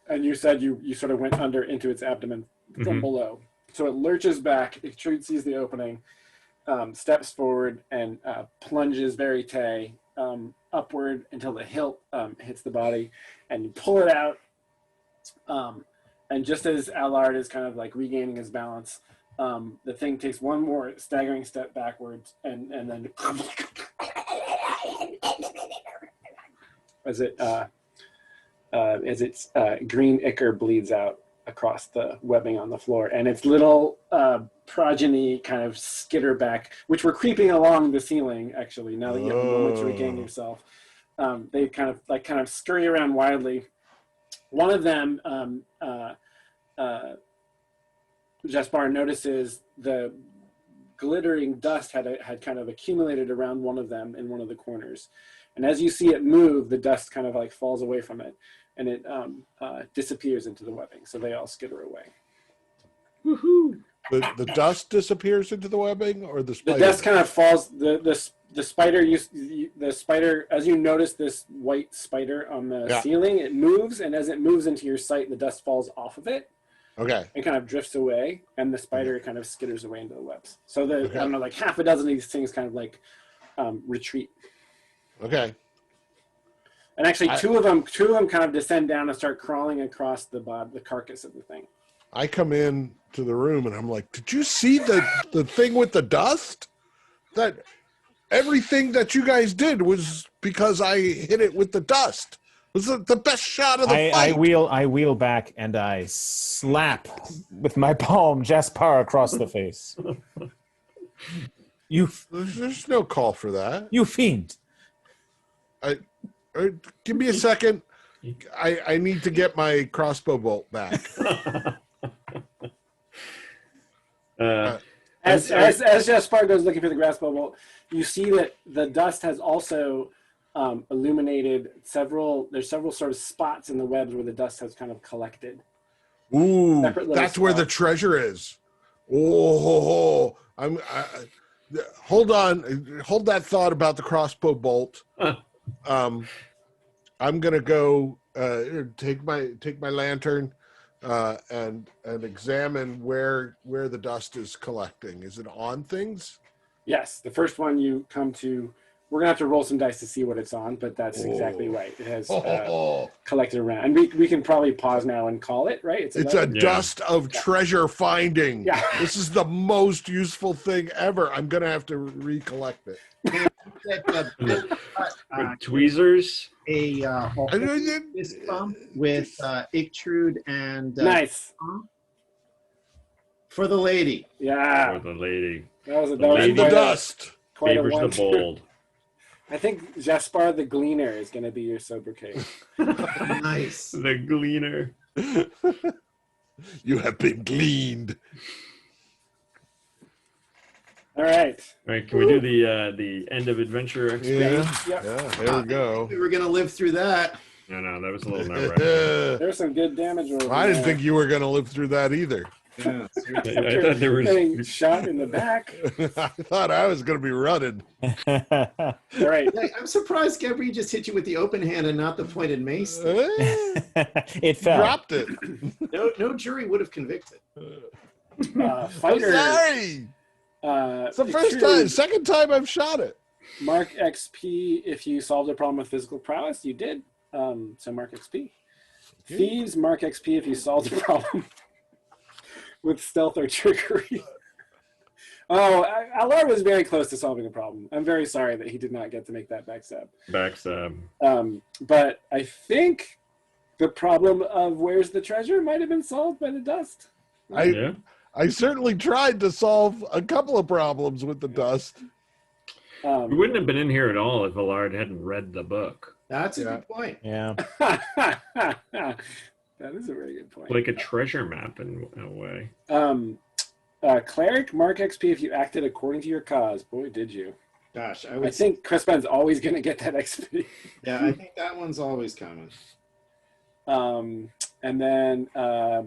And you said you sort of went under into its abdomen from below. So it lurches back. It sees the opening, steps forward, and plunges verite upward until the hilt hits the body, and you pull it out. And just as Allard is kind of like regaining his balance, the thing takes one more staggering step backwards, and then as its green ichor bleeds out across the webbing on the floor, and its little progeny kind of skitter back, which were creeping along the ceiling. Actually, now that you have a moment to regain yourself, they kind of scurry around wildly. One of them, Jaspar notices the glittering dust had kind of accumulated around one of them in one of the corners. And as you see it move, the dust kind of like falls away from it, and it disappears into the webbing. So they all skitter away. Woohoo! The dust disappears into the webbing, or the spider? The dust kind of falls. The spider, the spider, as you notice this white spider on the ceiling, it moves, and as it moves into your sight, the dust falls off of it. Okay. It kind of drifts away, and the spider kind of skitters away into the webs. So I don't know, like half a dozen of these things kind of like retreat. Okay. And actually, two of them kind of descend down and start crawling across the carcass of the thing. I come in to the room and I'm like, "Did you see the thing with the dust? That everything that you guys did was because I hit it with the dust. It was the best shot of the fight." I wheel back and I slap with my palm Jaspar across the face. There's no call for that. You fiend! Give me a second. I need to get my crossbow bolt back. As Jaspar goes looking for the crossbow bolt, you see that the dust has also illuminated there's several sort of spots in the webs where the dust has kind of collected. Ooh, that's where the treasure is. Oh, hold on. Hold that thought about the crossbow bolt. I'm gonna go take my lantern and examine where the dust is collecting. Is it on things? Yes, the first one you come to, we're gonna have to roll some dice to see what it's on, but that's exactly right. It has collected around, and we can probably pause now and call it, right? It's a dust of treasure finding. Yeah. This is the most useful thing ever. I'm gonna have to recollect it. Tweezers. Fist bump with Ictrude and nice for the lady. Yeah, For the lady. that was And the dust. Quite a Favors one. the bold. I think Jaspar the Gleaner is going to be your sobriquet. Nice. The Gleaner. You have been gleaned. All right. All right, can we do the end of adventure experience? Yeah. Yep. Yeah. There we go. We were gonna live through that. No, that was a little nerve-wracking. There's some good damage over I didn't there. think you were gonna live through that either. Yeah. I thought there Getting was. shot in the back. I thought I was gonna be running. All right. Yeah, I'm surprised Gabri just hit you with the open hand and not the pointed mace. It fell. Dropped it. No jury would have convicted. I'm Fighter. sorry. It's the first time. Second time I've shot it. Mark XP if you solved a problem with physical prowess. You did. So mark XP. Okay. Thieves, mark XP if you solved a problem with stealth or trickery. Oh, Allard was very close to solving a problem. I'm very sorry that he did not get to make that backstab. But I think the problem of where's the treasure might have been solved by the dust. I certainly tried to solve a couple of problems with the dust. We wouldn't have been in here at all if Allard hadn't read the book. That's a Yeah. good point. Yeah. That is a very good point. Like a treasure map in a way. Cleric, mark XP if you acted according to your cause. Boy, did you. Gosh, I think Crispin's always going to get that XP. Yeah, I think that one's always coming. And then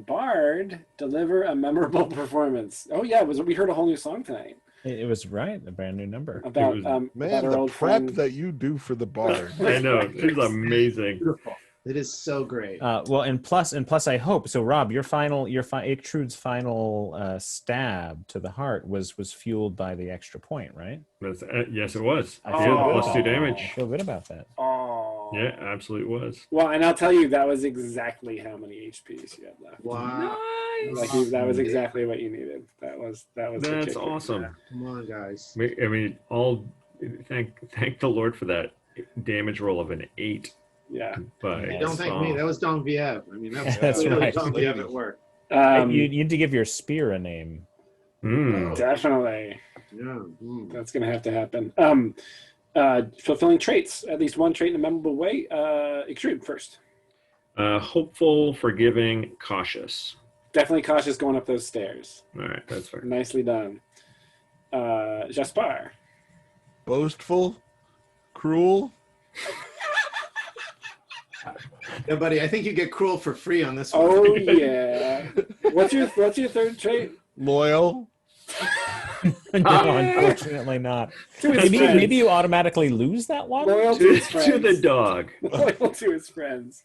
Bard, deliver a memorable performance. Oh yeah, we heard a whole new song tonight It was right, a brand new number. about was- about Man, our the old prep friend. that you do for the bard. I know. It's amazing. Beautiful. It is so great. Well, and plus, I hope so. Rob, Ichtrude's final stab to the heart was fueled by the extra point, right? Yes, it was. I Oh. feel good Plus about 2 that. damage. I feel good about that. Oh Yeah, absolutely was. Well, and I'll tell you, that was exactly how many HPs you had left. Wow. Like that was exactly what you needed. That was. The That's kicker. awesome. Come on, guys. I mean, thank the Lord for that damage roll of an 8. Yeah. By Yeah. Don't thank me. That was Don Viev. I mean, That's that's really right. Don Viev at work. You need to give your spear a name. Definitely. Yeah. Mm. That's going to have to happen. Fulfilling traits, at least one trait in a memorable way. Ichtrude first. Hopeful, forgiving, cautious. Definitely cautious going up those stairs. All right, that's fair. Nicely done. Jaspar. Boastful, cruel. Yeah, buddy, I think you get cruel for free on this one. Oh yeah. What's your third trait? Loyal. No, unfortunately not. To his Maybe friends. maybe you automatically lose that one. Loyal to To, his friends. to the dog. Loyal to his friends.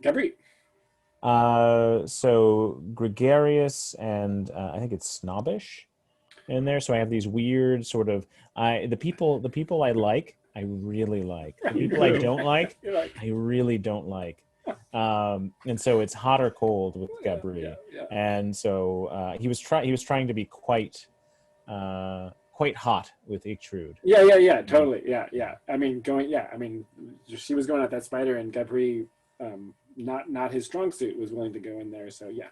Gabri. So gregarious and I think it's snobbish in there. So I have these weird sort of the people I like, I really like. The people I don't like, You're like, I really don't like. And so it's hot or cold with Gabri. yeah. And so he was trying to be quite hot with Ichtrude. Yeah, totally. Yeah. I mean, she was going at that spider, and Gabri, not his strong suit, was willing to go in there. So yeah,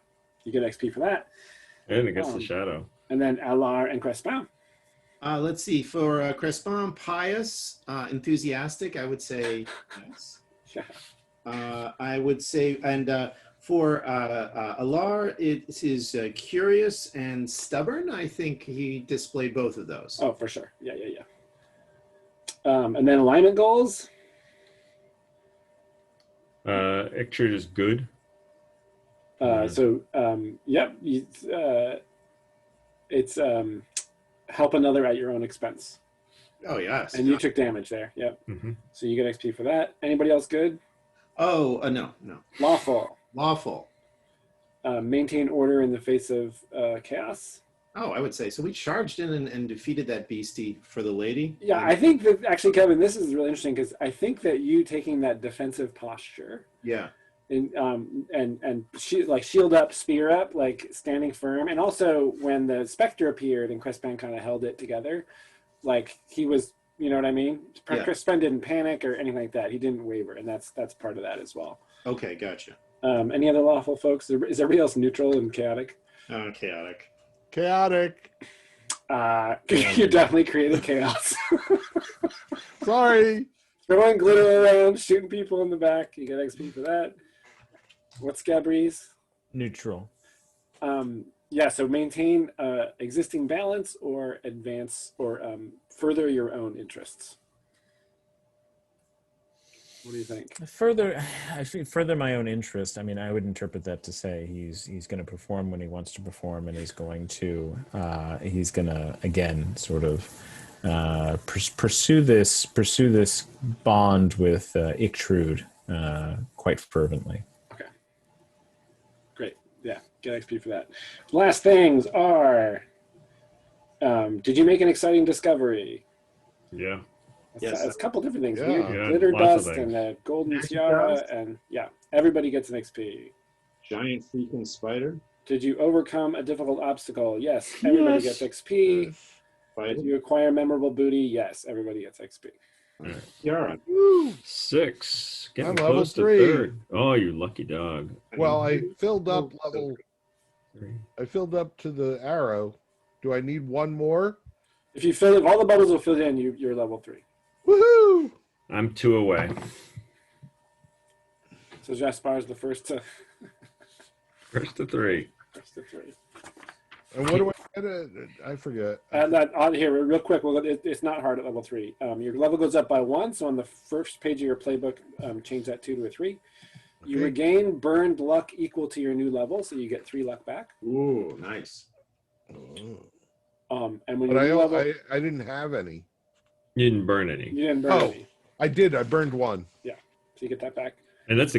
you get XP for that. And against the shadow. And then Alar and Crespin. Let's see. For Crespin, pious, enthusiastic, I would say yes. Yeah. I would say, and for Alar, it is curious and stubborn. I think he displayed both of those. Oh, for sure. Yeah. And then alignment goals. Ichtrude is good. It's help another at your own expense. Oh, yes. And you took damage there. Yep. Mm-hmm. So you get XP for that. Anybody else good? Oh, no. Lawful. Lawful. Maintain order in the face of chaos. Oh, I would say. So we charged in and defeated that beastie for the lady. Yeah, I think that actually, Kevin, this is really interesting because I think that you taking that defensive posture Yeah. and shield up, spear up, like standing firm, and also when the specter appeared and Crespin kind of held it together, like he was, you know what I mean? Yeah. Crespin didn't panic or anything like that. He didn't waver, and that's part of that as well. Okay, gotcha. Any other lawful folks? Is everybody else neutral and chaotic? Chaotic. Chaotic. You definitely created chaos. Sorry. Throwing glitter around, shooting people in the back. You get XP for that. What's Gabri's? Neutral. So maintain existing balance or advance or further your own interests. What do you think? Further my own interest. I mean, I would interpret that to say he's going to perform when he wants to perform, and he's going to again sort of pursue this bond with Ichtrude quite fervently. Okay. Great. Yeah, get XP for that. Last things are, did you make an exciting discovery? Yeah. Yes. It's a couple different things. Yeah. Weird Yeah, glitter lots of dust things. and a golden Magic tiara, dust. and everybody gets an XP. Giant freaking spider. Did you overcome a difficult obstacle? Yes, everybody Yes. gets XP. Fight Did you acquire memorable booty? Yes, everybody gets XP. Tiara. 6. Getting I'm level close to 3. third. Oh, you lucky dog. Well, I filled up level I filled up to the arrow. Do I need one more? If you fill, if all the bubbles will fill in, you're level 3. Woohoo! I'm 2 away. So Jaspar is the first to First to 3. first to 3. And what do I get? I forget. And that on here, real quick, it's not hard at level 3. Your level goes up by 1, so on the first page of your playbook, change that 2 to a 3. You Okay. regain burned luck equal to your new level, so you get 3 luck back. Ooh, nice. Oh. And when But you level, I didn't have any. You didn't burn any. you didn't burn Oh. any, I did. I burned one. so you get that back. And that's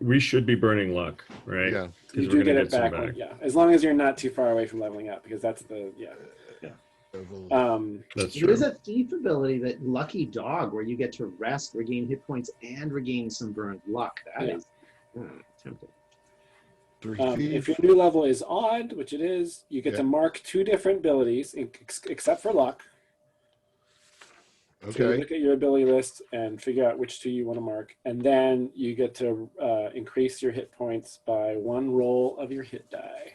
we should be burning luck, right? Yeah. Because You we're do going get to get it some back, back. yeah. As long as you're not too far away from leveling up, because that's the That's There true. is a thief ability, that lucky dog, where you get to rest, regain hit points, and regain some burned luck. That Yeah. is tempting. if your new level is odd, which it is, you get Yeah. to mark 2 different abilities, except for luck. So you Okay. look at your ability list and figure out which 2 you want to mark, and then you get to increase your hit points by 1 roll of your hit die,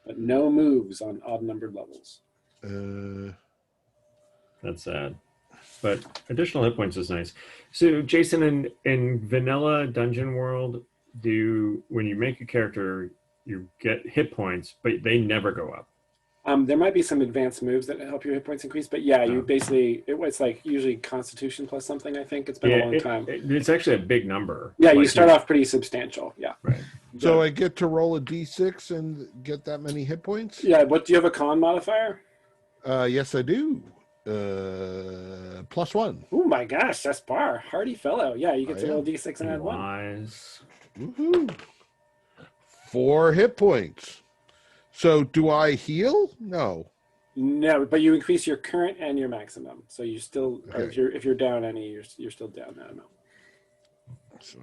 but no moves on odd-numbered levels. That's sad. But additional hit points is nice. So, Jason, in vanilla Dungeon World, when you make a character, you get hit points, but they never go up. There might be some advanced moves that help your hit points increase, but yeah, you Oh. basically, it's like usually Constitution plus something, I think. It's been a long time. It's actually a big number. Yeah, you Like, start off pretty substantial, yeah. Right. So I get to roll a d6 and get that many hit points? Yeah, do you have a con modifier? Yes, I do. +1. Oh my gosh, that's bar. Hardy fellow. Yeah, you get to I roll am. d6 and add 1. Wise. Woohoo. 4 hit points. So do I heal? No. No, but you increase your current and your maximum. So you still, Okay. if you're down any, you're still down that amount. So,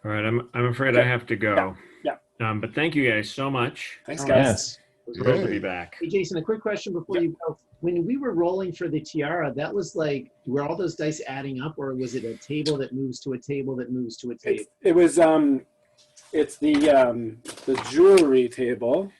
All right, I'm afraid I have to go. Yeah. But thank you guys so much. Thanks, All guys. Yes. Thrilled to Yay. be back. Hey, Jason, a quick question before you go. When we were rolling for the tiara, that was like, were all those dice adding up, or was it a table that moves to a table that moves to a table? It's the jewelry table,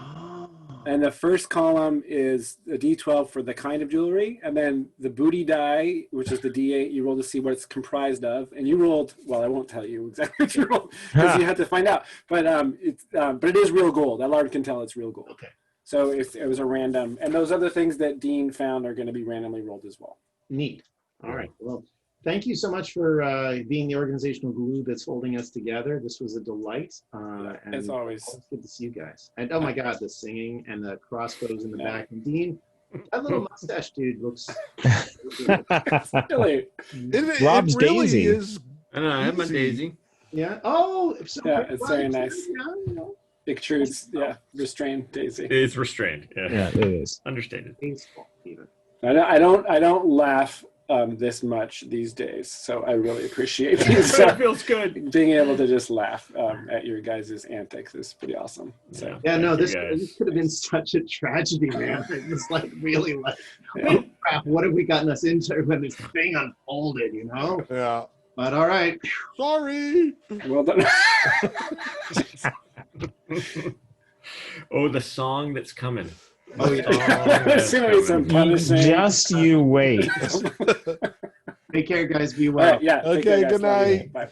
Oh. and the first column is the D12 for the kind of jewelry, and then the booty die, which is the D8, you roll to see what it's comprised of, and you rolled. Well, I won't tell you exactly what you rolled because you had to find out. But it is real gold. Allard can tell it's real gold. Okay. So it was a random, and those other things that Dean found are going to be randomly rolled as well. Neat. All right. Well, thank you so much for being the organizational glue that's holding us together. This was a delight. And As always. It's good to see you guys. And oh my God, the singing and the crossbows in the Yeah. back. And Dean, that little mustache dude looks. Really? Rob's it really Daisy. is. I don't know. I have my Easy. Daisy. Yeah. Oh, so Yeah, it's very nice. Yeah, you know, Big Trude's, restrained Daisy. It's restrained. Yeah. Yeah, it is. Understated. baseball, even. I don't laugh this much these days, so I really appreciate being, It feels good. being able to just laugh at your guys' antics is pretty awesome. So Yeah, no, Thank you, this guys. could have been such a tragedy, man. It was like really like, yeah. oh, crap, what have we gotten us into when this thing unfolded, you know? Yeah. But all right. Sorry. Well done. Oh, the song that's coming. Oh, yeah. There's gonna be some punishing. Just you wait. Take care, guys. Be All well. right, yeah. take Okay, care, guys. good Love you. night. Bye.